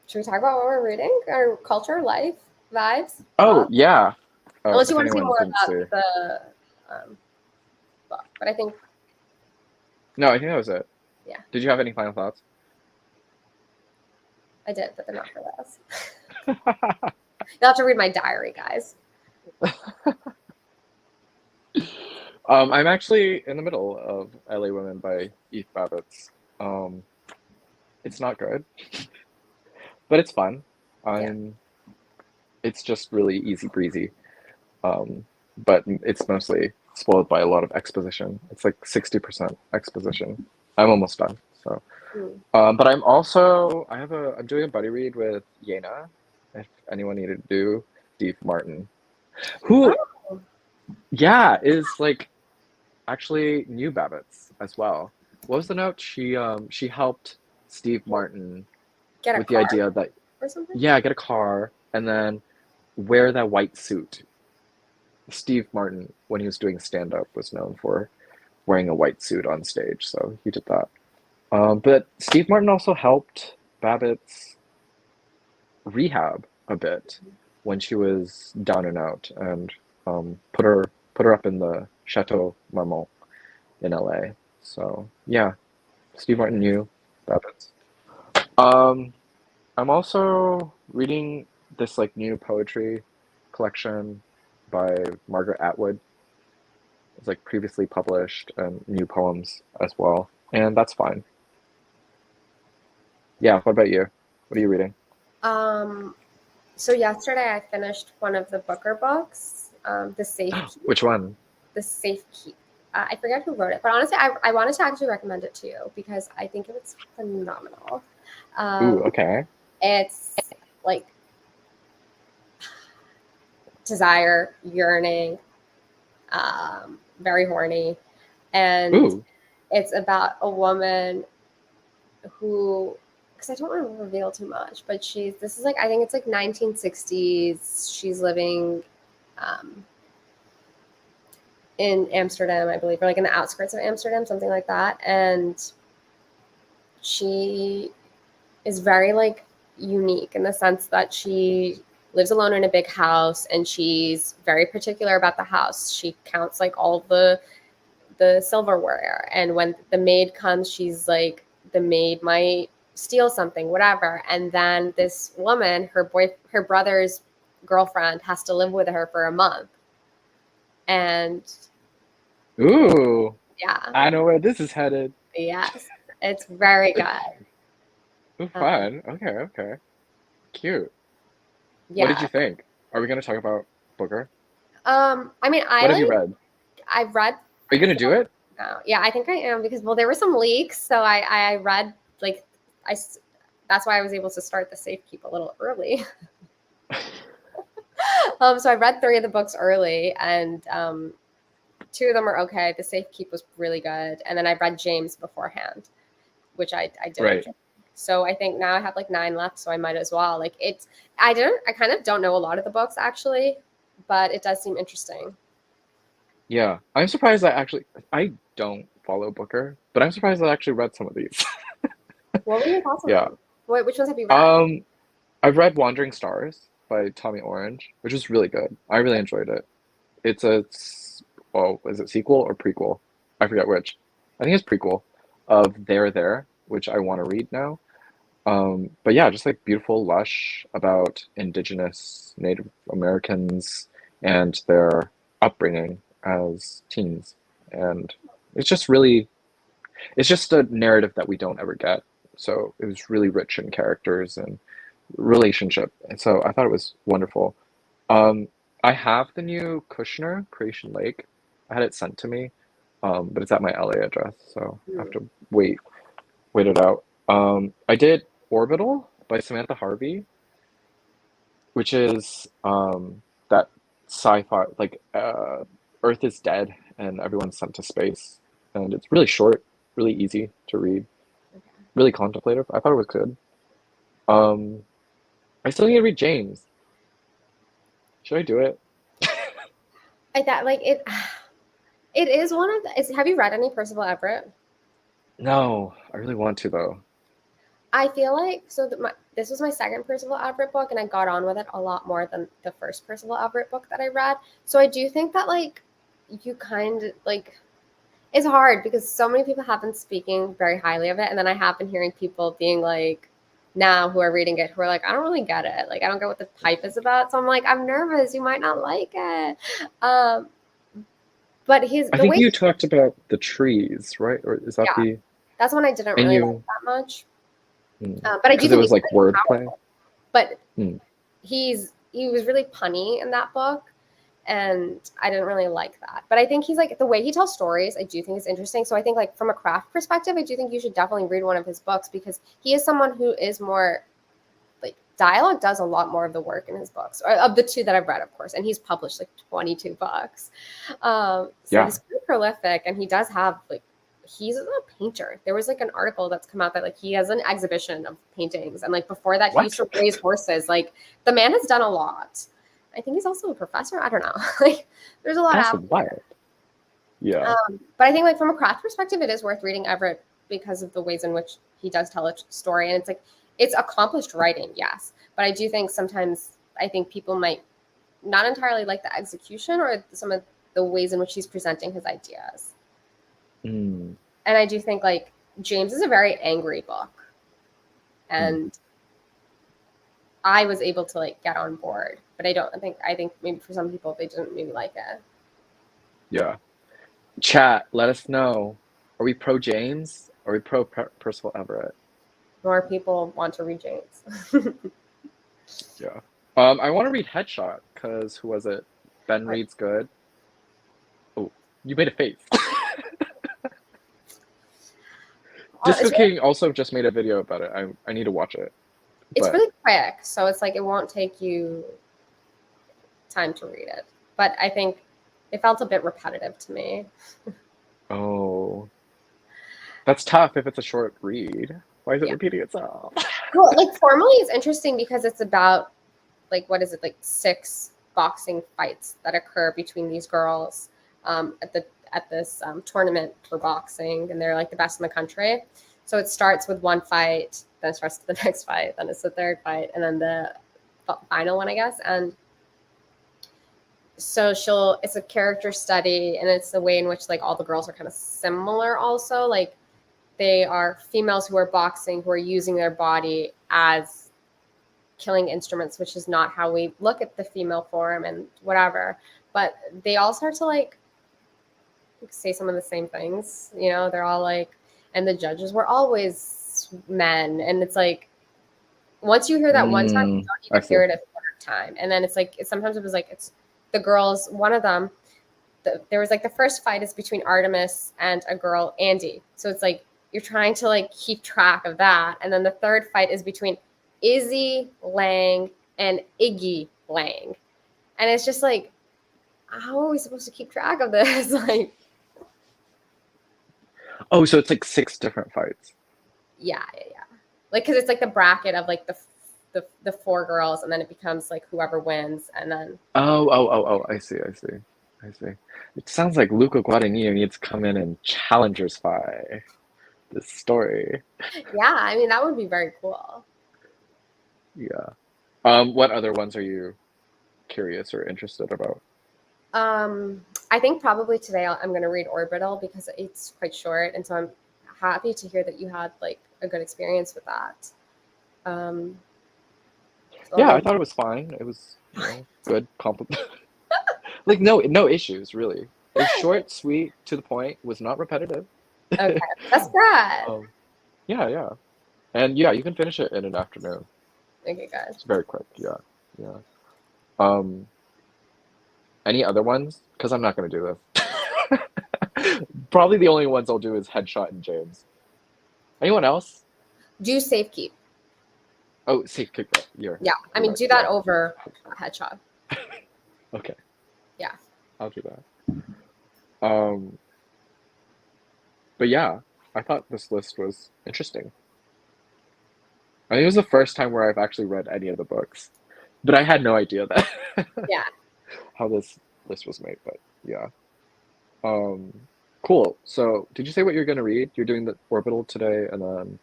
Should we talk about what we're reading? Our culture, life, vibes? Oh, yeah. Oh, Unless you if want to say anyone more didn't see. about the book, but I think, No, I think that was it. yeah, Did you have any final thoughts? I did, but they're not for this. You'll have to read my diary, guys. I'm actually in the middle of LA Women by Eve Babitz. It's not good, but it's fun. Yeah. It's just really easy breezy. But it's mostly spoiled by a lot of exposition. It's like 60% exposition. I'm almost done. So, but I'm doing a buddy read with Yena, if anyone needed to do, Steve Martin, who, Oh, yeah, is like actually new Babbitts as well. What was the note? She helped Steve Martin get a with the car idea that, or something? yeah, get a car and then wear that white suit. Steve Martin, when he was doing stand up, was known for wearing a white suit on stage, so he did that. But Steve Martin also helped Babbitt's rehab a bit when she was down and out, and put her up in the Chateau Marmont in LA. So yeah, Steve Martin knew Babbitt's. Um, I'm also reading this like new poetry collection by Margaret Atwood. It's like previously published and new poems as well, and that's fine. Yeah, what about you? What are you reading? So yesterday I finished one of the Booker books, The Safe Keep. Which one? The Safe Keep. I forget who wrote it, but honestly, I wanted to actually recommend it to you because I think it's phenomenal. Ooh, okay. It's like desire, yearning, very horny, and Ooh. it's about a woman who, because I don't want to reveal too much, but this is like, I think it's like 1960s. She's living in Amsterdam, I believe, or like in the outskirts of Amsterdam, something like that. And she is very like unique in the sense that she lives alone in a big house, and she's very particular about the house. She counts like all the silverware, and when the maid comes, she's like, the maid might steal something, whatever. And then this woman, her brother's girlfriend, has to live with her for a month. And Ooh. yeah, I know where this is headed. yes, it's very good. Ooh, fun. Okay, okay. Cute. What did Yeah. you think? Are we gonna talk about Booker? I mean, What have you read? I've read. Are you gonna do it? Yeah, I think I am, because, well, there were some leaks, so I read like that's why I was able to start the Safe Keep a little early. So I read 3 of the books early, and 2 of them are okay. The Safe Keep was really good, and then I read James beforehand, which I did. Right. So I think now I have like 9 left, so I might as well. Like I kind of don't know a lot of the books actually, but it does seem interesting. Yeah, I'm surprised I don't follow Booker, but I'm surprised I actually read some of these. What were your thoughts on Yeah. them? Which ones have you read? I've read Wandering Stars by Tommy Orange, which is really good. I really enjoyed it. It's is it sequel or prequel? I forget which. I think it's prequel of There There, which I want to read now. But yeah, just like beautiful, lush about indigenous Native Americans and their upbringing as teens, and it's just really it's just a narrative that we don't ever get. So it was really rich in characters and relationship, and so I thought it was wonderful. Um, I have the new Kushner Creation Lake. I had it sent to me, but it's at my LA address, so I have to wait it out. I did Orbital by Samantha Harvey, which is that sci-fi like Earth is dead and everyone's sent to space, and it's really short, really easy to read, really contemplative. I thought it was good. Um, I still need to read James. Should I do it? I thought like it. It is one of the. Have you read any Percival Everett? No, I really want to though. I feel like this was my second Percival Everett book, and I got on with it a lot more than the first Percival Everett book that I read. So I do think that like you kind of like it's hard because so many people have been speaking very highly of it, and then I have been hearing people being like now who are reading it who are like, I don't really get it. Like I don't get what the hype is about. So I'm like, I'm nervous. You might not like it. Um, but I the think way you talked about the trees, right? Or is that yeah, the that's one I didn't and really like you that much. But I do because it think was he's like really wordplay. powerful. But Mm, he was really punny in that book, and I didn't really like that. But I think he's like the way he tells stories, I do think is interesting. So I think like from a craft perspective, I do think you should definitely read one of his books because he is someone who is more like dialogue does a lot more of the work in his books, or of the two that I've read, of course. And he's published like 22 books. So yeah, he's pretty prolific, and he does have like he's a painter. There was like an article that's come out that like he has an exhibition of paintings, and like before that he used what? to raise horses. Like the man has done a lot. I think he's also a professor. I don't know. Like there's a lot That's out there. wild. Yeah. But I think like from a craft perspective, it is worth reading Everett because of the ways in which he does tell a story, and it's like it's accomplished writing, yes, but I do think sometimes I think people might not entirely like the execution or some of the ways in which he's presenting his ideas. Mm, And I do think like James is a very angry book, mm, and I was able to like get on board, but I think maybe for some people they didn't maybe like it. yeah. Chat, let us know. Are we pro James? Or are we pro Percival Everett? More people want to read James. Yeah. I want to read Headshot because who was it? Ben Reed's good. Oh, you made a face. Disco It's really, King also just made a video about it. I need to watch it. it's But really quick, so it's like it won't take you time to read it. But I think it felt a bit repetitive to me. oh, that's tough if it's a short read. Why is it Yeah. repeating itself? Well, like formally it's interesting because it's about like what is it, like 6 boxing fights that occur between these girls at this tournament for boxing, and they're like the best in the country. So it starts with one fight, then it starts to the next fight, then it's the third fight, and then the final one, I guess. And so it's a character study, and it's the way in which like all the girls are kind of similar also. Like they are females who are boxing, who are using their body as killing instruments, which is not how we look at the female form and whatever. But they all start to like say some of the same things. You know, they're all like, and the judges were always men. And it's like, once you hear that one time, you don't need I to see. hear it a third time. And then it's like, sometimes it was like, it's the girls, one of them, there was like the first fight is between Artemis and a girl, Andy. So it's like, you're trying to like keep track of that. And then the third fight is between Izzy Lang and Iggy Lang. And it's just like, how are we supposed to keep track of this? Like, Oh, so it's like 6 different fights. yeah. Like, cause it's like the bracket of like the 4 girls, and then it becomes like whoever wins. And then, Oh, I see. It sounds like Luca Guadagnino needs to come in and challenge us by this story. yeah, I mean, that would be very cool. Yeah. What other ones are you curious or interested about? I think probably today I'm going to read Orbital because it's quite short. And so I'm happy to hear that you had like a good experience with that. So Yeah, I maybe, thought it was fine. It was, good compliment. Like no issues really. It's short, sweet, to the point, was not repetitive. Okay, that's good. Um, yeah, yeah. And yeah, you can finish it in an afternoon. Okay, good. It's very quick. Yeah, yeah. Um, any other ones? Because I'm not gonna do this. Probably the only ones I'll do is Headshot and James. Anyone else? Do Safekeep. Oh, Safe Kick. You're Yeah, I mean, right. do that over Headshot. Okay, Yeah. I'll do that. Um, but yeah, I thought this list was interesting. I think it was the first time where I've actually read any of the books, but I had no idea that Yeah. how this list was made. But yeah, um, cool. So, did you say what you're gonna read? You're doing the Orbital today, and then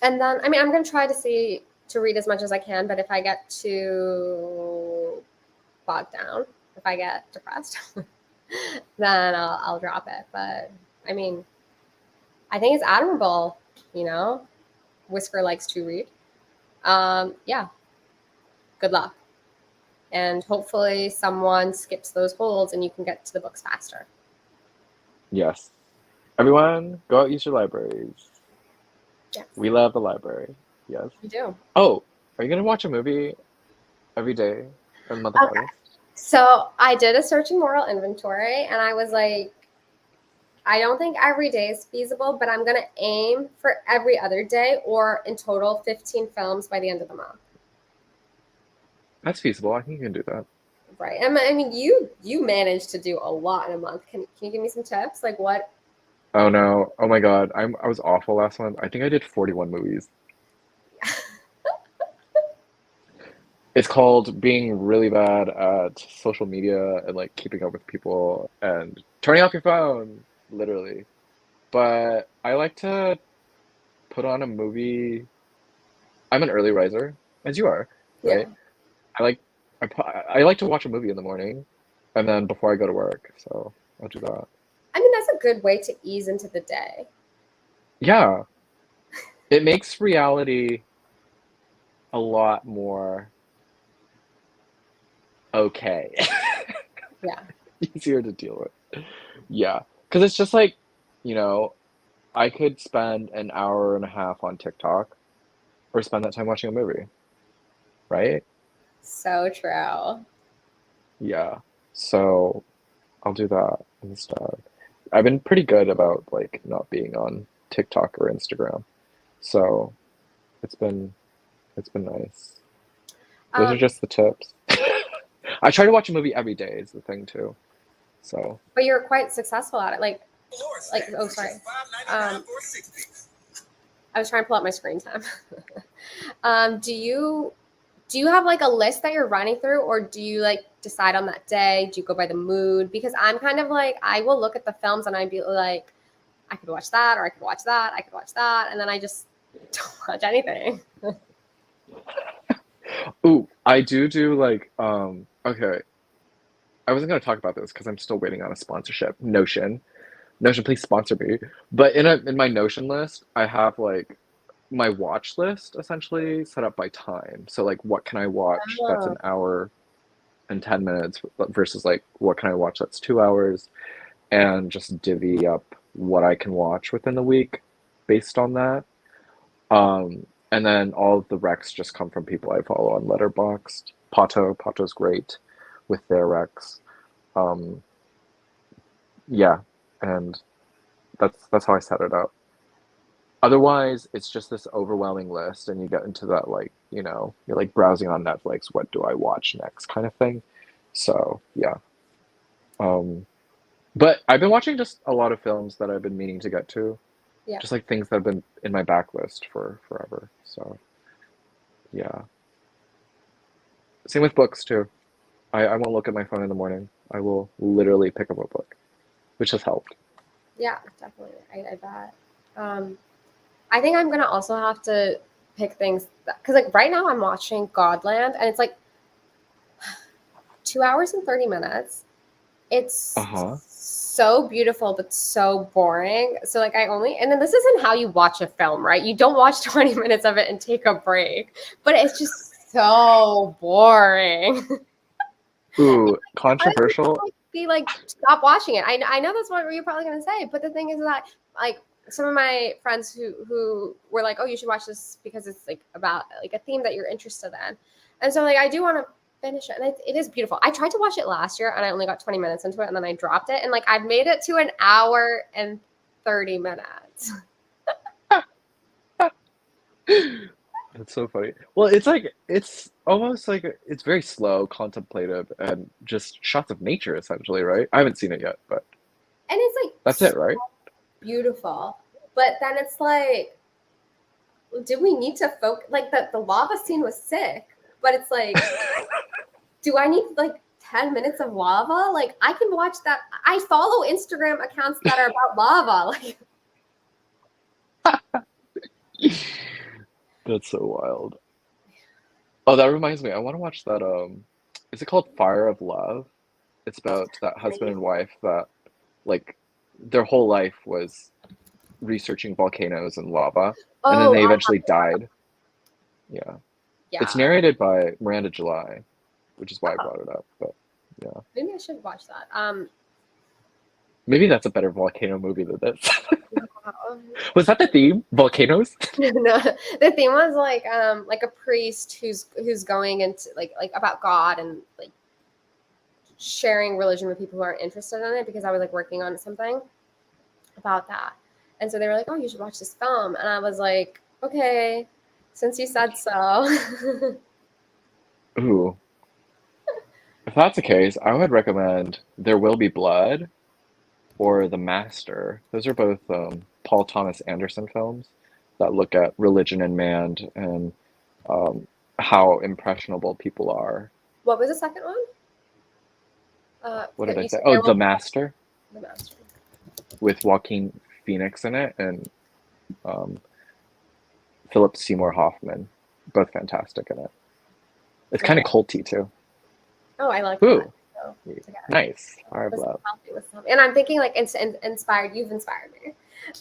And then, I mean, I'm going to try to read as much as I can, but if I get too bogged down, if I get depressed, then I'll drop it. But I mean, I think it's admirable, you know. Whisker likes to read. Yeah, good luck. And hopefully someone skips those holds and you can get to the books faster. yes, everyone, go out use your libraries. Yes, We love the library. Yes. we do. Oh, are you gonna watch a movie every day in the month of Okay. August? So I did a search and moral inventory and I was like, I don't think every day is feasible, but I'm going to aim for every other day or in total 15 films by the end of the month. That's feasible. I think you can do that. Right. I mean, you managed to do a lot in a month. Can you give me some tips? Like what? Oh no. Oh my God. I was awful last month. I think I did 41 movies. It's called being really bad at social media and like keeping up with people and turning off your phone, literally. But I like to put on a movie. I'm an early riser, as you are, Yeah. right? I like I like to watch a movie in the morning and then before I go to work. So I'll do that. I mean, that's a good way to ease into the day. Yeah, it makes reality a lot more okay. Yeah. Easier to deal with. Yeah, because it's just like, you know, I could spend an hour and a half on TikTok or spend that time watching a movie, right? So true. Yeah. So I'll do that instead. I've been pretty good about like not being on TikTok or Instagram. So it's been it's been nice. Those are Um, just the tips. I try to watch a movie every day is the thing too. So but you're quite successful at it. Oh, sorry. I was trying to pull up my screen time. Do you have like a list that you're running through, or do you like decide on that day? Do you go by the mood? Because I'm kind of like I will look at the films and I'd be like, I could watch that, or I could watch that, I could watch that, and then I just don't watch anything. ooh, I do like okay. I wasn't gonna talk about this because I'm still waiting on a sponsorship. Notion. Notion, please sponsor me. But in my Notion list, I have like my watch list essentially set up by time. So like what can I watch that's Oh, an hour and 10 minutes versus like what can I watch that's 2 hours and just divvy up what I can watch within the week based on that. And then all of the recs just come from people I follow on Letterboxd. Pato's great with their recs. Um, yeah, and that's how I set it up. Otherwise, it's just this overwhelming list, and you get into that like, you're like browsing on Netflix, what do I watch next kind of thing. So yeah. Um, but I've been watching just a lot of films that I've been meaning to get to, yeah. just like things that have been in my backlist for forever. So yeah. Same with books too. I won't look at my phone in the morning. I will literally pick up a book, which has helped. Yeah, definitely. I bet. I think I'm gonna also have to pick things because like right now I'm watching Godland and it's like 2 hours and 30 minutes. It's Uh-huh. so beautiful but so boring. So like and then this isn't how you watch a film, right? You don't watch 20 minutes of it and take a break. But it's just so boring. Ooh, I would controversial. like be like, stop watching it. I know that's what you're probably gonna say, but the thing is that like some of my friends who were like, oh, you should watch this because it's like about like a theme that you're interested in, and so like I do want to finish it, and it is beautiful. I tried to watch it last year, and I only got 20 minutes into it, and then I dropped it, and like I've made it to an hour and 30 minutes. That's so funny. Well, it's almost like it's very slow, contemplative, and just shots of nature essentially, right? I haven't seen it yet, but And it's like that's it, right? beautiful, but then it's like, do we need to focus? Like the lava scene was sick, but it's like, do I need like 10 minutes of lava? Like I can watch that. I follow Instagram accounts that are about lava. Like That's so wild. Oh, that reminds me. I want to watch that. Is it called Fire of Love? It's about that husband and wife that, like, their whole life was researching volcanoes and lava, and then oh, they eventually died. Yeah. yeah. It's narrated by Miranda July, which is why I brought it up. But yeah, Maybe I should watch that. maybe that's a better volcano movie than this. Wow. Was that the theme? Volcanoes? No, the theme was like a priest who's going into like about God and like sharing religion with people who aren't interested in it, because I was like working on something about that. And so they were like, oh, you should watch this film. And I was like, okay, since you said so. Ooh. If that's the case, I would recommend There Will Be Blood or The Master. Those are both Paul Thomas Anderson films that look at religion and man and how impressionable people are. What was the second one? What did I You say? said Oh, There The Will Master Be the Master. with Joaquin Phoenix in it and um, Philip Seymour Hoffman. Both fantastic in it. It's kind of culty too. Oh, I like Ooh, that. So, okay. nice. Fire of Listen, Love. listen. And I'm thinking like inspired. You've inspired me.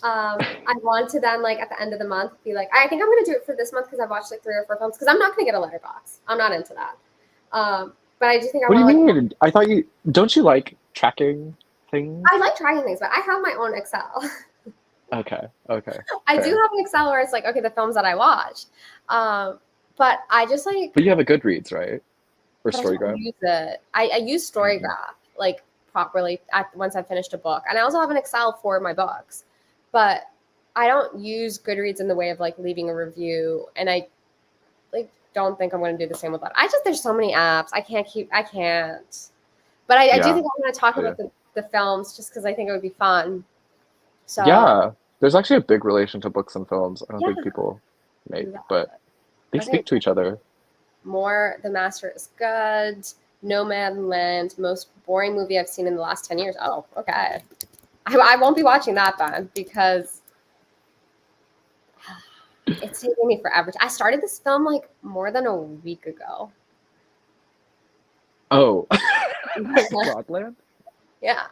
I want to then like at the end of the month be like, I think I'm gonna do it for this month because I've watched like 3 or 4 films, because I'm not gonna get a letterbox. I'm not into that. But I do think I What do want you to like. mean? I thought you don't you like tracking things? I like tracking things, but I have my own Excel. Okay, okay, I do fair. have an Excel where it's like, okay, the films that I watched. But I just like, But you have a Goodreads, right? Or but I don't Storygram? use it. I use Mhm. Storygraph like properly once I've finished a book, and I also have an Excel for my books, but I don't use Goodreads in the way of like leaving a review, and I like don't think I'm going to do the same with that. There's so many apps. I can't. But I do Yeah, think I'm going to talk yeah. about the films just because I think it would be fun. So Yeah, there's actually a big relation to books and films. I don't yeah, think people make, do that. but they Okay, speak to each other. more The Master is good. Nomadland, most boring movie I've seen in the last 10 years. Oh, okay. I won't be watching that then because it's taking me forever. I started this film like more than a week ago. Oh, Frogland? Yeah.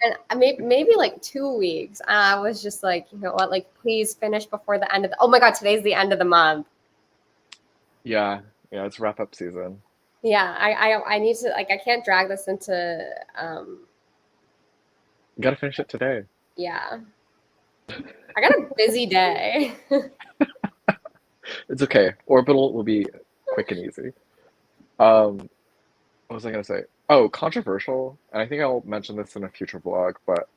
And maybe like 2 weeks. And I was just like, you know what? Like, please finish before the end of the. Oh my God, today's the end of the month. Yeah, yeah, it's wrap up season. Yeah, I need to like I can't drag this into You gotta finish it today. yeah. I got a busy day. It's okay. Orbital will be quick and easy. Um, what was I gonna say? Oh, controversial, and I think I'll mention this in a future vlog, but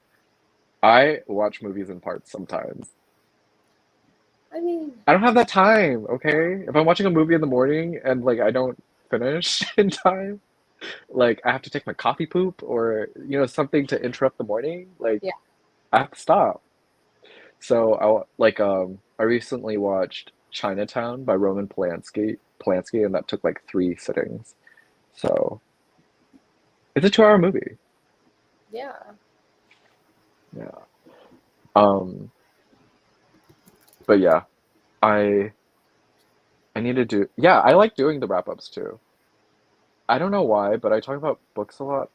I watch movies in parts sometimes. I mean, I don't have that time, okay? If I'm watching a movie in the morning and like I don't finish in time, like I have to take my coffee poop or something to interrupt the morning, like yeah. I have to stop. So I recently watched Chinatown by Roman Polanski, and that took like 3 sittings. So it's a 2-hour movie. Yeah. Yeah. Um, but yeah, I I need to do. Yeah, I like doing the wrap ups too. I don't know why, but I talk about books a lot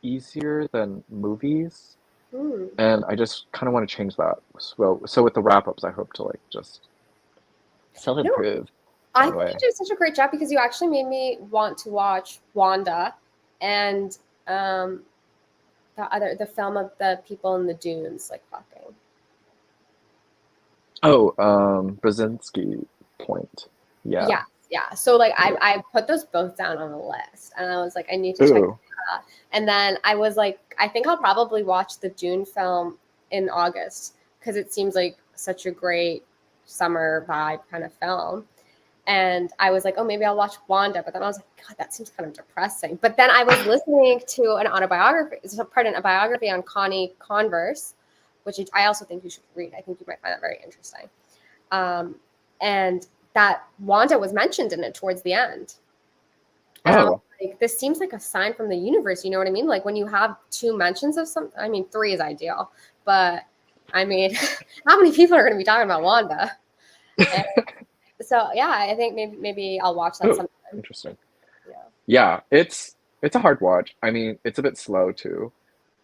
easier than movies, Hmm. and I just kind of want to change that. So with the wrap ups, I hope to like just self No, improve I think anyway. you did such a great job because you actually made me want to watch Wanda, and um, the film of the people in the dunes like fucking. Oh, Brzezinski Point. Yeah. Yeah, yeah. So like I put those both down on the list, and I was like, I need to check Ooh. that out. And then I was like, I think I'll probably watch the Dune film in August because it seems like such a great summer vibe kind of film. And I was like, oh, maybe I'll watch Wanda. But then I was like, God, that seems kind of depressing. But then I was listening to an autobiography, a biography on Connie Converse, which I also think you should read. I think you might find that very interesting. And that Wanda was mentioned in it towards the end. And I was Oh. like, this seems like a sign from the universe. You know what I mean? Like when you have 2 mentions of something, I mean, 3 is ideal. But I mean, how many people are going to be talking about Wanda? And so yeah, I think maybe I'll watch that Oh, sometime. interesting. Yeah. Yeah, it's a hard watch. I mean, it's a bit slow too,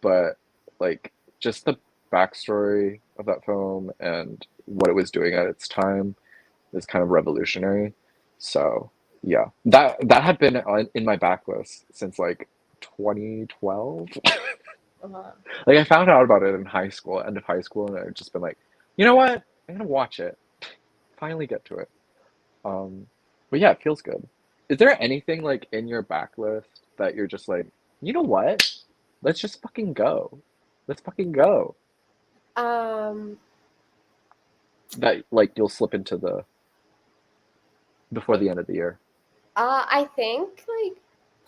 but like just the backstory of that film and what it was doing at its time is kind of revolutionary. So yeah, that had been in my backlist since like 2012. Uh-huh. Like I found out about it in high school, end of high school, and I've just been like, you know what? I'm gonna watch it. Finally get to it. Um, but yeah, it feels good. Is there anything like in your backlist that you're just like, you know what? Let's just fucking go. Let's fucking go. Um, That like you'll slip into the before the end of the year. I think like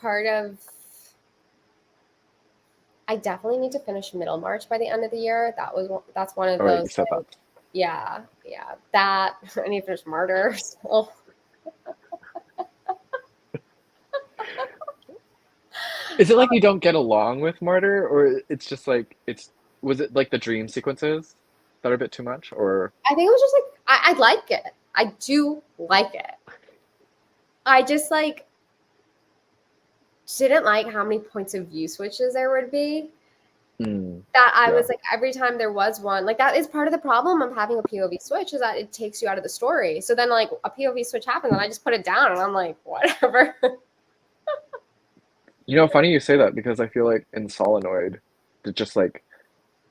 part of I definitely need to finish Middlemarch by the end of the year. That's one of All right, you those said that. like yeah that I need to finish Martyr. So. Is it like you don't get along with Martyr, or it's just like it's was it like the dream sequences that are a bit too much, or I think it was just like I like it. I do like it. I just like didn't like how many points of view switches there would be. mm, That I yeah. was like every time there was one, like that is part of the problem of having a POV switch is that it takes you out of the story. So then like a POV switch happens and I just put it down and I'm like, whatever. You know, funny you say that because I feel like in Solenoid, just like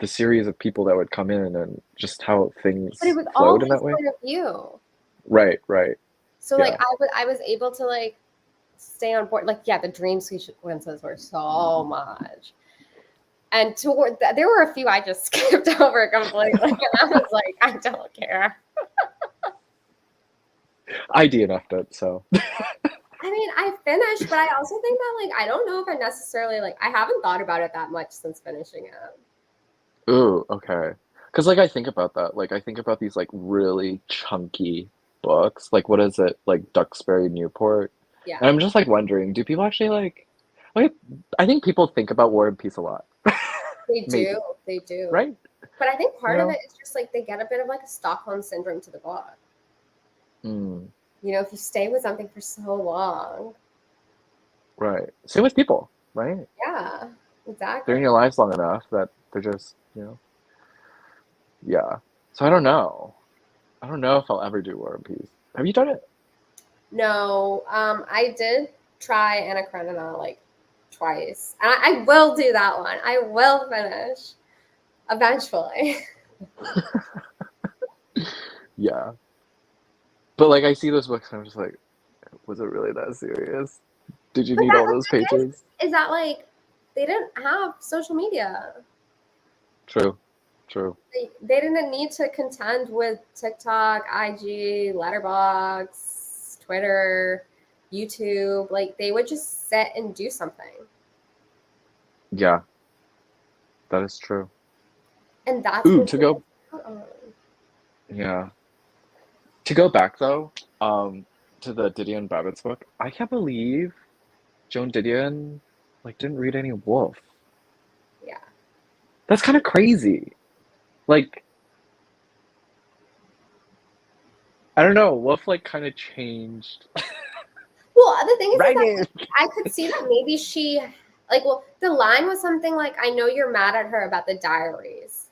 the series of people that would come in and just how But it things was all flowed in his that way. point of view. Right, right. So like Yeah. I was able to like stay on board. Like, yeah, the dream sequences were so much. And toward that, there were a few I just skipped over completely. And I was like, I don't care. I DNF'd it, so. I mean, I finished, but I also think that like I don't know if I necessarily like I haven't thought about it that much since finishing it. Ooh, okay. Because like I think about that. Like I think about these like really chunky books. Like what is it? Like Duxbury Newport. And Yeah, I'm just like wondering, do people actually like I think people think about War and Peace a lot. they Maybe, do. They do. right? But I think You part of know? it is just like they get a bit of like a Stockholm syndrome to the book. Mm, You know, if you stay with something for so long. right. Same with people, right? Yeah, They're in exactly. your lives long enough that they're just, yeah. So I don't know. I don't know if I'll ever do War and Peace. Have you done it? No, I did try Anna Karenina like twice. And I will do that one. I will finish eventually. Yeah. But like I see those books and I'm just like, was it really that serious? Did you But need that all the those thing pages? is that like they didn't have social media. True. True. They didn't need to contend with TikTok, IG, Letterbox, Twitter, YouTube. Like they would just sit and do something. Yeah, that is true. And that's Ooh, what to go yeah. To go back though, to the Didion Babitz book, I can't believe Joan Didion like didn't read any Wolf. yeah. That's kind of crazy. Like, I don't know, Wolf like kind of changed Well, the thing is that writing. like, I could see that maybe she, like, well, the line was something like, I know you're mad at her about the diaries.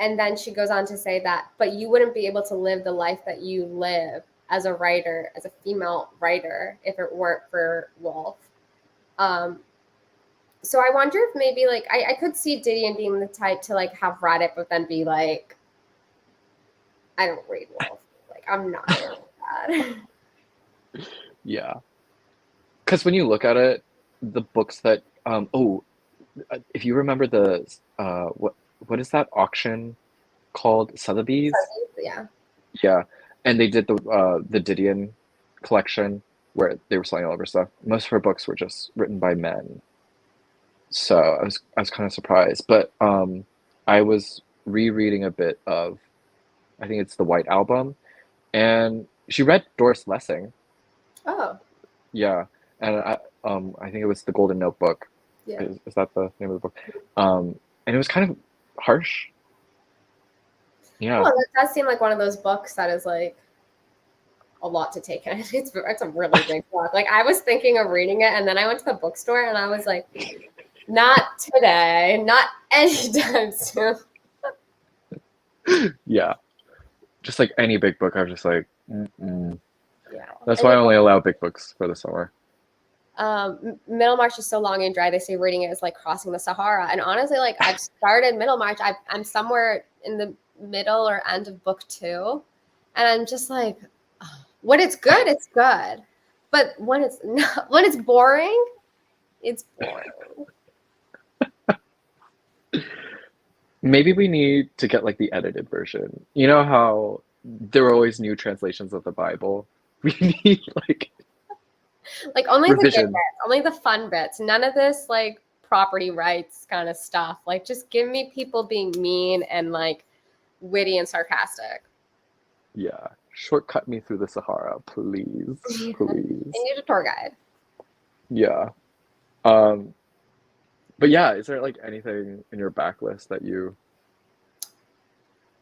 And then she goes on to say that, but you wouldn't be able to live the life that you live as a writer, as a female writer, if it weren't for Wolf. Um, So I wonder if maybe like I could see Didion being the type to like have read it, but then be like, I don't read well. Like I'm not gonna read that. Yeah. Because when you look at it, the books that if you remember the what is that auction called? Sotheby's? Yeah. Yeah. And they did the Didion collection where they were selling all of her stuff. Most of her books were just written by men. So I was kind of surprised. But I was rereading a bit of, I think it's the White Album, and she read Doris Lessing. Oh, Yeah. And I think it was the Golden Notebook. yeah. Is that the name of the book? And it was kind of harsh. Yeah. Well, that does seem like one of those books that is like a lot to take in. It's a really big book. Like I was thinking of reading it, and then I went to the bookstore, and I was like, not today, not anytime soon. Yeah. Just like any big book, I'm just like, mm-mm. Yeah. That's And why I then, only allow big books for the summer. Middlemarch is so long and dry. They say reading it is like crossing the Sahara. And honestly, like I've started Middlemarch. I'm somewhere in the middle or end of book 2, and I'm just like, when it's good, it's good. But when it's not, when it's boring, it's boring. Maybe we need to get like the edited version. You know how there are always new translations of the Bible? We need like Like only the good revision. bits, only the fun bits. None of this like property rights kind of stuff. Like just give me people being mean and like witty and sarcastic. Yeah. Shortcut me through the Sahara, please. I Please. need a tour guide. Yeah. Um, but yeah, is there like anything in your backlist that you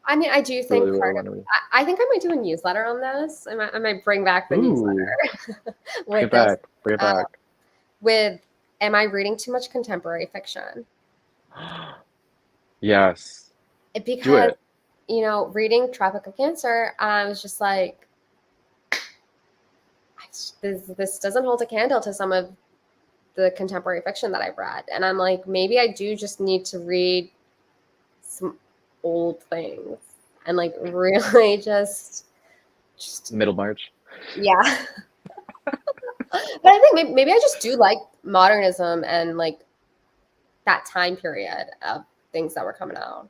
I mean, I do really, think really part want of to read? I think I might do a newsletter on this. I might bring back the Ooh, newsletter bring with it this. back. Bring it Uh, back. with am I reading too much contemporary fiction? Yes. Do Because it. reading Tropic of Cancer, I was just like, this doesn't hold a candle to some of the contemporary fiction that I've read, and I'm like, maybe I do just need to read some old things and like really just Middlemarch. yeah. But I think maybe I just do like modernism and like that time period of things that were coming out.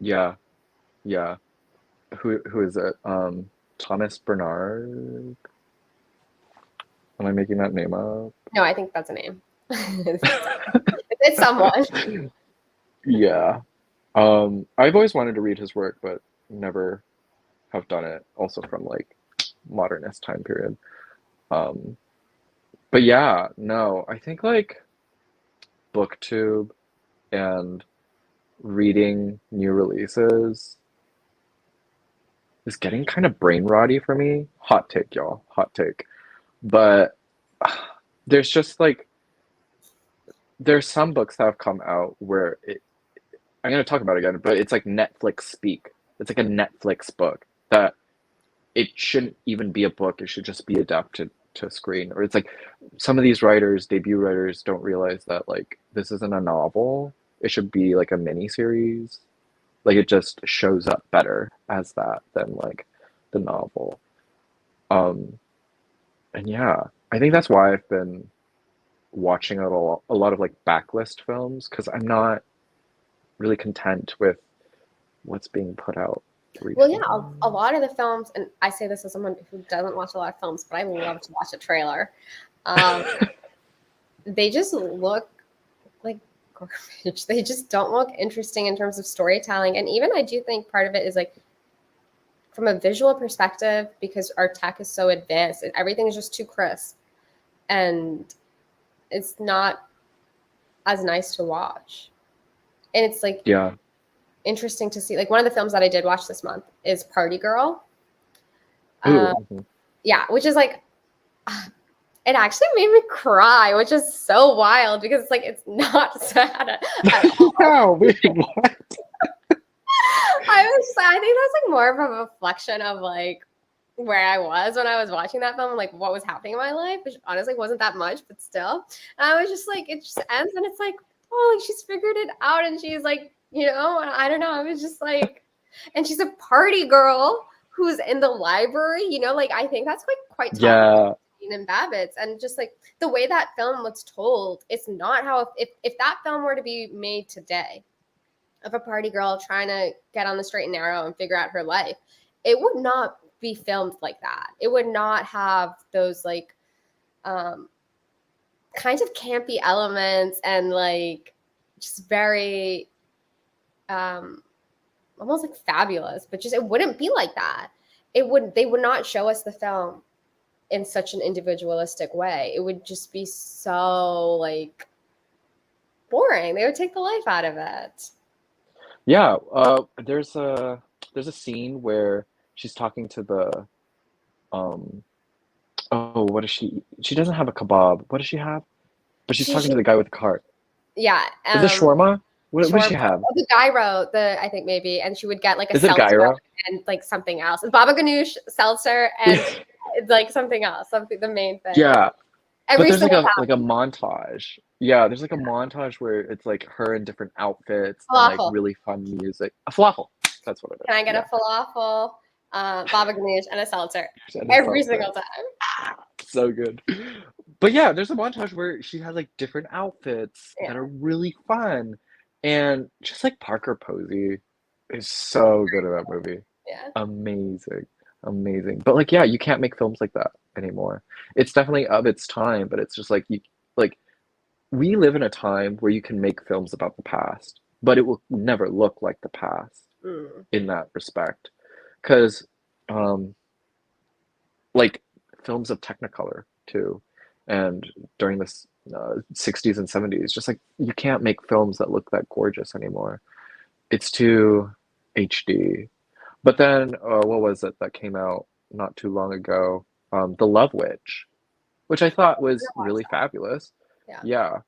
Yeah. Yeah. Who is it? Thomas Bernard? Am I making that name up? No, I think that's a name. It's someone. Yeah. I've always wanted to read his work, but never have done it. Also from like modernist time period. Um, but yeah, no, I think like BookTube and reading new releases is getting kind of brain rotty for me. Hot take, y'all. Hot take. But there's just like there's some books that have come out where I'm gonna talk about it again, but it's like Netflix speak. It's like a Netflix book that it shouldn't even be a book. It should just be adapted to screen. Or it's like some of these writers, debut writers, don't realize that like this isn't a novel. It should be like a mini series. Like it just shows up better as that than like the novel. Um, and yeah, I think that's why I've been watching a lot of like backlist films because I'm not really content with what's being put out Well, yeah, recently. a lot of the films, and I say this as someone who doesn't watch a lot of films, but I love to watch a trailer. Um, they just look like garbage. They just don't look interesting in terms of storytelling. And even I do think part of it is like from a visual perspective, because our tech is so advanced, everything is just too crisp. And it's not as nice to watch. And it's like Yeah. interesting to see. Like one of the films that I did watch this month is Party Girl. Ooh. Yeah, which is like, it actually made me cry, which is so wild because it's like it's not sad at all. Yeah. Wait. What? I think that's like more of a reflection of like where I was when I was watching that film, like what was happening in my life, which honestly wasn't that much, but still. And I was just like, it just ends and it's like, oh, like she's figured it out and she's like, you know, I don't know. I was just like, and she's a party girl who's in the library, you know, like I think that's quite topical. Yeah. And Babbitt's and just like the way that film was told, it's not how if that film were to be made today of a party girl trying to get on the straight and narrow and figure out her life, it would not be filmed like that. It would not have those like kinds of campy elements and like just very almost like fabulous, but just it wouldn't be like that. They would not show us the film in such an individualistic way. It would just be so like boring. They would take the life out of it. Yeah, there's a scene where she's talking to the oh, what does she doesn't have a kebab. What does she have? But she's talking to the guy with the cart. Yeah. Is it shawarma? What does she have? Oh, the gyro, I think maybe, and she would get like a Is it seltzer gyro? and like something else. Baba ganoush, seltzer, and like something else, the main thing. Yeah. Every But there's like single a montage. Yeah, there's like a montage where it's like her in different outfits and like falafel. really fun music. A falafel. That's what it is. Can I get Yeah. a falafel, baba ganoush, and a seltzer And a every seltzer. single time? So good. But yeah, there's a montage where she has like different outfits that are really fun. And just like Parker Posey is so good in that movie. Yeah. Amazing. Amazing. But like yeah, you can't make films like that anymore. It's definitely of its time, but it's just like we live in a time where you can make films about the past, but it will never look like the past in that respect. Because like films of Technicolor too, and during the 60s and 70s, just like you can't make films that look that gorgeous anymore. It's too HD. But then what was it that came out not too long ago? The Love Witch, which I thought was really fabulous. Yeah.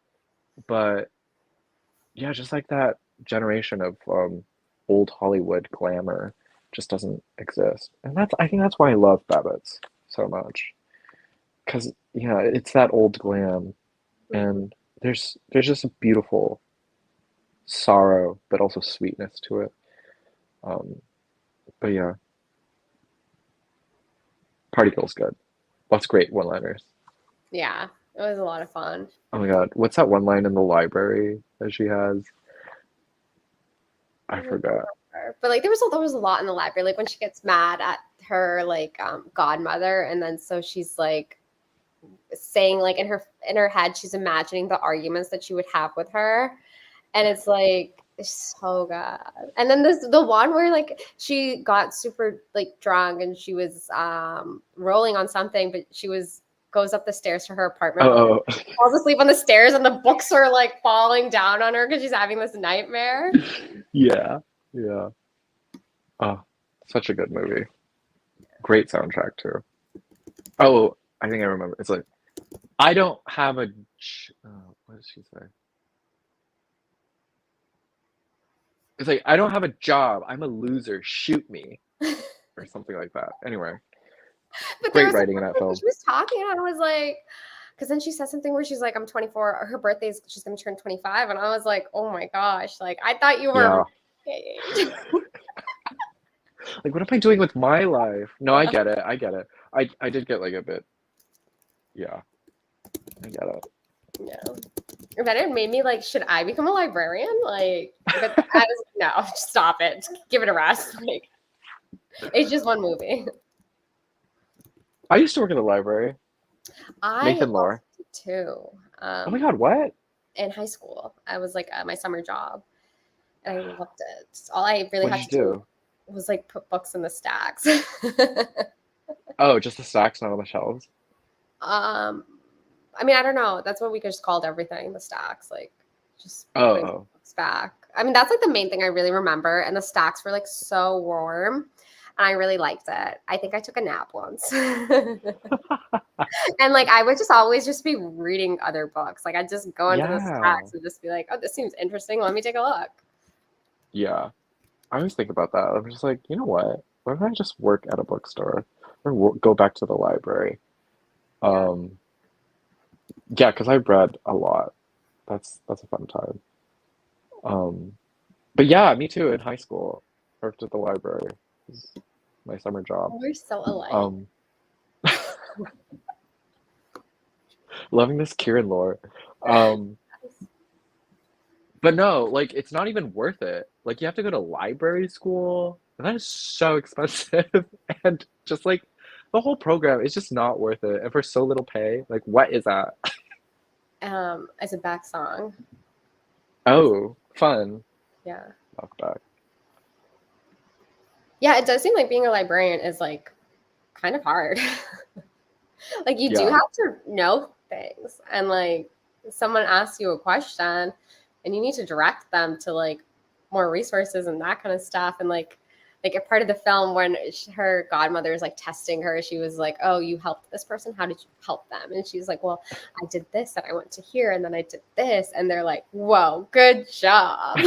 But yeah, just like that generation of old Hollywood glamour just doesn't exist. And I think that's why I love Babbitt's so much. Because yeah, it's that old glam, and there's just a beautiful sorrow, but also sweetness to it. But yeah, Party Girl's good. Lots of great one-liners. Yeah, it was a lot of fun. Oh my God, what's that one line in the library that she has? I forgot. But like there was a lot in the library, like when she gets mad at her like godmother, and then so she's like saying like in her head she's imagining the arguments that she would have with her, and it's like it's so good. And then there's the one where like she got super like drunk and she was rolling on something, but she goes up the stairs to her apartment, falls asleep on the stairs, and the books are like falling down on her because she's having this nightmare. Yeah. Oh, such a good movie. Great soundtrack too. Oh, I think I remember. It's like, I don't have a. What does she say? It's like, I don't have a job. I'm a loser. Shoot me, or something like that. Anyway, but great writing in that film. She was talking, and I was like, because then she said something where she's like, "I'm 24. Her birthday's she's gonna turn 25," and I was like, "Oh my gosh! Like I thought you were." Yeah. Like, what am I doing with my life? No, I get it. I did get like a bit. Yeah, I get it. Yeah. And then it made me like, should I become a librarian? Like, but I was no, stop it. Give it a rest. Like, it's just one movie. I used to work in the library. I Lore. too. Oh my God, what? In high school, I was like my summer job, and I loved it. All I really What had did to you do do? was like put books in the stacks. Oh, just the stacks, not on the shelves. I mean, I don't know. That's what we just called everything, the stacks, like just putting books back. I mean, that's like the main thing I really remember. And the stacks were like so warm, and I really liked it. I think I took a nap once. And like I would just always just be reading other books. Like I'd just go into the stacks and just be like, oh, this seems interesting. Let me take a look. Yeah. I always think about that. I'm just like, you know what? Why don't I just work at a bookstore? or go back to the library. Yeah. Yeah, because I read a lot. That's a fun time. Um, but yeah, me too. In high school, worked at the library. It was my summer job. We're so alike. Um, loving this Kiran lore. Um, but no, like it's not even worth it. Like you have to go to library school, and that is so expensive. And just like the whole program is just not worth it. And for so little pay, like what is that? As a back song. Oh, fun. Yeah. Knock back. Yeah, it does seem like being a librarian is like kind of hard. Like you do Yeah. have to know things, and like someone asks you a question and you need to direct them to like more resources and that kind of stuff. And like a part of the film when her godmother is like testing her, she was like, oh, you helped this person, how did you help them? And she's like, well, I did this and I went to here and then I did this. And they're like, whoa, good job.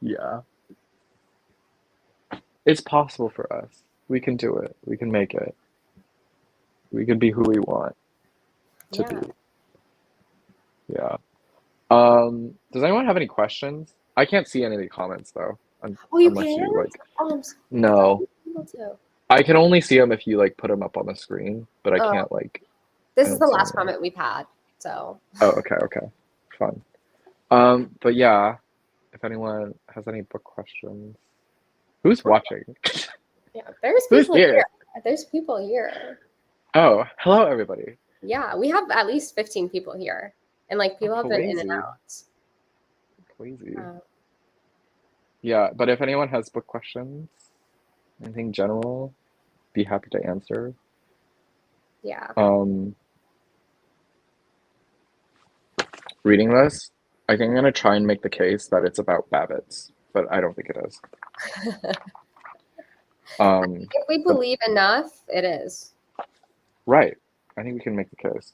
Yeah. It's possible for us. We can do it. We can make it. We can be who we want to Yeah. be. Yeah. Does anyone have any questions? I can't see any of the comments though, Oh, you unless can? you like. Oh, I'm so No, able to. I can only see them if you like put them up on the screen, but I Oh, can't like. I this is don't the see last anyone. comment we've had. So Oh, okay, okay, fun. But yeah, if anyone has any book questions, who's watching? yeah, there's Who's people here. here? There's people here. Oh, hello everybody. Yeah, we have at least 15 people here. And like people have been in and Crazy, out. crazy. Uh, Yeah, but if anyone has book questions, anything general, be happy to answer. yeah. Reading this, I think I'm gonna try and make the case that it's about Babbitts, but I don't think it is. If we But believe enough, it is. right, I think we can make the case.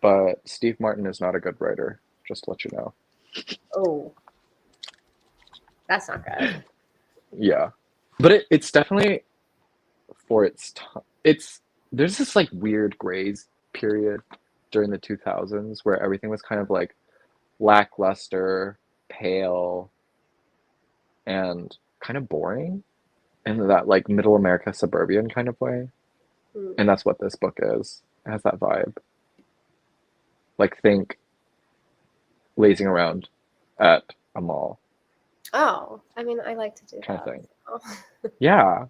But Steve Martin is not a good writer, just to let you know. Oh, that's not good. Yeah, but it's definitely for its time. There's this like weird grays period during the 2000s where everything was kind of like lackluster, pale, and kind of boring in that like middle America suburban kind of way. Hmm. And that's what this book is. It has that vibe. Like think lazing around at a mall Oh, I mean, I like to do kind of that. thing. Oh, Yeah.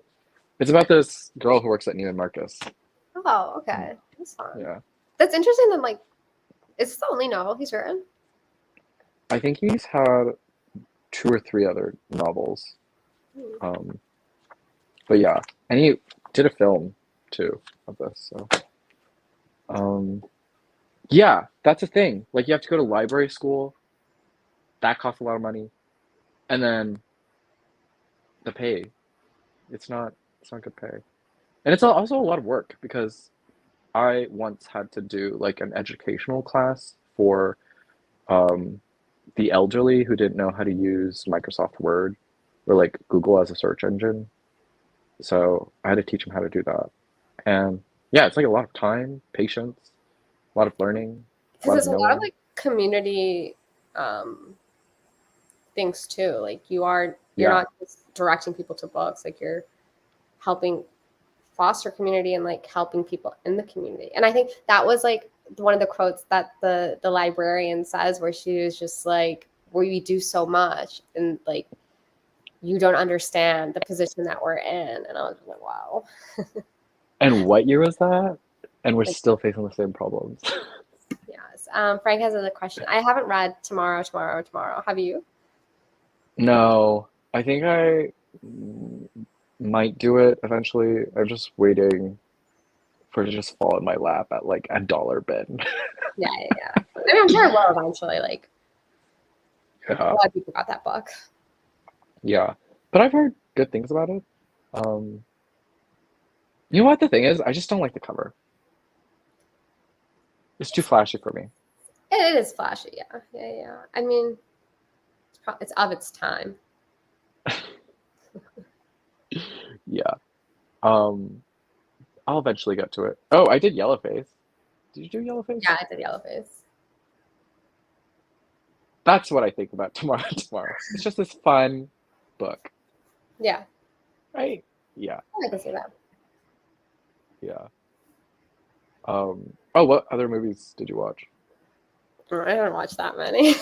It's about this girl who works at Neiman Marcus. oh, okay. That's fun. Yeah. That's interesting that like, is this the only novel he's written? I think he's had 2 or 3 other novels. Hmm. But yeah. And he did a film too of this, so yeah, that's a thing. Like you have to go to library school. That costs a lot of money. And then the pay. It's not good pay. And it's also a lot of work because I once had to do like an educational class for um, the elderly who didn't know how to use Microsoft Word or like Google as a search engine. So I had to teach them how to do that. And yeah, it's like a lot of time, patience, a lot of learning, a Because lot of there's a lot of knowing. like community things too. Like you're Yeah, not just directing people to books, like you're helping foster community and like helping people in the community. And I think that was like one of the quotes that the librarian says, where she was just like, we do so much and like you don't understand the position that we're in. And I was like, wow. and what year was that? And we're Like, still facing the same problems. yes. Frank has a question. I haven't read Tomorrow. Have you? No, I think I might do it eventually. I'm just waiting for it to just fall in my lap at like a dollar bin. Yeah. I mean, I'm sure it will eventually. Like a Yeah, lot of people got that book. yeah. But I've heard good things about it. Um, you know what the thing is? I just don't like the cover. It's too flashy for me. It is flashy, yeah. I mean, it's of its time. Yeah. Um, I'll eventually get to it. Oh, I did Yellowface. Did you do Yellowface? Yeah, I did Yellowface. That's what I think about tomorrow. Tomorrow. It's just this fun book, Yeah, right? Yeah, I can see that. yeah. Oh, what other movies did you watch? I don't watch that many.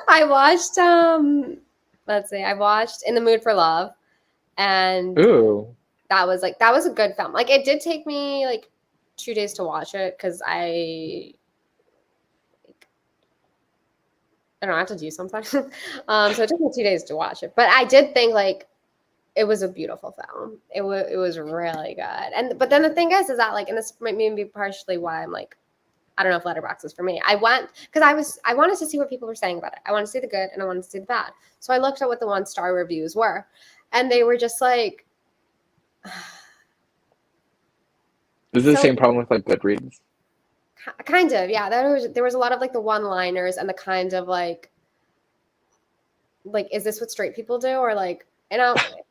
I watched let's see, I watched In the Mood for Love, and Ooh, that was a good film. Like it did take me like 2 days to watch it because I don't know, I have to do something. So it took me 2 days to watch it. But I did think like it was a beautiful film. It was really good. And but then the thing is that like, and this might maybe be partially why I'm like, I don't know if Letterboxd is for me. I went because I wanted to see what people were saying about it. I wanted to see the good and I wanted to see the bad. So I looked at what the 1-star reviews were, and they were just like, is it the so same problem with like Goodreads? kind of, yeah. There was a lot of like the one-liners and the kind of like is this what straight people do, or like, and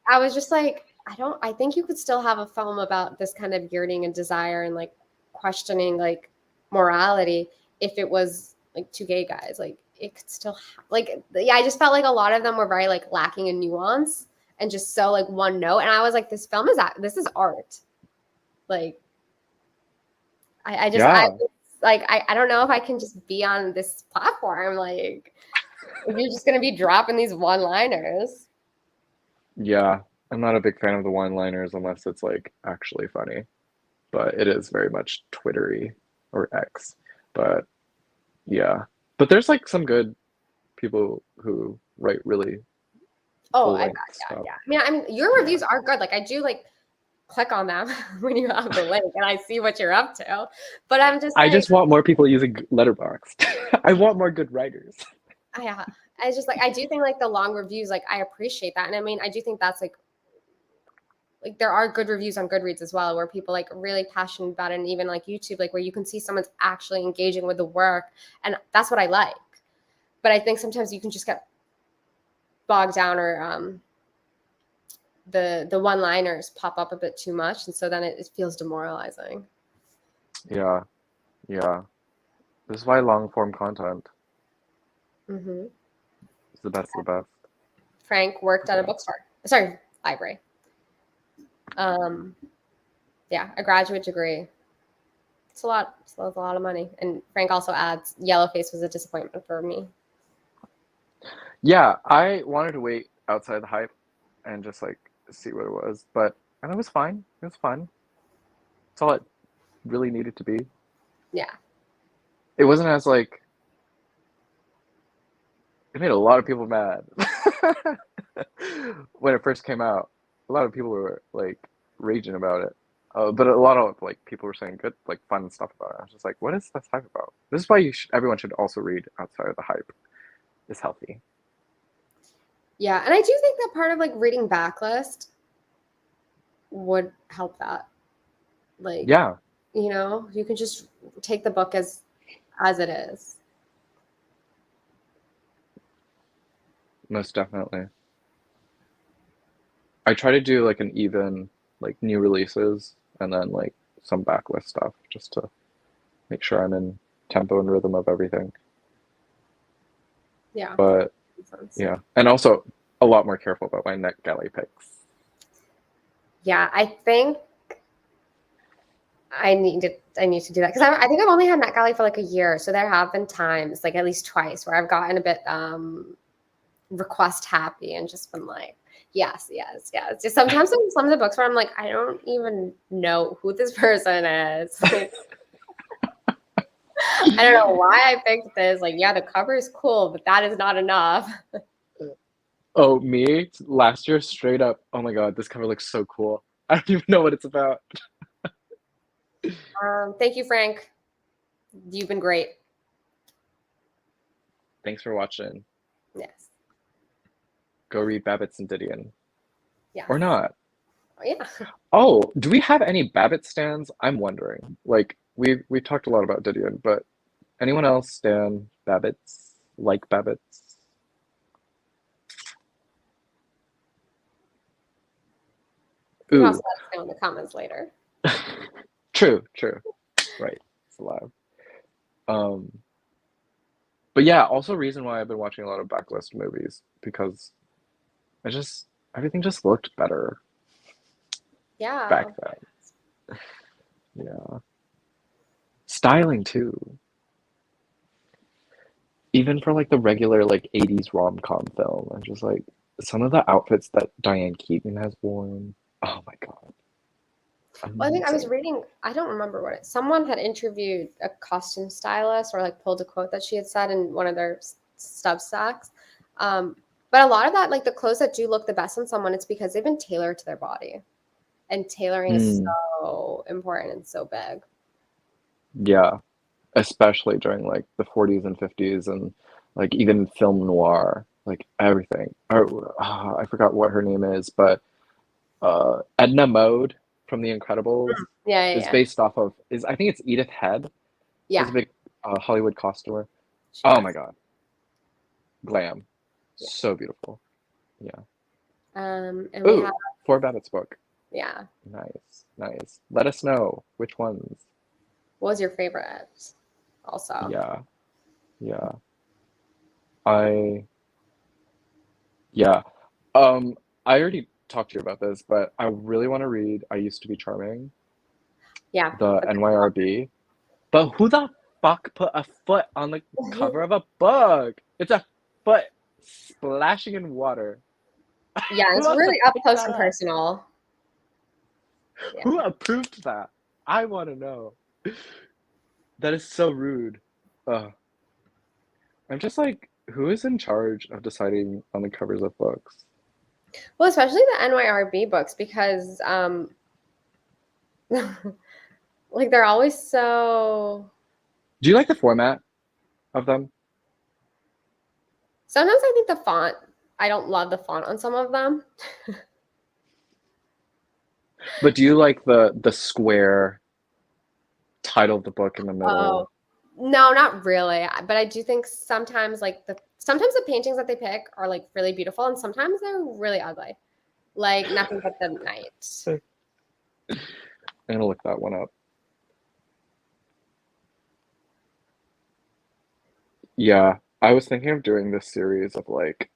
I was just like, I think you could still have a film about this kind of yearning and desire and like questioning like morality if it was like two gay guys. Like it could still like, yeah, I just felt like a lot of them were very like lacking in nuance and just so like one note, and I was like, this is art. Like I Yeah, was like, I don't know if I can just be on this platform like if you're just gonna be dropping these one liners. yeah. I'm not a big fan of the one-liners unless it's like actually funny, but it is very much Twittery or X. But yeah, but there's like some good people who write really Oh, I bet. full-length Yeah, stuff. yeah. I mean, your Yeah. reviews are good. Like, I do like click on them when you have the link, and I see what you're up to. But I'm just I like, just want more people using Letterboxd. I want more good writers. I just like, I do think like the long reviews, like I appreciate that, and I mean, I do think that's like there are good reviews on Goodreads as well, where people like really passionate about it, and even like YouTube, like where you can see someone's actually engaging with the work, and that's what I like. But I think sometimes you can just get bogged down, or the one liners pop up a bit too much, and so then it feels demoralizing. Yeah, yeah. This is why long form content Hmm. is the best of the best. Frank worked at a Yeah. bookstore, sorry, library. Um, yeah, a graduate degree. It's a lot. It's a lot of money. And Frank also adds, Yellowface was a disappointment for me. Yeah, I wanted to wait outside the hype and just like see what it was, but and it was fine. It was fun. It's all it really needed to be. Yeah. It wasn't as like it made a lot of people mad when it first came out. A lot of people were like raging about it. But a lot of like people were saying good, like fun stuff about it. I was just like, what is this hype about? This is why everyone should also read outside of the hype. It's healthy. Yeah. And I do think that part of like reading Backlist would help that. Like, Yeah, you can just take the book as it is. most definitely. I try to do like an even like new releases and then like some backlist stuff just to make sure I'm in tempo and rhythm of everything. Yeah. But Makes sense. yeah, and also a lot more careful about my Netgalley picks. Yeah, I think I need to do that because I think I've only had NetGalley for like a year, so there have been times, like at least twice, where I've gotten a bit request happy and just been like, yes, yes, yes. Just sometimes some of the books where I'm like, I don't even know who this person is. Like, I don't know why I picked this. Like, yeah, the cover is cool, but that is not enough. Oh, me last year straight up. Oh my God, this cover looks so cool. I don't even know what it's about. Thank you, Frank. You've been great. Thanks for watching. Yes. Go read Babitz and Didion. Yes. Or not. Yeah. Oh, do we have any Babbitt stands? I'm wondering. Like we talked a lot about Didion, but anyone else stan Babbitts? Like Babbitts? You can also Ooh, let us know in the comments later. true, true. Right, it's allowed. Um, but yeah, also reason why I've been watching a lot of Backlist movies because I just everything just looked better back Yeah. then. Yeah, styling too. Even for like the regular like 80s rom-com film, I'm just like some of the outfits that Diane Keaton has worn. Oh my God, Well, I think I was amazing. reading, I don't remember what someone had interviewed a costume stylist or like pulled a quote that she had said in one of their Substacks. Um, but a lot of that, like the clothes that do look the best on someone, it's because they've been tailored to their body. And tailoring is Mm, so important and so big. yeah, especially during like the 40s and 50s and like even film noir, like everything. Or, I forgot what her name is, but Edna Mode from The Incredibles Yeah, yeah, is yeah. based off of is I think it's Edith Head is a Yeah, big Hollywood costumer. she Oh is. my God, glam, Yeah. so beautiful. Yeah. And we have, Ooh, for Babbitt's book. yeah. Nice, nice. Let us know which ones. What was your favorite? Also. Yeah, yeah. I yeah. I already talked to you about this, but I really want to read I Used to Be Charming, Yeah. the NYRB. But who the fuck put a foot on the cover of a book? It's a foot splashing in water. Yeah, Who it's else really up picked close that and up? personal. Yeah. Who approved that? I want to know. That is so rude. Ugh. I'm just like, who is in charge of deciding on the covers of books? Well, especially the NYRB books because like they're always so Do you like the format of them? sometimes I think the font I don't love the font on some of them. But do you like the square title of the book in the Oh, middle? no, not really. But I do think sometimes like the paintings that they pick are like really beautiful and sometimes they're really ugly. Like Nothing But the Night. I'm gonna look that one up. Yeah, I was thinking of doing this series of like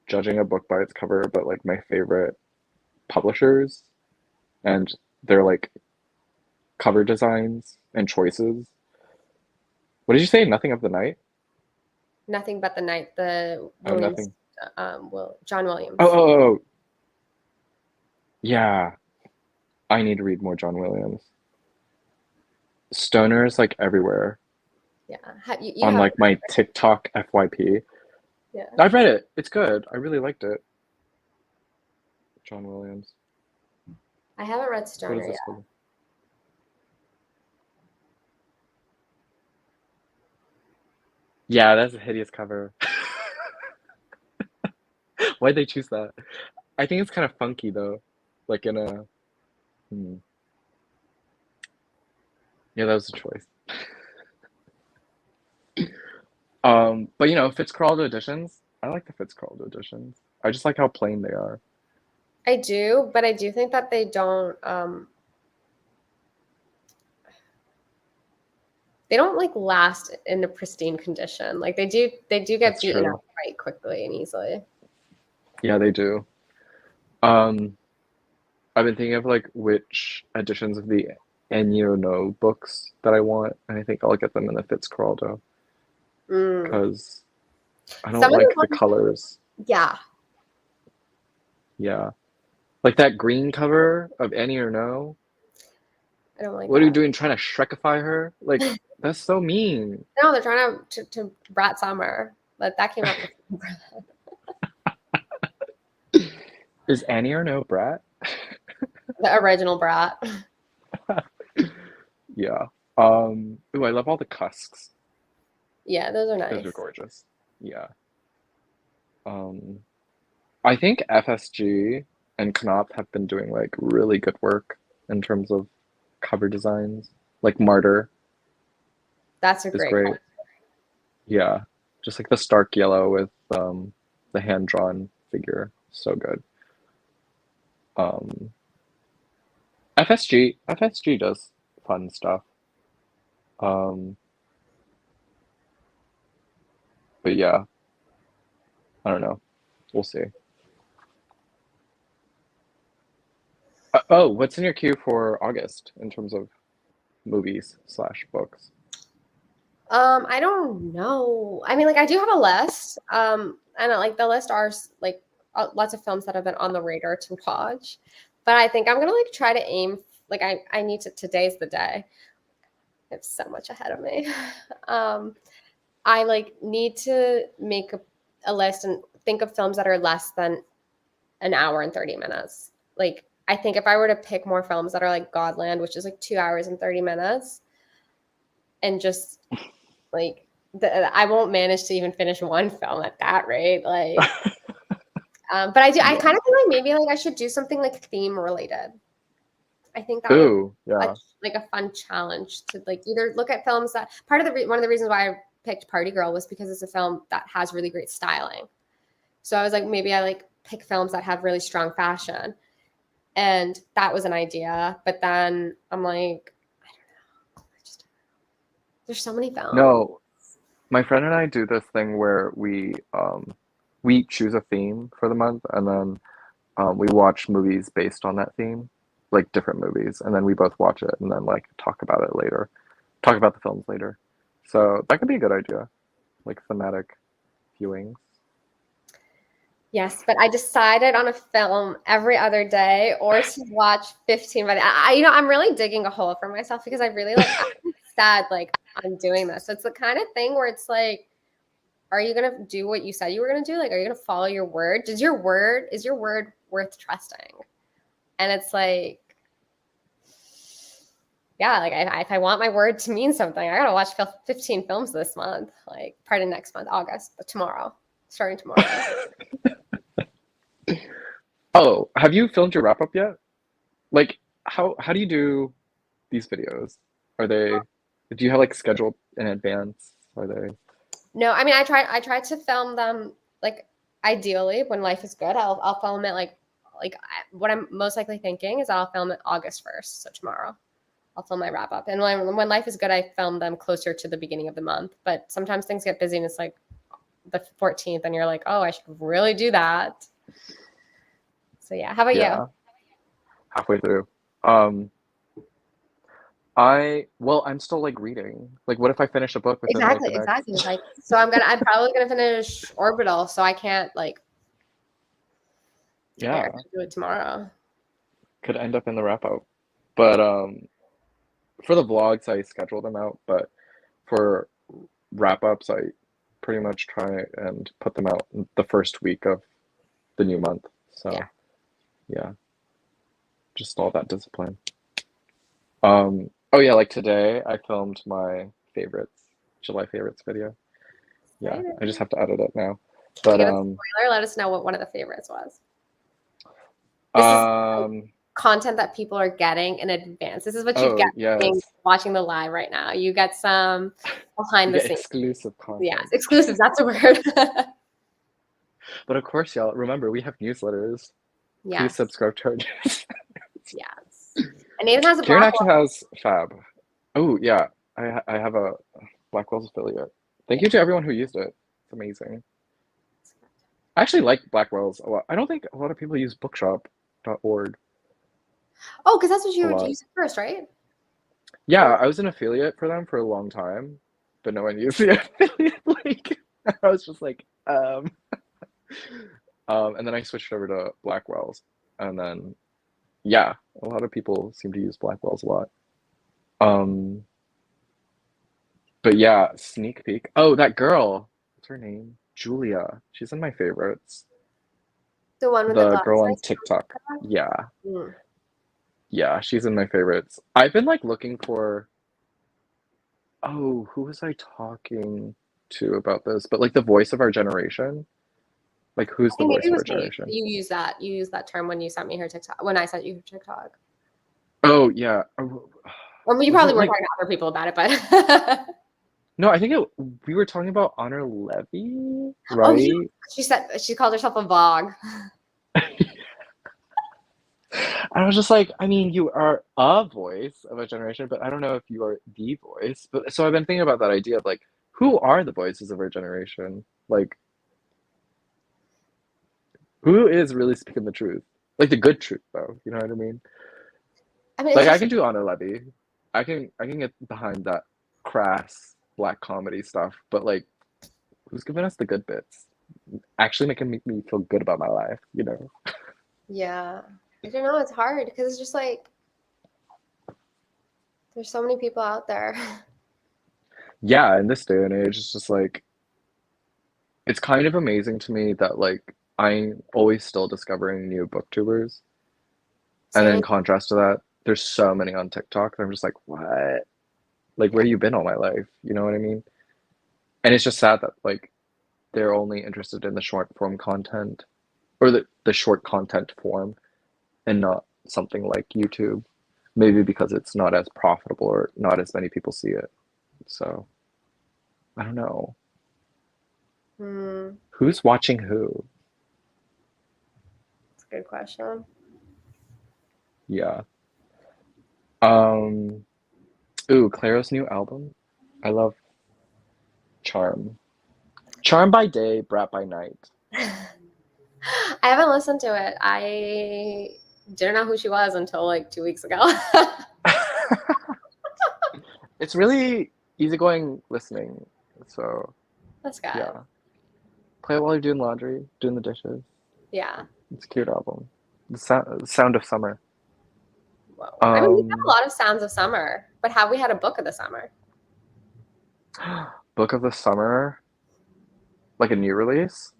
judging a book by its cover, but like my favorite publishers and their like cover designs and choices. What did you say? Nothing of the Night? Nothing But the Night, the Oh, Williams nothing. John Oh, Williams. oh, oh, yeah. I need to read more John Williams. Stoners like everywhere Yeah. You on have like my TikTok FYP. yeah. I've read it. It's good. I really liked it. John Williams. I haven't read What is Stoner yet. this called? Yeah, that's a hideous cover. Why'd they choose that? I think it's kind of funky though. Like in a hmm. Yeah, that was a choice. But you know, Fitzcarraldo editions. I like the Fitzcarraldo editions. I just like how plain they are. I do, but I do think that they don't like last in a pristine condition. Like they do get That's beaten up true. quite quickly and easily. Yeah, they do. Um, I've been thinking of like which editions of the Ennio No books that I want, and I think I'll get them in the Fitzcarraldo Mm. because I don't Some of the like the ones, colors. yeah, Yeah, like that green cover of Any or No. I don't like What are you that. doing? Trying to Shrekify her? Like that's so mean. No, they're trying to brat summer, but that came out before Is Annie or No Brat? the original brat. Yeah. Ooh, I love all the cusks. Yeah, those are Those are nice. gorgeous. Yeah. Um, I think FSG and Knopf have been doing like really good work in terms of cover designs. Like Martyr That's a is great call. great. Yeah. Just like the stark yellow with the hand drawn figure. So good. Um, FSG does fun stuff. Um, but yeah, I don't know. We'll see. Oh, what's in your queue for August in terms of movies slash books? I don't know. I mean, like I do have a list. And like the list are like lots of films that have been on the radar to watch. But I think I'm gonna like try to aim. Like I need to. Today's the day. I have so much ahead of me. Um, I like need to make a list and think of films that are less than an hour and 30 minutes. Like I think if I were to pick more films that are like Godland, which is like 2 hours and 30 minutes, and just like I won't manage to even finish one film at that rate. Like, but I do. I Yeah. kind of feel like maybe like I should do something like theme related. I think that would Ooh, be yeah. like a fun challenge to like either look at films that part of the one of the reasons why I picked Party Girl was because it's a film that has really great styling. So I was like, maybe I like pick films that have really strong fashion, and that was an idea. But then I'm like, I don't know. There's so many films. No, my friend and I do this thing where we choose a theme for the month and then we watch movies based on that theme, like different movies, and then we both watch it and then like talk about it later, talk about the films later. So that could be a good idea, like thematic viewings. Yes, but I decided on a film every other day or to watch 15 by the I'm really digging a hole for myself because I really like I'm sad like I'm doing this. So it's the kind of thing where it's like, are you gonna do what you said you were gonna do? Like, are you gonna follow your word? Is your word worth trusting? And it's like, yeah, like if I want my word to mean something, I gotta watch 15 films this month, like part of next month, August, but tomorrow, starting tomorrow. Oh, have you filmed your wrap up yet? Like how do you do these videos? Are they do you have like scheduled in advance? Are they No, I mean I tried to film them like ideally when life is good. I'll film it what I'm most likely thinking is I'll film it August 1st, so tomorrow. I'll film my wrap up. And when life is good, I film them closer to the beginning of the month. But sometimes things get busy and it's like the 14th and you're like, "Oh, I should really do that." So yeah, how about you? yeah, halfway through? I'm still like reading. Like what if I finish a book within like Exactly, the exactly. next Like so I'm probably gonna finish Orbital, so I can't like I yeah, gotta do it tomorrow. could end up in the wrap up. But for the vlogs I schedule them out, but for wrap ups I pretty much try and put them out the first week of the new month. Yeah. So yeah, just all that discipline. Oh yeah, like today I filmed my favorites, July favorites video. Yeah, I just have to edit it now. Can you But give us a spoiler? Let us know what one of the favorites was. This is um content that people are getting in advance. This is what you get oh yes. watching the live right now. You get some You behind the get scenes. exclusive Yes, content. exclusives. That's a word. But of course, y'all, remember we have newsletters. Please Yes, subscribe to our news. yes. And Nathan has a Kiran Blackwell. actually has Fab. Oh yeah, I have a Blackwell's affiliate. Thank you to everyone who used it. It's amazing. I actually like Blackwell's a lot. I don't think a lot of people use bookshop.org Oh, because that's what a you lot. used first, right? Yeah, Or I was an affiliate for them for a long time, but no one used the affiliate link. I was just like, and then I switched over to Blackwell's, and then yeah, a lot of people seem to use Blackwell's a lot. Um, but yeah, sneak peek. Oh, that girl. What's her name? Julia. She's in my favorites. the one with the The girl on glasses. TikTok. Yeah, Mm. yeah, she's in my favorites. I've been like looking for. Oh, who was I talking to about this? But like the voice of our generation. Like who's I the think maybe voice it of our was me. generation? You use that. You use that term when you sent me her TikTok. When I sent you her TikTok. Oh yeah. Or you Was probably it were like talking to other people about it, but no, I think we were talking about Honor Levy, oh, yeah. right? She said she called herself a Vogue. I was just like, I mean, you are a voice of a generation, but I don't know if you are the voice. But so I've been thinking about that idea of like, who are the voices of our generation? Like, who is really speaking the truth? Like the good truth, though. You know what I mean? I mean, it's Like I just can do Anna Levy. I can get behind that crass black comedy stuff, but like, who's giving us the good bits? Actually making me feel good about my life, you know? yeah. I don't know. It's hard because it's just like there's so many people out there. Yeah, in this day and age, it's just like it's kind of amazing to me that like I'm always still discovering new booktubers. And then in Same. contrast to that, there's so many on TikTok that I'm just like, what? Like Yeah. where you been all my life? You know what I mean? And it's just sad that like they're only interested in the short form content or the short content form and not something like YouTube. Maybe because it's not as profitable or not as many people see it. So I don't know. Hmm. Who's watching who? That's a good question. Yeah. Um, ooh, Clairo's new album. I love Charm. Charm by day, brat by night. I haven't listened to it. I didn't know who she was until like 2 weeks ago. It's really easygoing listening. So That's good. yeah. Play it while you're doing laundry, doing the dishes. Yeah. It's a cute album. The sound of summer. Whoa. I mean, we've had a Um, lot of sounds of summer, but have we had a book of the summer? Book of the Summer, like a new release.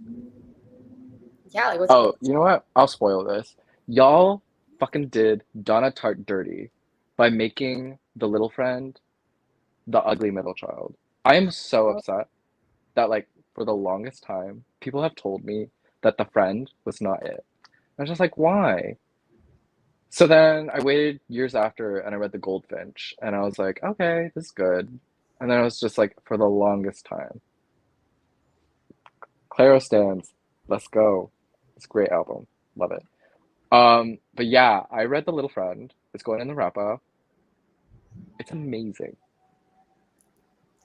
Yeah, like what's Oh, you know what? I'll spoil this. Y'all fucking did Donna Tartt dirty by making the little friend the ugly middle child. I am so upset that like for the longest time, people have told me that the friend was not it. I was just like, why? So then I waited years after and I read The Goldfinch and I was like, okay, this is good. And then I was just like, for the longest time, Claro stands. Let's go. It's a great album. Love it. But yeah, I read The Little Friend. It's going in the wrap up. It's amazing.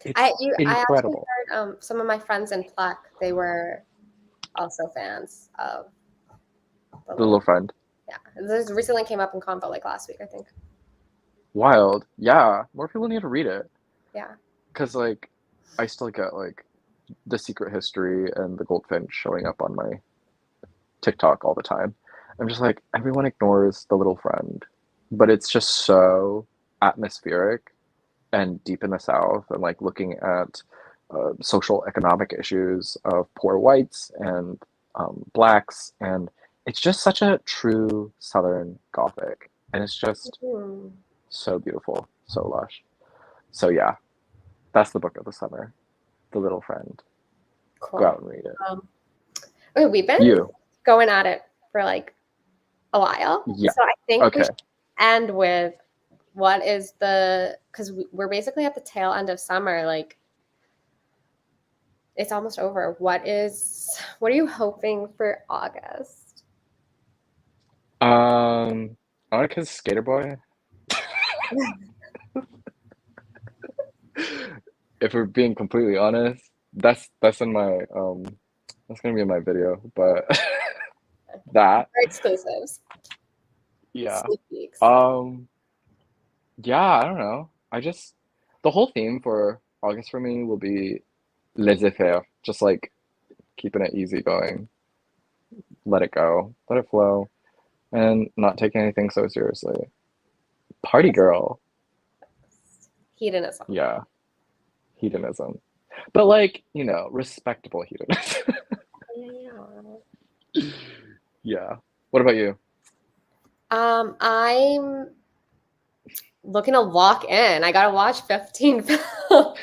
It's I actually incredible. heard some of my friends in Pluck, they were also fans of the The Little little. Friend. Yeah. This recently came up in Convo like last week, I think. Wild. Yeah, more people need to read it. Yeah. Because like I still get like The Secret History and The Goldfinch showing up on my TikTok all the time. I'm just like, everyone ignores The Little Friend, but it's just so atmospheric and deep in the South and like looking at social economic issues of poor whites and blacks. And it's just such a true Southern Gothic. And it's just Hmm. so beautiful, so lush. So yeah, that's the book of the summer, The Little Friend. Go Cool. out and read it. Um, okay, we've been You. going at it for like a while. Yeah. So I think we Okay. should end with what is the, because we're basically at the tail end of summer. Like it's almost over. What are you hoping for August? I want to kiss Skater Boy. If we're being completely honest, that's in my that's gonna be in my video, but that For exclusives, yeah. sneak peeks. Um yeah, I don't know. I just the whole theme for August for me will be laissez-faire, just like keeping it easy going, let it go, let it flow, and not taking anything so seriously. Party girl, Hedonism. yeah, hedonism. But like, respectable hedonism. Yeah, yeah. Yeah. What about you? I'm looking to lock in. I gotta watch 15 films.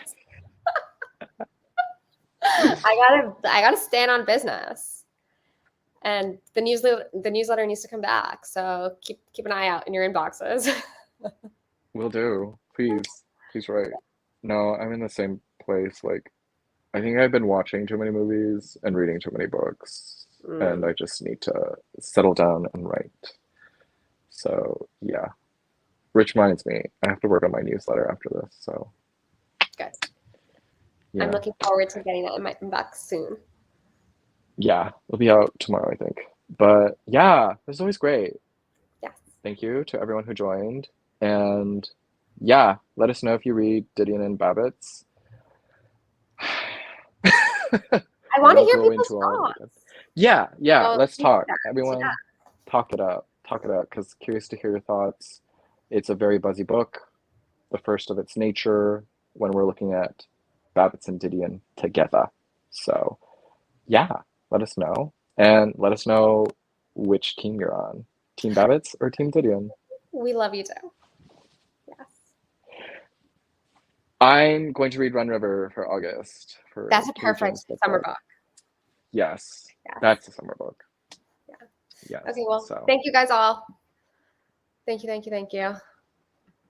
I gotta stand on business. And the newsletter needs to come back. So keep an eye out in your inboxes. Will do. Please. Please write. No, I'm in the same place. Like, I think I've been watching too many movies and reading too many books, and Mm, I just need to settle down and write. So yeah, which reminds me, I have to work on my newsletter after this. So Good. yeah, I'm looking forward to getting that in my inbox soon. yeah, it'll be out tomorrow, I think. But yeah, this is always great. Yes. Thank you to everyone who joined. And yeah, let us know if you read Didion and Babbits. I want to hear Go people's into all of it again. thoughts. Yeah, So let's talk. yeah. Everyone, talk it up, because curious to hear your thoughts. It's a very buzzy book, the first of its nature when we're looking at Babbits and Didion together. So yeah, let us know. And let us know which team you're on. Team Babbits or Team Didion? We love you too. Yes. I'm going to read Run River for August. That's a perfect summer book. Yes, Yes. that's a summer book. Yeah. Yes. Okay, well, So. thank you guys all. Thank you, thank you, thank you.